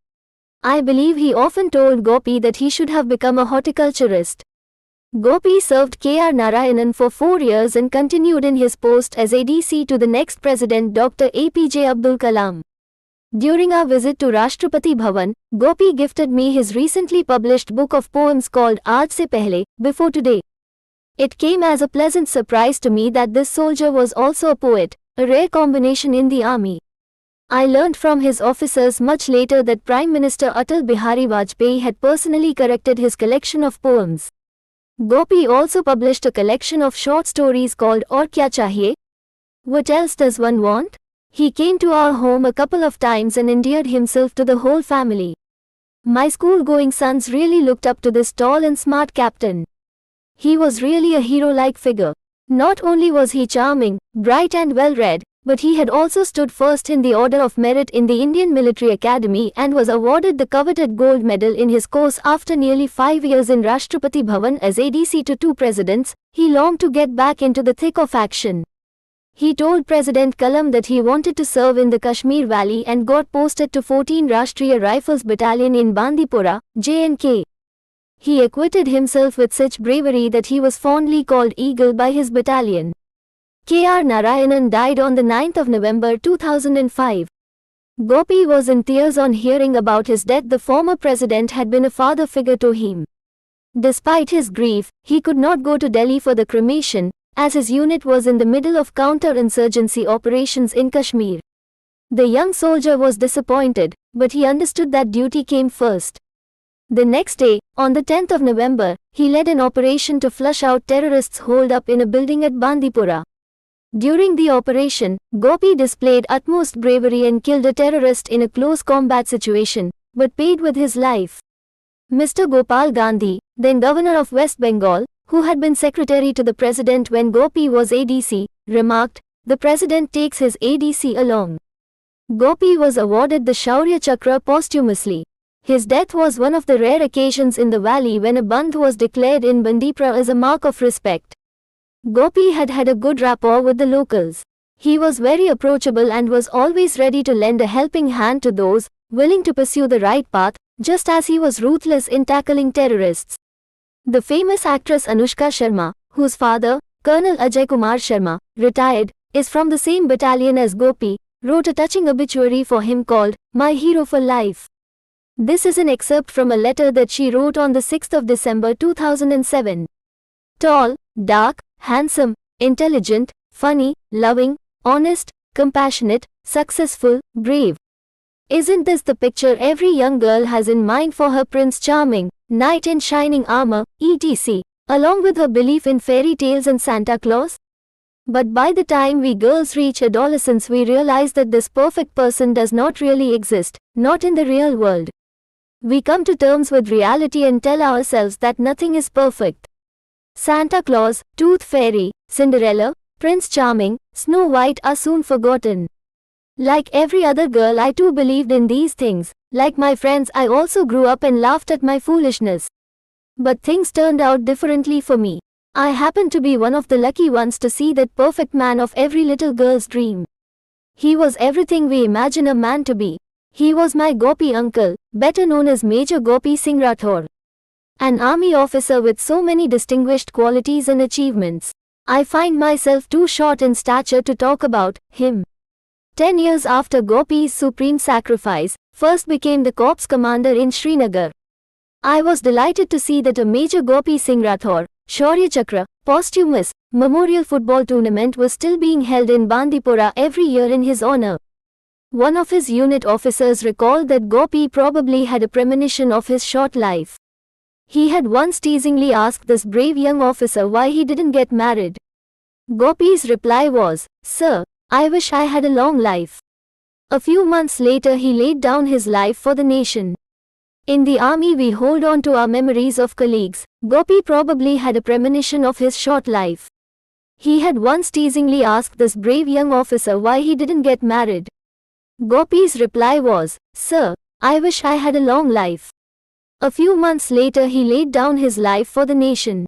I believe he often told Gopi that he should have become a horticulturist. Gopi served K.R. Narayanan for 4 years and continued in his post as ADC to the next president Dr. APJ Abdul Kalam. During our visit to Rashtrapati Bhavan, Gopi gifted me his recently published book of poems called Aaj Se Pehle, Before Today. It came as a pleasant surprise to me that this soldier was also a poet, a rare combination in the army. I learned from his officers much later that Prime Minister Atal Bihari Vajpayee had personally corrected his collection of poems. Gopi also published a collection of short stories called Aur Kya Chahiye? What else does one want? He came to our home a couple of times and endeared himself to the whole family. My school-going sons really looked up to this tall and smart captain. He was really a hero-like figure. Not only was he charming, bright and well-read, but he had also stood first in the Order of Merit in the Indian Military Academy and was awarded the coveted gold medal in his course after nearly 5 years in Rashtrapati Bhavan as ADC to 2 presidents. He longed to get back into the thick of action. He told President Kalam that he wanted to serve in the Kashmir Valley and got posted to 14 Rashtriya Rifles Battalion in Bandipora, J&K. He acquitted himself with such bravery that he was fondly called Eagle by his battalion. K.R. Narayanan died on the 9th of November 2005. Gopi was in tears on hearing about his death. The former president had been a father figure to him. Despite his grief, he could not go to Delhi for the cremation, as his unit was in the middle of counter-insurgency operations in Kashmir. The young soldier was disappointed, but he understood that duty came first. The next day, on the 10th of November, he led an operation to flush out terrorists holed up in a building at Bandipora. During the operation, Gopi displayed utmost bravery and killed a terrorist in a close combat situation, but paid with his life. Mr. Gopal Gandhi, then Governor of West Bengal, who had been secretary to the president when Gopi was ADC, remarked, "The president takes his ADC along." Gopi was awarded the Shaurya Chakra posthumously. His death was one of the rare occasions in the valley when a bandh was declared in Bandipora as a mark of respect. Gopi had had a good rapport with the locals. He was very approachable and was always ready to lend a helping hand to those willing to pursue the right path, just as he was ruthless in tackling terrorists. The famous actress Anushka Sharma, whose father, Colonel Ajay Kumar Sharma, retired, is from the same battalion as Gopi, wrote a touching obituary for him called "My Hero for Life." This is an excerpt from a letter that she wrote on the 6th of December 2007. Tall, dark, handsome, intelligent, funny, loving, honest, compassionate, successful, brave. Isn't this the picture every young girl has in mind for her Prince Charming, knight in shining armor, etc., along with her belief in fairy tales and Santa Claus? But by the time we girls reach adolescence, we realize that this perfect person does not really exist, not in the real world. We come to terms with reality and tell ourselves that nothing is perfect. Santa Claus, Tooth Fairy, Cinderella, Prince Charming, Snow White are soon forgotten. Like every other girl, I too believed in these things. Like my friends, I also grew up and laughed at my foolishness. But things turned out differently for me. I happened to be one of the lucky ones to see that perfect man of every little girl's dream. He was everything we imagine a man to be. He was my Gopi uncle, better known as Major Gopi Singh Rathore. An army officer with so many distinguished qualities and achievements. I find myself too short in stature to talk about him. 10 years after Gopi's supreme sacrifice, first became the corps commander in Srinagar. I was delighted to see that a Major Gopi Singh Rathore, Shaurya Chakra, posthumous, memorial football tournament was still being held in Bandipora every year in his honor. One of his unit officers recalled that Gopi probably had a premonition of his short life. He had once teasingly asked this brave young officer why he didn't get married. Gopi's reply was, "Sir, I wish I had a long life." A few months later he laid down his life for the nation. In the army we hold on to our memories of colleagues. Gopi probably had a premonition of his short life. He had once teasingly asked this brave young officer why he didn't get married. Gopi's reply was, "Sir, I wish I had a long life." A few months later he laid down his life for the nation.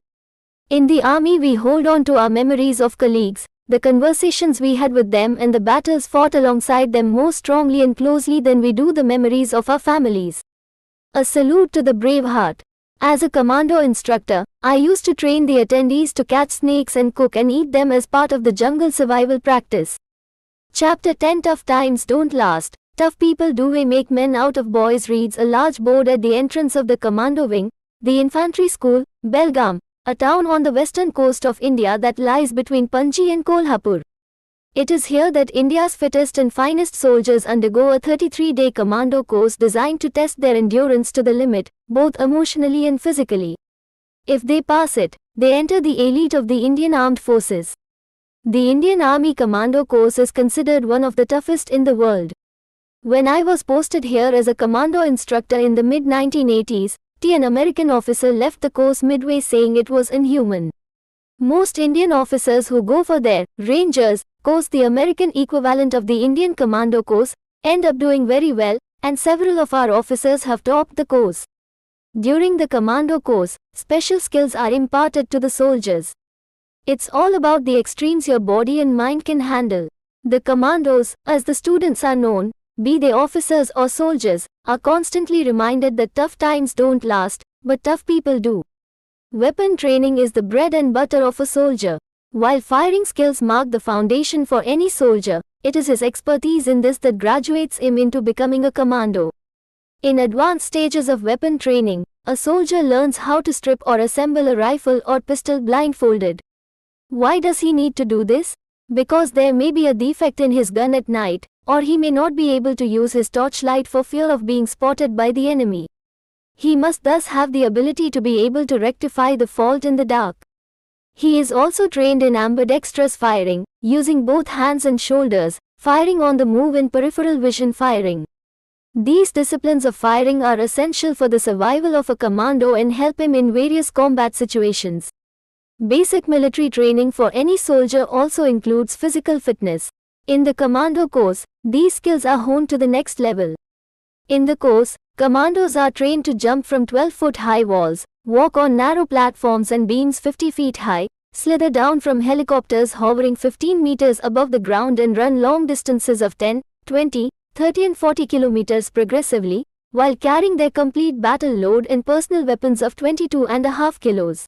In the army we hold on to our memories of colleagues, the conversations we had with them and the battles fought alongside them more strongly and closely than we do the memories of our families. A salute to the brave heart. As a commando instructor, I used to train the attendees to catch snakes and cook and eat them as part of the jungle survival practice. Chapter 10 Tough Times Don't Last, Tough People Do We Make Men Out of Boys reads a large board at the entrance of the commando wing, the infantry school, Belgaum, a town on the western coast of India that lies between Panji and Kolhapur. It is here that India's fittest and finest soldiers undergo a 33-day commando course designed to test their endurance to the limit, both emotionally and physically. If they pass it, they enter the elite of the Indian Armed Forces. The Indian Army Commando Course is considered one of the toughest in the world. When I was posted here as a commando instructor in the mid-1980s, An American officer left the course midway saying it was inhuman. Most Indian officers who go for their Rangers course, the American equivalent of the Indian Commando course, end up doing very well, and several of our officers have topped the course. During the Commando course, special skills are imparted to the soldiers. It's all about the extremes your body and mind can handle. The Commandos, as the students are known, be they officers or soldiers, are constantly reminded that tough times don't last, but tough people do. Weapon training is the bread and butter of a soldier. While firing skills mark the foundation for any soldier, it is his expertise in this that graduates him into becoming a commando. In advanced stages of weapon training, a soldier learns how to strip or assemble a rifle or pistol blindfolded. Why does he need to do this? Because there may be a defect in his gun at night, or he may not be able to use his torchlight for fear of being spotted by the enemy. He must thus have the ability to be able to rectify the fault in the dark. He is also trained in ambidextrous firing, using both hands and shoulders, firing on the move and peripheral vision firing. These disciplines of firing are essential for the survival of a commando and help him in various combat situations. Basic military training for any soldier also includes physical fitness. In the commando course, these skills are honed to the next level. In the course, commandos are trained to jump from 12-foot high walls, walk on narrow platforms and beams 50 feet high, slither down from helicopters hovering 15 meters above the ground and run long distances of 10, 20, 30 and 40 kilometers progressively, while carrying their complete battle load and personal weapons of 22.5 kilos.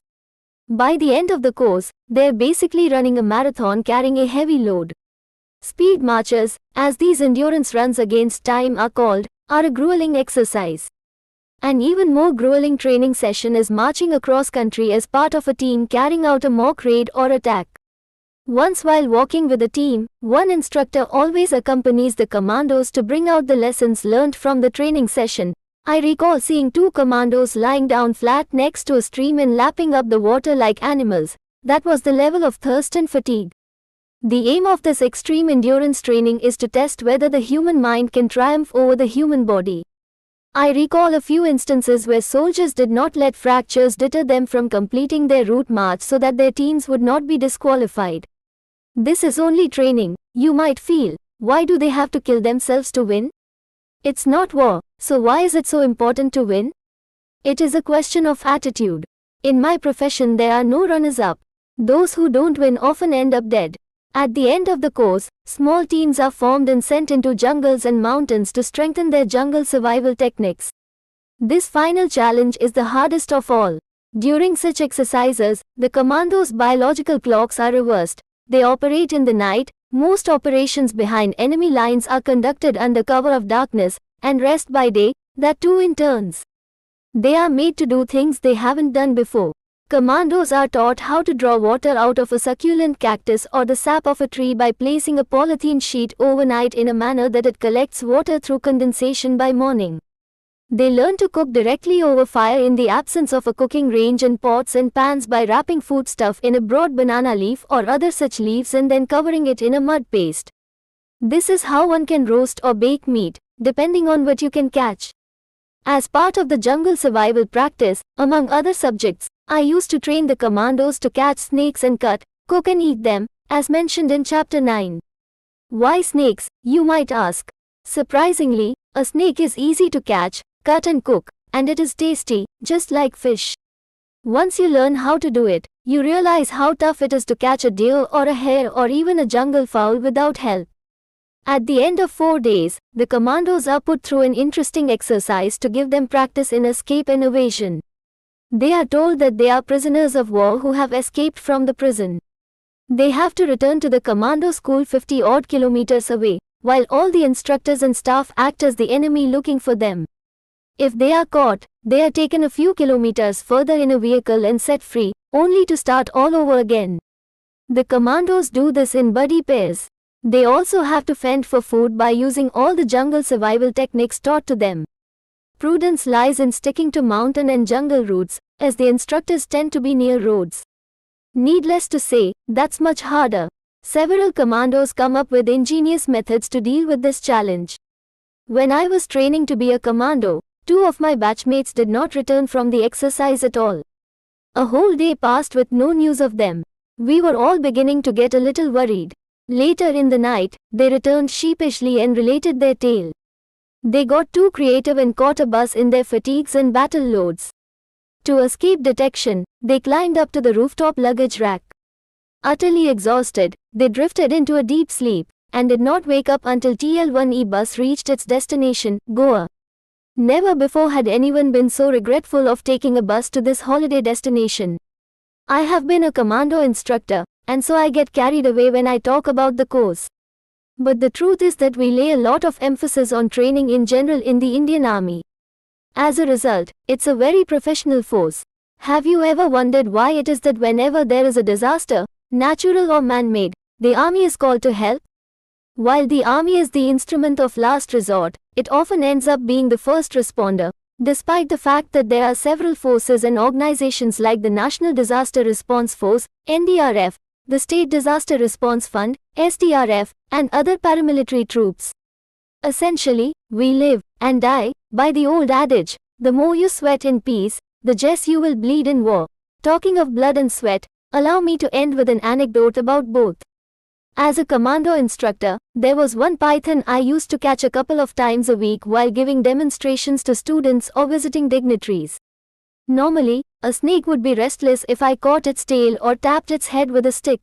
By the end of the course, they're basically running a marathon carrying a heavy load. Speed marches, as these endurance runs against time are called, are a grueling exercise. An even more grueling training session is marching across country as part of a team carrying out a mock raid or attack. Once while walking with a team, one instructor always accompanies the commandos to bring out the lessons learned from the training session. I recall seeing two commandos lying down flat next to a stream and lapping up the water like animals. That was the level of thirst and fatigue. The aim of this extreme endurance training is to test whether the human mind can triumph over the human body. I recall a few instances where soldiers did not let fractures deter them from completing their route march so that their teams would not be disqualified. This is only training, you might feel. Why do they have to kill themselves to win? It's not war, so why is it so important to win? It is a question of attitude. In my profession there are no runners-up. Those who don't win often end up dead. At the end of the course, small teams are formed and sent into jungles and mountains to strengthen their jungle survival techniques. This final challenge is the hardest of all. During such exercises, the commandos' biological clocks are reversed. They operate in the night. Most operations behind enemy lines are conducted under cover of darkness, and rest by day, that too in turns. They are made to do things they haven't done before. Commandos are taught how to draw water out of a succulent cactus or the sap of a tree by placing a polythene sheet overnight in a manner that it collects water through condensation by morning. They learn to cook directly over fire in the absence of a cooking range and pots and pans by wrapping foodstuff in a broad banana leaf or other such leaves and then covering it in a mud paste. This is how one can roast or bake meat, depending on what you can catch. As part of the jungle survival practice, among other subjects, I used to train the commandos to catch snakes and cut, cook and eat them, as mentioned in Chapter 9. Why snakes, you might ask? Surprisingly, a snake is easy to catch, cut and cook, and it is tasty, just like fish. Once you learn how to do it, you realize how tough it is to catch a deer or a hare or even a jungle fowl without help. At the end of 4 days, the commandos are put through an interesting exercise to give them practice in escape and evasion. They are told that they are prisoners of war who have escaped from the prison. They have to return to the commando school 50-odd kilometers away, while all the instructors and staff act as the enemy looking for them. If they are caught, they are taken a few kilometers further in a vehicle and set free, only to start all over again. The commandos do this in buddy pairs. They also have to fend for food by using all the jungle survival techniques taught to them. Prudence lies in sticking to mountain and jungle routes, as the instructors tend to be near roads. Needless to say, that's much harder. Several commandos come up with ingenious methods to deal with this challenge. When I was training to be a commando, Two of my batchmates did not return from the exercise at all. A whole day passed with no news of them. We were all beginning to get a little worried. Later in the night, they returned sheepishly and related their tale. They got too creative and caught a bus in their fatigues and battle loads. To escape detection, they climbed up to the rooftop luggage rack. Utterly exhausted, they drifted into a deep sleep, and did not wake up until TL1E bus reached its destination, Goa. Never before had anyone been so regretful of taking a bus to this holiday destination. I have been a commando instructor, and so I get carried away when I talk about the course. But the truth is that we lay a lot of emphasis on training in general in the Indian Army. As a result, it's a very professional force. Have you ever wondered why it is that whenever there is a disaster, natural or man-made, the army is called to help? While the army is the instrument of last resort, it often ends up being the first responder, despite the fact that there are several forces and organizations like the National Disaster Response Force, NDRF, the State Disaster Response Fund, SDRF, and other paramilitary troops. Essentially, we live and die by the old adage, the more you sweat in peace, the less you will bleed in war. Talking of blood and sweat, allow me to end with an anecdote about both. As a commando instructor, there was one python I used to catch a couple of times a week while giving demonstrations to students or visiting dignitaries. Normally, a snake would be restless if I caught its tail or tapped its head with a stick.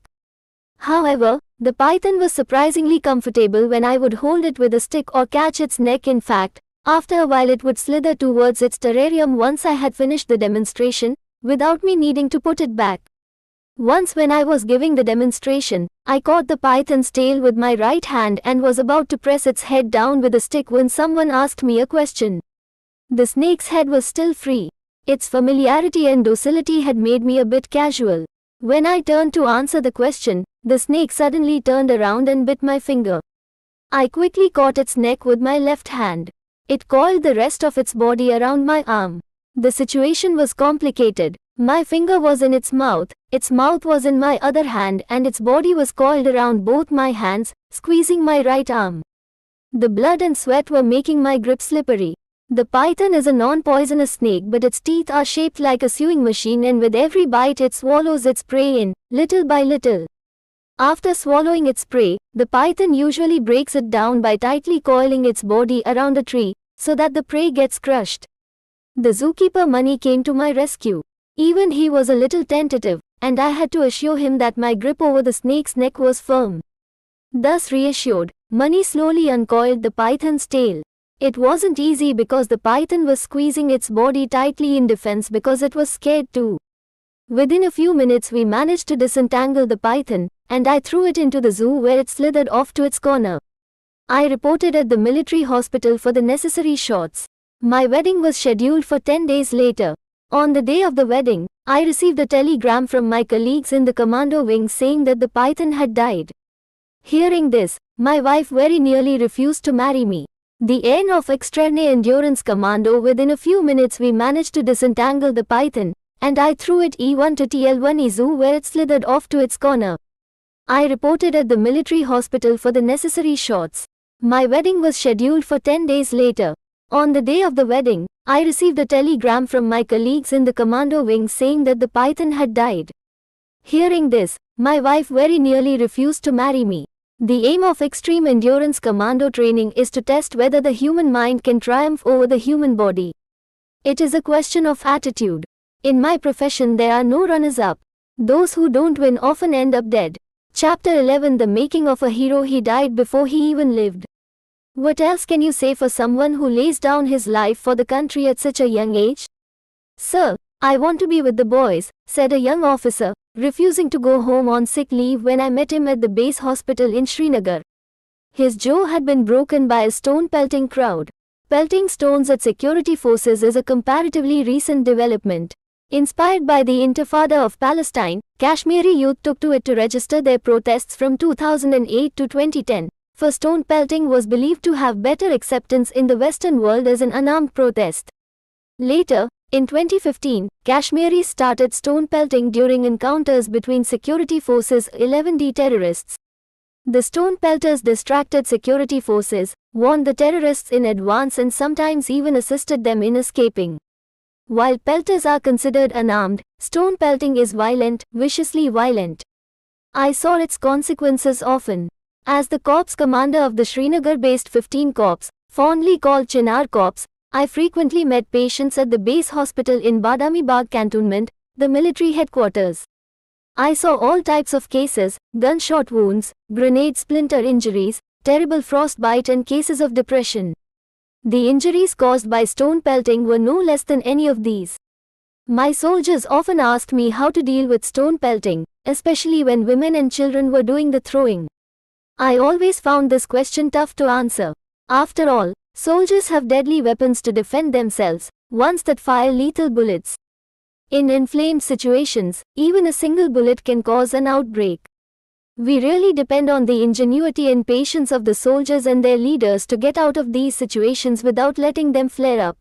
However, the python was surprisingly comfortable when I would hold it with a stick or catch its neck. In fact, after a while it would slither towards its terrarium once I had finished the demonstration, without me needing to put it back. Once when I was giving the demonstration, I caught the python's tail with my right hand and was about to press its head down with a stick when someone asked me a question. The snake's head was still free. Its familiarity and docility had made me a bit casual. When I turned to answer the question, the snake suddenly turned around and bit my finger. I quickly caught its neck with my left hand. It coiled the rest of its body around my arm. The situation was complicated. My finger was in its mouth was in my other hand, and its body was coiled around both my hands, squeezing my right arm. The blood and sweat were making my grip slippery. The python is a non-poisonous snake, but its teeth are shaped like a sewing machine, and with every bite it swallows its prey in, little by little. After swallowing its prey, the python usually breaks it down by tightly coiling its body around a tree, so that the prey gets crushed. The zookeeper Mani came to my rescue. Even he was a little tentative, and I had to assure him that my grip over the snake's neck was firm. Thus reassured, Mani slowly uncoiled the python's tail. It wasn't easy because the python was squeezing its body tightly in defense because it was scared too. Within a few minutes we managed to disentangle the python, and I threw it into the zoo where it slithered off to its corner. I reported at the military hospital for the necessary shots. My wedding was scheduled for 10 days later. On the day of the wedding, I received a telegram from my colleagues in the commando wing saying that the python had died. Hearing this, my wife very nearly refused to marry me. The end of Extreme Endurance Commando. Within a few minutes we managed to disentangle the python, and I threw it E1 to TL1E zoo where it slithered off to its corner. I reported at the military hospital for the necessary shots. My wedding was scheduled for 10 days later. On the day of the wedding, I received a telegram from my colleagues in the commando wing saying that the python had died. Hearing this, my wife very nearly refused to marry me. The aim of Extreme Endurance Commando training is to test whether the human mind can triumph over the human body. It is a question of attitude. In my profession there are no runners-up. Those who don't win often end up dead. Chapter 11 The Making of a Hero. He died before he even lived. What else can you say for someone who lays down his life for the country at such a young age? Sir, I want to be with the boys, said a young officer, refusing to go home on sick leave when I met him at the base hospital in Srinagar. His jaw had been broken by a stone-pelting crowd. Pelting stones at security forces is a comparatively recent development. Inspired by the Intifada of Palestine, Kashmiri youth took to it to register their protests from 2008 to 2010, for stone pelting was believed to have better acceptance in the Western world as an unarmed protest. Later, in 2015, Kashmiris started stone pelting during encounters between security forces 11D terrorists. The stone pelters distracted security forces, warned the terrorists in advance and sometimes even assisted them in escaping. While pelters are considered unarmed, stone pelting is violent, viciously violent. I saw its consequences often. As the corps commander of the Srinagar-based 15 Corps, fondly called Chinar Corps, I frequently met patients at the base hospital in Badami Bagh cantonment, the military headquarters. I saw all types of cases: gunshot wounds, grenade splinter injuries, terrible frostbite and cases of depression. The injuries caused by stone pelting were no less than any of these. My soldiers often asked me how to deal with stone pelting, especially when women and children were doing the throwing. I always found this question tough to answer. After all, soldiers have deadly weapons to defend themselves, ones that fire lethal bullets. In inflamed situations, even a single bullet can cause an outbreak. We really depend on the ingenuity and patience of the soldiers and their leaders to get out of these situations without letting them flare up.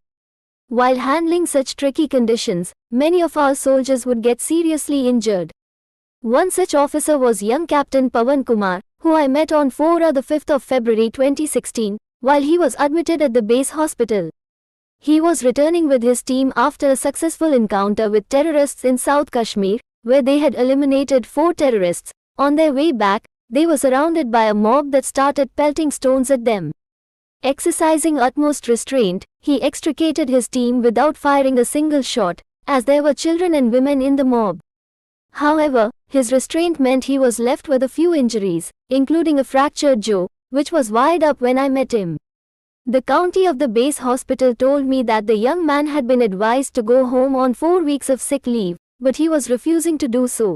While handling such tricky conditions, many of our soldiers would get seriously injured. One such officer was young Captain Pawan Kumar, who I met on 4 or the 5th of February 2016, while he was admitted at the base hospital. He was returning with his team after a successful encounter with terrorists in South Kashmir, where they had eliminated 4 terrorists. On their way back, they were surrounded by a mob that started pelting stones at them. Exercising utmost restraint, he extricated his team without firing a single shot, as there were children and women in the mob. However, his restraint meant he was left with a few injuries, including a fractured jaw, which was wired up when I met him. The county of the base hospital told me that the young man had been advised to go home on 4 weeks of sick leave, but he was refusing to do so.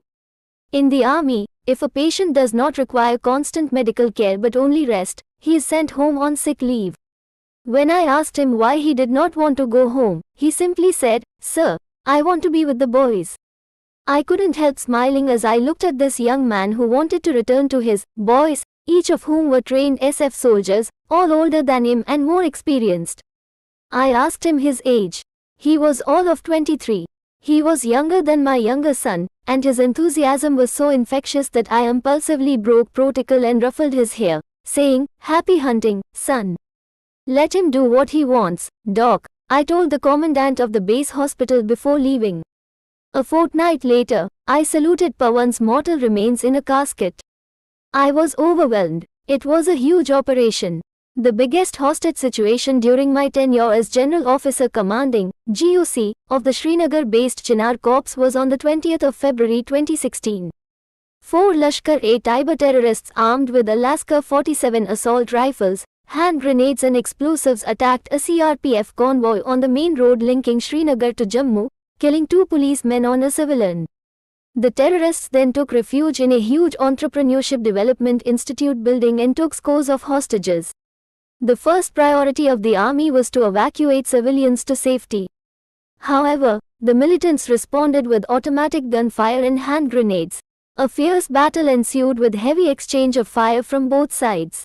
In the army, if a patient does not require constant medical care but only rest, he is sent home on sick leave. When I asked him why he did not want to go home, he simply said, "Sir, I want to be with the boys." I couldn't help smiling as I looked at this young man who wanted to return to his boys, each of whom were trained SF soldiers, all older than him and more experienced. I asked him his age. He was all of 23. He was younger than my younger son, and his enthusiasm was so infectious that I impulsively broke protocol and ruffled his hair, saying, "Happy hunting, son. Let him do what he wants, Doc," I told the commandant of the base hospital before leaving. A fortnight later, I saluted Pawan's mortal remains in a casket. I was overwhelmed. It was a huge operation. The biggest hostage situation during my tenure as General Officer Commanding, GOC, of the Srinagar-based Chinar Corps was on the 20th of February 2016. 4 Lashkar-e-Taiba terrorists armed with Alaska 47 assault rifles, hand grenades and explosives attacked a CRPF convoy on the main road linking Srinagar to Jammu, killing 2 policemen on a civilian. The terrorists then took refuge in a huge entrepreneurship development institute building and took scores of hostages. The first priority of the army was to evacuate civilians to safety. However, the militants responded with automatic gunfire and hand grenades. A fierce battle ensued with heavy exchange of fire from both sides.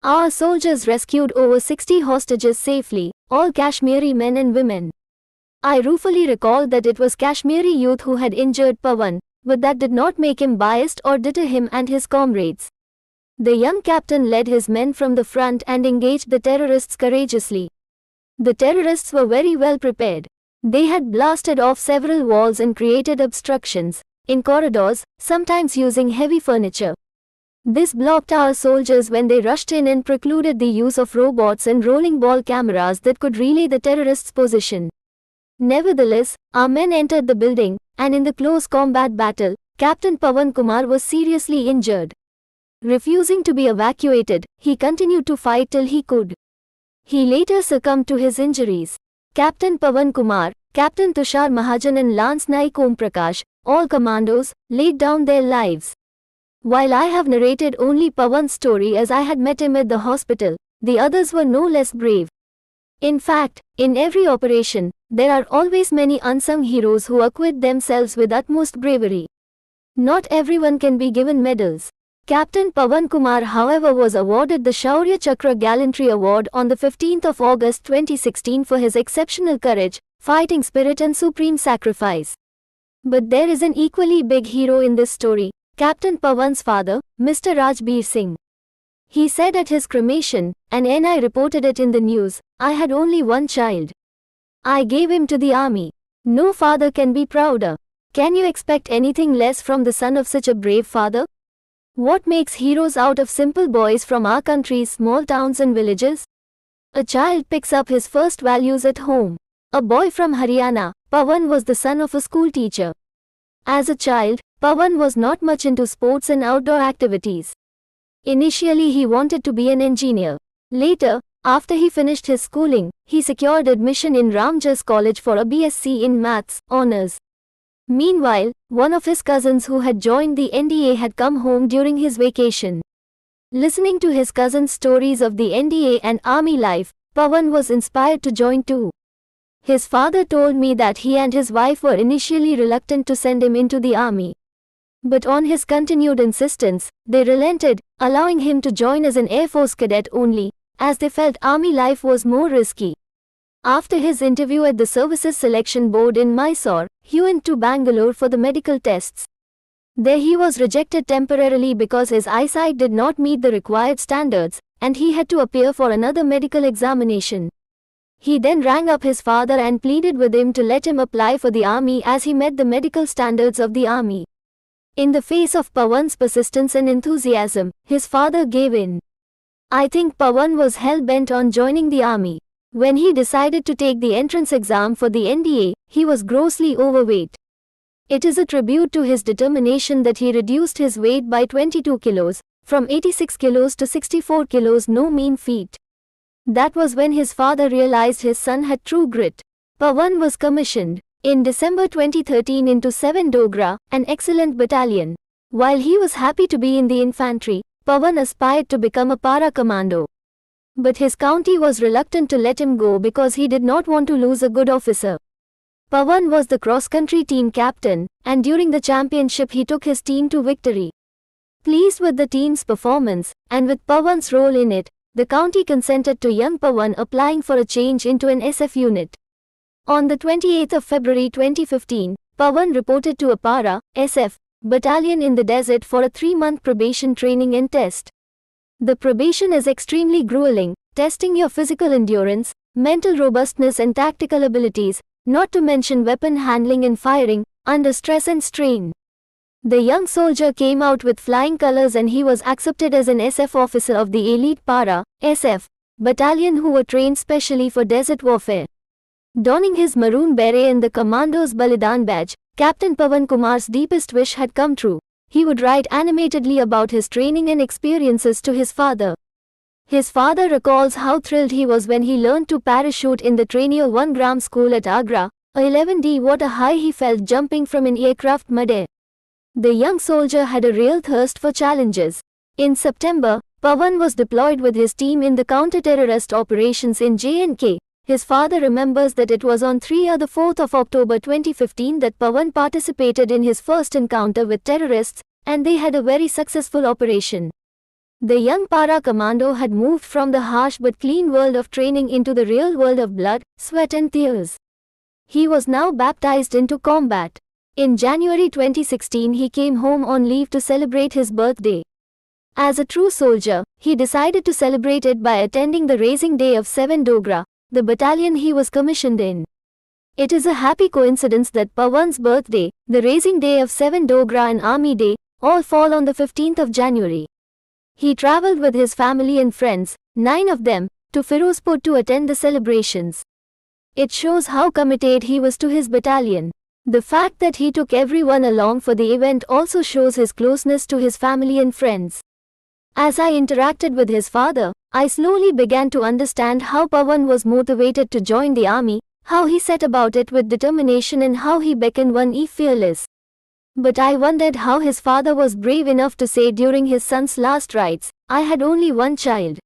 Our soldiers rescued over 60 hostages safely, all Kashmiri men and women. I ruefully recall that it was Kashmiri youth who had injured Pawan, but that did not make him biased or deter him and his comrades. The young captain led his men from the front and engaged the terrorists courageously. The terrorists were very well prepared. They had blasted off several walls and created obstructions in corridors, sometimes using heavy furniture. This blocked our soldiers when they rushed in and precluded the use of robots and rolling ball cameras that could relay the terrorists' position. Nevertheless, our men entered the building, and in the close combat battle, Captain Pawan Kumar was seriously injured. Refusing to be evacuated, he continued to fight till he could. He later succumbed to his injuries. Captain Pawan Kumar, Captain Tushar Mahajan and Lance Naik Om Prakash, all commandos, laid down their lives. While I have narrated only Pawan's story as I had met him at the hospital, the others were no less brave. In fact, in every operation, there are always many unsung heroes who acquit themselves with utmost bravery. Not everyone can be given medals. Captain Pawan Kumar, however, was awarded the Shaurya Chakra Gallantry Award on the 15th of August 2016 for his exceptional courage, fighting spirit and supreme sacrifice. But there is an equally big hero in this story, Captain Pawan's father, Mr. Rajbir Singh. He said at his cremation, and NI reported it in the news, "I had only one child. I gave him to the army. No father can be prouder. Can you expect anything less from the son of such a brave father? What makes heroes out of simple boys from our country's small towns and villages? A child picks up his first values at home. A boy from Haryana, Pawan was the son of a school teacher. As a child, Pawan was not much into sports and outdoor activities. Initially he wanted to be an engineer. Later, after he finished his schooling, he secured admission in Ramjas College for a BSc in Maths Honours. Meanwhile, one of his cousins who had joined the NDA had come home during his vacation. Listening to his cousin's stories of the NDA and army life, Pawan was inspired to join too. His father told me that he and his wife were initially reluctant to send him into the army. But on his continued insistence, they relented, allowing him to join as an Air Force cadet only, as they felt army life was more risky. After his interview at the Services Selection Board in Mysore, he went to Bangalore for the medical tests. There he was rejected temporarily because his eyesight did not meet the required standards, and he had to appear for another medical examination. He then rang up his father and pleaded with him to let him apply for the army as he met the medical standards of the army. In the face of Pawan's persistence and enthusiasm, his father gave in. I think Pawan was hell-bent on joining the army. When he decided to take the entrance exam for the NDA, he was grossly overweight. It is a tribute to his determination that he reduced his weight by 22 kilos, from 86 kilos to 64 kilos, no mean feat. That was when his father realized his son had true grit. Pawan was commissioned in December 2013 into 7 Dogra, an excellent battalion. While he was happy to be in the infantry, Pawan aspired to become a para commando. But his county was reluctant to let him go because he did not want to lose a good officer. Pawan was the cross-country team captain, and during the championship he took his team to victory. Pleased with the team's performance, and with Pawan's role in it, the county consented to young Pawan applying for a change into an SF unit. On the 28th of February 2015, Pawan reported to a para, SF, battalion in the desert for a 3-month probation training and test. The probation is extremely grueling, testing your physical endurance, mental robustness and tactical abilities, not to mention weapon handling and firing, under stress and strain. The young soldier came out with flying colors and he was accepted as an SF officer of the elite para, SF, battalion who were trained specially for desert warfare. Donning his maroon beret and the commando's Balidan badge, Captain Pawan Kumar's deepest wish had come true. He would write animatedly about his training and experiences to his father. His father recalls how thrilled he was when he learned to parachute in the Trainier 1 Gram school at Agra, a 11D. What a high he felt jumping from an aircraft midair. The young soldier had a real thirst for challenges. In September, Pawan was deployed with his team in the counter-terrorist operations in J&K. His father remembers that it was on 4 October 2015 that Pawan participated in his first encounter with terrorists, and they had a very successful operation. The young para commando had moved from the harsh but clean world of training into the real world of blood, sweat and tears. He was now baptized into combat. In January 2016 he came home on leave to celebrate his birthday. As a true soldier, he decided to celebrate it by attending the raising day of 7 Dogra, the battalion he was commissioned in. It is a happy coincidence that Pawan's birthday, the raising day of 7 Dogra and Army Day, all fall on the 15th of January. He travelled with his family and friends, 9 of them, to Firozpur to attend the celebrations. It shows how committed he was to his battalion. The fact that he took everyone along for the event also shows his closeness to his family and friends. As I interacted with his father, I slowly began to understand how Pawan was motivated to join the army, how he set about it with determination and how he beckoned one fearless. But I wondered how his father was brave enough to say during his son's last rites, "I had only one child.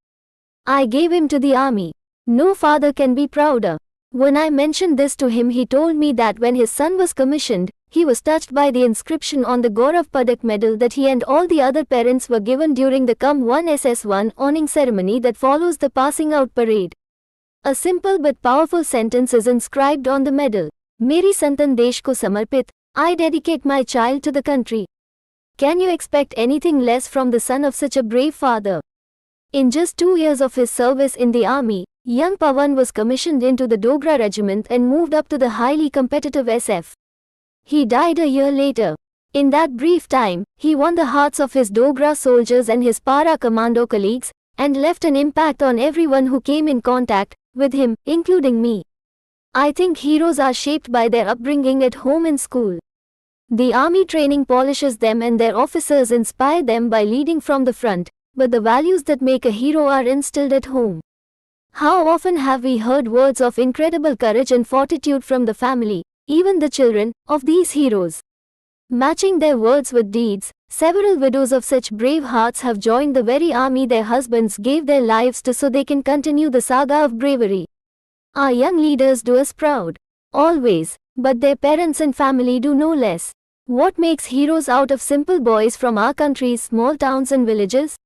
I gave him to the army. No father can be prouder." When I mentioned this to him, he told me that when his son was commissioned, he was touched by the inscription on the Gaurav Padak medal that he and all the other parents were given during the COM-1 SS1 awning ceremony that follows the passing out parade. A simple but powerful sentence is inscribed on the medal. "Meri santan desh ko samarpit, I dedicate my child to the country." Can you expect anything less from the son of such a brave father? In just 2 years of his service in the army, young Pawan was commissioned into the Dogra regiment and moved up to the highly competitive SF. He died a year later. In that brief time, he won the hearts of his Dogra soldiers and his para commando colleagues, and left an impact on everyone who came in contact with him, including me. I think heroes are shaped by their upbringing at home and school. The army training polishes them and their officers inspire them by leading from the front, but the values that make a hero are instilled at home. How often have we heard words of incredible courage and fortitude from the family, even the children, of these heroes? Matching their words with deeds, several widows of such brave hearts have joined the very army their husbands gave their lives to so they can continue the saga of bravery. Our young leaders do us proud. Always. But their parents and family do no less. What makes heroes out of simple boys from our country's small towns and villages?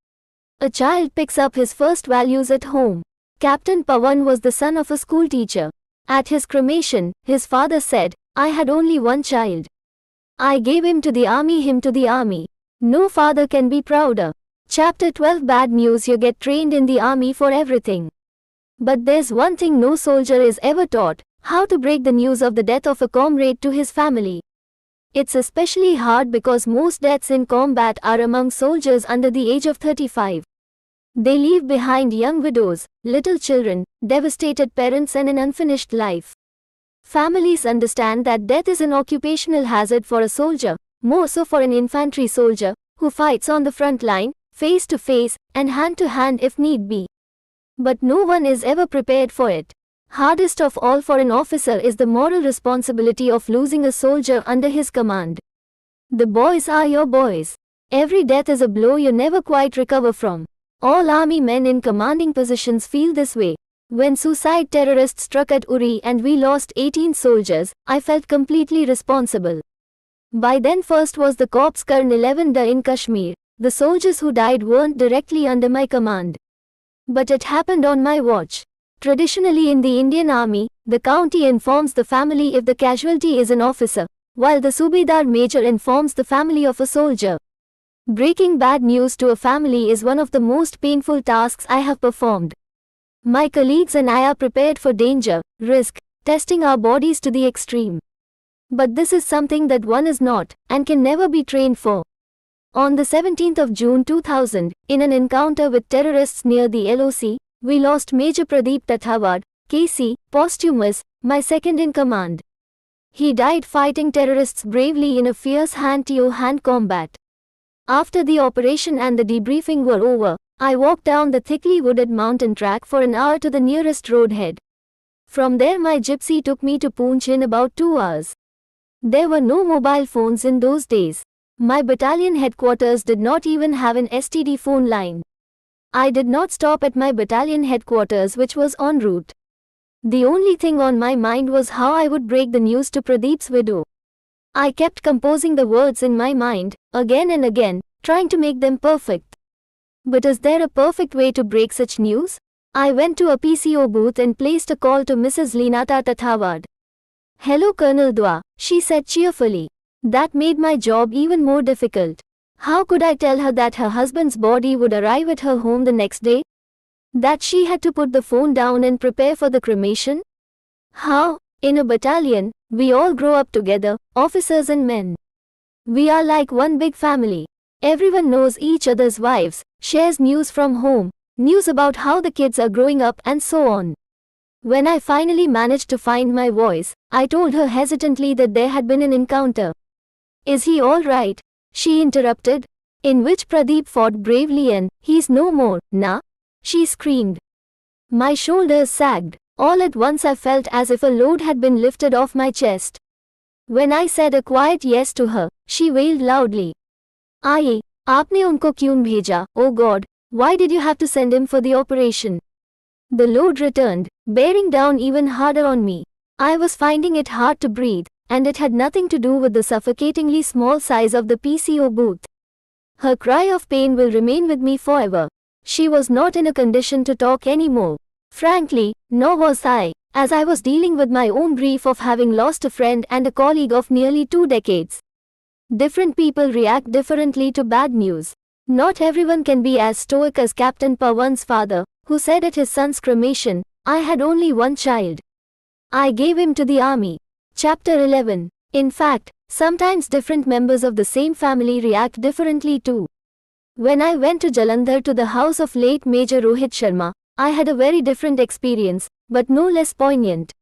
A child picks up his first values at home. Captain Pawan was the son of a school teacher. At his cremation, his father said, "I had only one child. I gave him to the army. No father can be prouder." Chapter 12 Bad news. You get trained in the army for everything. But there's one thing no soldier is ever taught: how to break the news of the death of a comrade to his family. It's especially hard because most deaths in combat are among soldiers under the age of 35. They leave behind young widows, little children, devastated parents and an unfinished life. Families understand that death is an occupational hazard for a soldier, more so for an infantry soldier, who fights on the front line, face to face, and hand to hand if need be. But no one is ever prepared for it. Hardest of all for an officer is the moral responsibility of losing a soldier under his command. The boys are your boys. Every death is a blow you never quite recover from. All army men in commanding positions feel this way. When suicide terrorists struck at Uri and we lost 18 soldiers, I felt completely responsible. By then first was the Corps Karn 11 in Kashmir. The soldiers who died weren't directly under my command. But it happened on my watch. Traditionally in the Indian Army, the county informs the family if the casualty is an officer, while the Subedar Major informs the family of a soldier. Breaking bad news to a family is one of the most painful tasks I have performed. My colleagues and I are prepared for danger, risk, testing our bodies to the extreme. But this is something that one is not, and can never be trained for. On the 17th of June 2000, in an encounter with terrorists near the LOC, we lost Major Pradeep Tathawad, KC, posthumous, my second in command. He died fighting terrorists bravely in a fierce hand-to-hand combat. After the operation and the debriefing were over, I walked down the thickly wooded mountain track for an hour to the nearest roadhead. From there my gypsy took me to Poonch in about 2 hours. There were no mobile phones in those days. My battalion headquarters did not even have an STD phone line. I did not stop at my battalion headquarters, which was en route. The only thing on my mind was how I would break the news to Pradeep's widow. I kept composing the words in my mind, again and again, trying to make them perfect. But is there a perfect way to break such news? I went to a PCO booth and placed a call to Mrs. Leenata Tathawad. "Hello Colonel Dua," she said cheerfully. That made my job even more difficult. How could I tell her that her husband's body would arrive at her home the next day? That she had to put the phone down and prepare for the cremation? How? In a battalion, we all grow up together, officers and men. We are like one big family. Everyone knows each other's wives, shares news from home, news about how the kids are growing up and so on. When I finally managed to find my voice, I told her hesitantly that there had been an encounter. "Is he all right?" she interrupted. "In which Pradeep fought bravely and he's no more, nah?" she screamed. My shoulders sagged. All at once I felt as if a load had been lifted off my chest. When I said a quiet yes to her, she wailed loudly. "Aye, aapne unko kyun bheja, oh God, why did you have to send him for the operation?" The load returned, bearing down even harder on me. I was finding it hard to breathe, and it had nothing to do with the suffocatingly small size of the PCO booth. Her cry of pain will remain with me forever. She was not in a condition to talk anymore. Frankly, nor was I, as I was dealing with my own grief of having lost a friend and a colleague of nearly 2 decades. Different people react differently to bad news. Not everyone can be as stoic as Captain Pawan's father, who said at his son's cremation, "I had only one child. I gave him to the army." Chapter 11. In fact, sometimes different members of the same family react differently too. When I went to Jalandhar to the house of late Major Rohit Sharma, I had a very different experience, but no less poignant.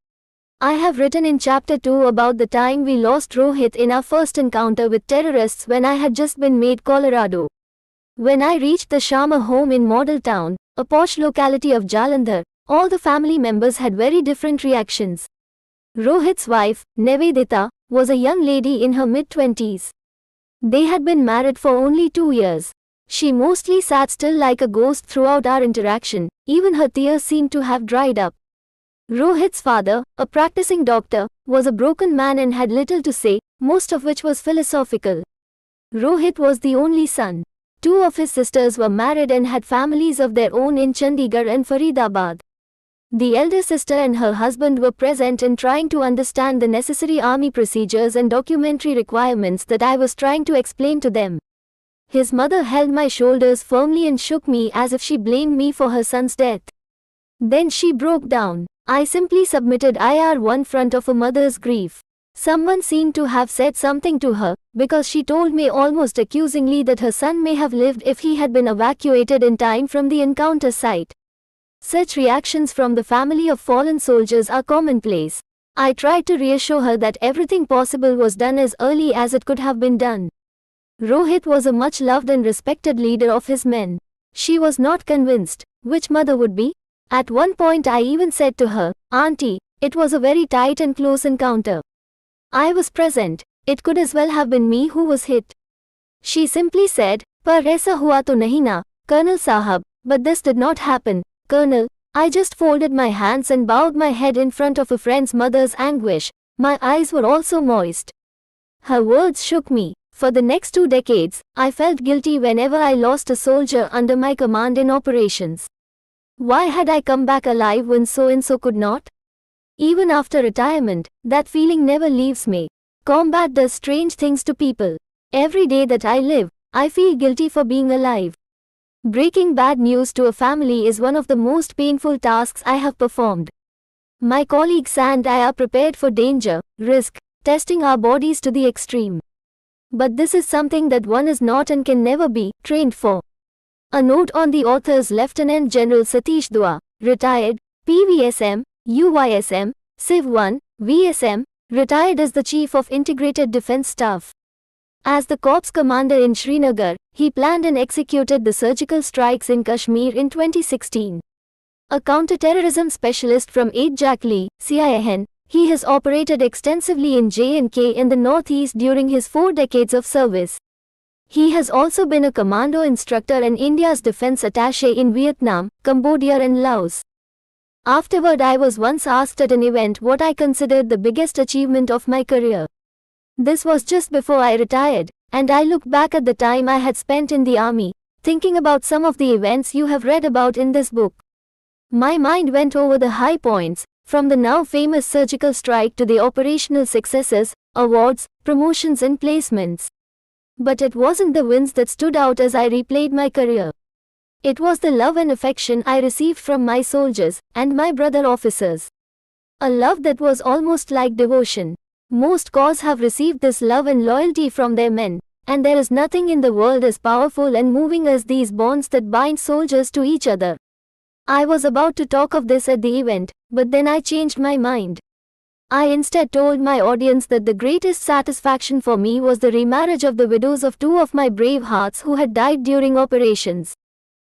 I have written in chapter 2 about the time we lost Rohit in our first encounter with terrorists when I had just been made Colorado. When I reached the Sharma home in Model Town, a posh locality of Jalandhar, all the family members had very different reactions. Rohit's wife, Nivedita, was a young lady in her mid-20s. They had been married for only 2 years. She mostly sat still like a ghost throughout our interaction, even her tears seemed to have dried up. Rohit's father, a practicing doctor, was a broken man and had little to say, most of which was philosophical. Rohit was the only son. 2 of his sisters were married and had families of their own in Chandigarh and Faridabad. The elder sister and her husband were present and trying to understand the necessary army procedures and documentary requirements that I was trying to explain to them. His mother held my shoulders firmly and shook me as if she blamed me for her son's death. Then she broke down. I simply submitted one front of a mother's grief. Someone seemed to have said something to her, because she told me almost accusingly that her son may have lived if he had been evacuated in time from the encounter site. Such reactions from the family of fallen soldiers are commonplace. I tried to reassure her that everything possible was done as early as it could have been done. Rohit was a much loved and respected leader of his men. She was not convinced. Which mother would be? At one point I even said to her, "Auntie, it was a very tight and close encounter. I was present. It could as well have been me who was hit." She simply said, "Par aisa hua to nahi na, Colonel Sahab, but this did not happen, Colonel." I just folded my hands and bowed my head in front of a friend's mother's anguish. My eyes were also moist. Her words shook me. For the next 2 decades, I felt guilty whenever I lost a soldier under my command in operations. Why had I come back alive when so-and-so could not? Even after retirement, that feeling never leaves me. Combat does strange things to people. Every day that I live, I feel guilty for being alive. Breaking bad news to a family is one of the most painful tasks I have performed. My colleagues and I are prepared for danger, risk, testing our bodies to the extreme. But this is something that one is not and can never be trained for. A note on the authors: Lieutenant General Satish Doha, retired, PVSM, UYSM, Civ 1, VSM, retired as the Chief of Integrated Defense Staff. As the Corps Commander in Srinagar, he planned and executed the surgical strikes in Kashmir in 2016. A counter-terrorism specialist from 8 Jacklee, CIAN, he has operated extensively in J&K in the Northeast during his 4 decades of service. He has also been a commando instructor and India's defense attaché in Vietnam, Cambodia and Laos. Afterward, I was once asked at an event what I considered the biggest achievement of my career. This was just before I retired, and I looked back at the time I had spent in the army, thinking about some of the events you have read about in this book. My mind went over the high points, from the now famous surgical strike to the operational successes, awards, promotions and placements. But it wasn't the wins that stood out as I replayed my career. It was the love and affection I received from my soldiers and my brother officers. A love that was almost like devotion. Most corps have received this love and loyalty from their men, and there is nothing in the world as powerful and moving as these bonds that bind soldiers to each other. I was about to talk of this at the event, but then I changed my mind. I instead told my audience that the greatest satisfaction for me was the remarriage of the widows of 2 of my brave hearts who had died during operations.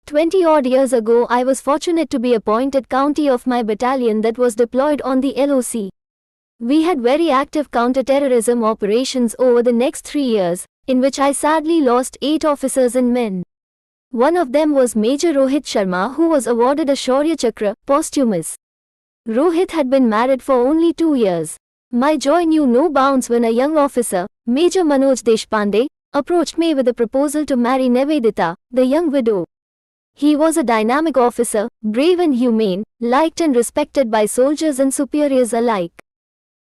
20-odd years ago, I was fortunate to be appointed county of my battalion that was deployed on the LOC. We had very active counter-terrorism operations over the next 3 years, in which I sadly lost 8 officers and men. One of them was Major Rohit Sharma, who was awarded a Shaurya Chakra, posthumous. Rohit had been married for only 2 years. My joy knew no bounds when a young officer, Major Manoj Deshpande, approached me with a proposal to marry Nivedita, the young widow. He was a dynamic officer, brave and humane, liked and respected by soldiers and superiors alike.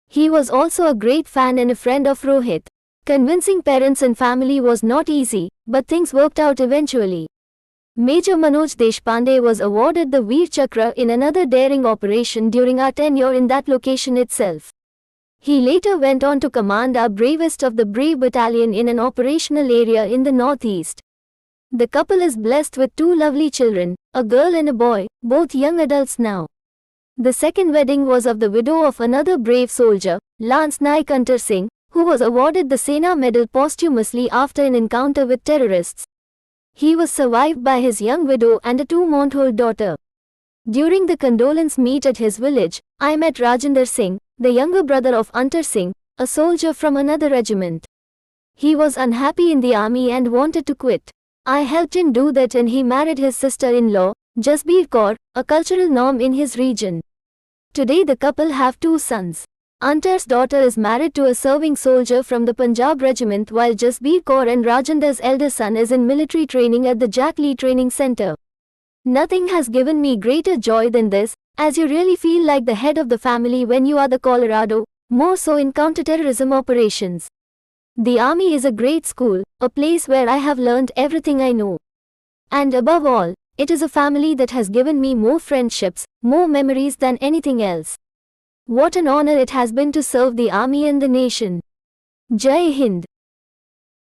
He was also a great fan and a friend of Rohit. Convincing parents and family was not easy, but things worked out eventually. Major Manoj Deshpande was awarded the Veer Chakra in another daring operation during our tenure in that location itself. He later went on to command our bravest of the brave battalion in an operational area in the northeast. The couple is blessed with 2 lovely children, a girl and a boy, both young adults now. The second wedding was of the widow of another brave soldier, Lance Naik Antar Singh, who was awarded the Sena Medal posthumously after an encounter with terrorists. He was survived by his young widow and a 2-month-old daughter. During the condolence meet at his village, I met Rajinder Singh, the younger brother of Antar Singh, a soldier from another regiment. He was unhappy in the army and wanted to quit. I helped him do that and he married his sister-in-law, Jasbir Kaur, a cultural norm in his region. Today the couple have 2 sons. Antar's daughter is married to a serving soldier from the Punjab regiment while Jasbir Kaur and Rajinder's elder son is in military training at the Jack Lee Training Center. Nothing has given me greater joy than this, as you really feel like the head of the family when you are the Colorado, more so in counterterrorism operations. The army is a great school, a place where I have learned everything I know. And above all, it is a family that has given me more friendships, more memories than anything else. What an honor it has been to serve the army and the nation. Jai Hind.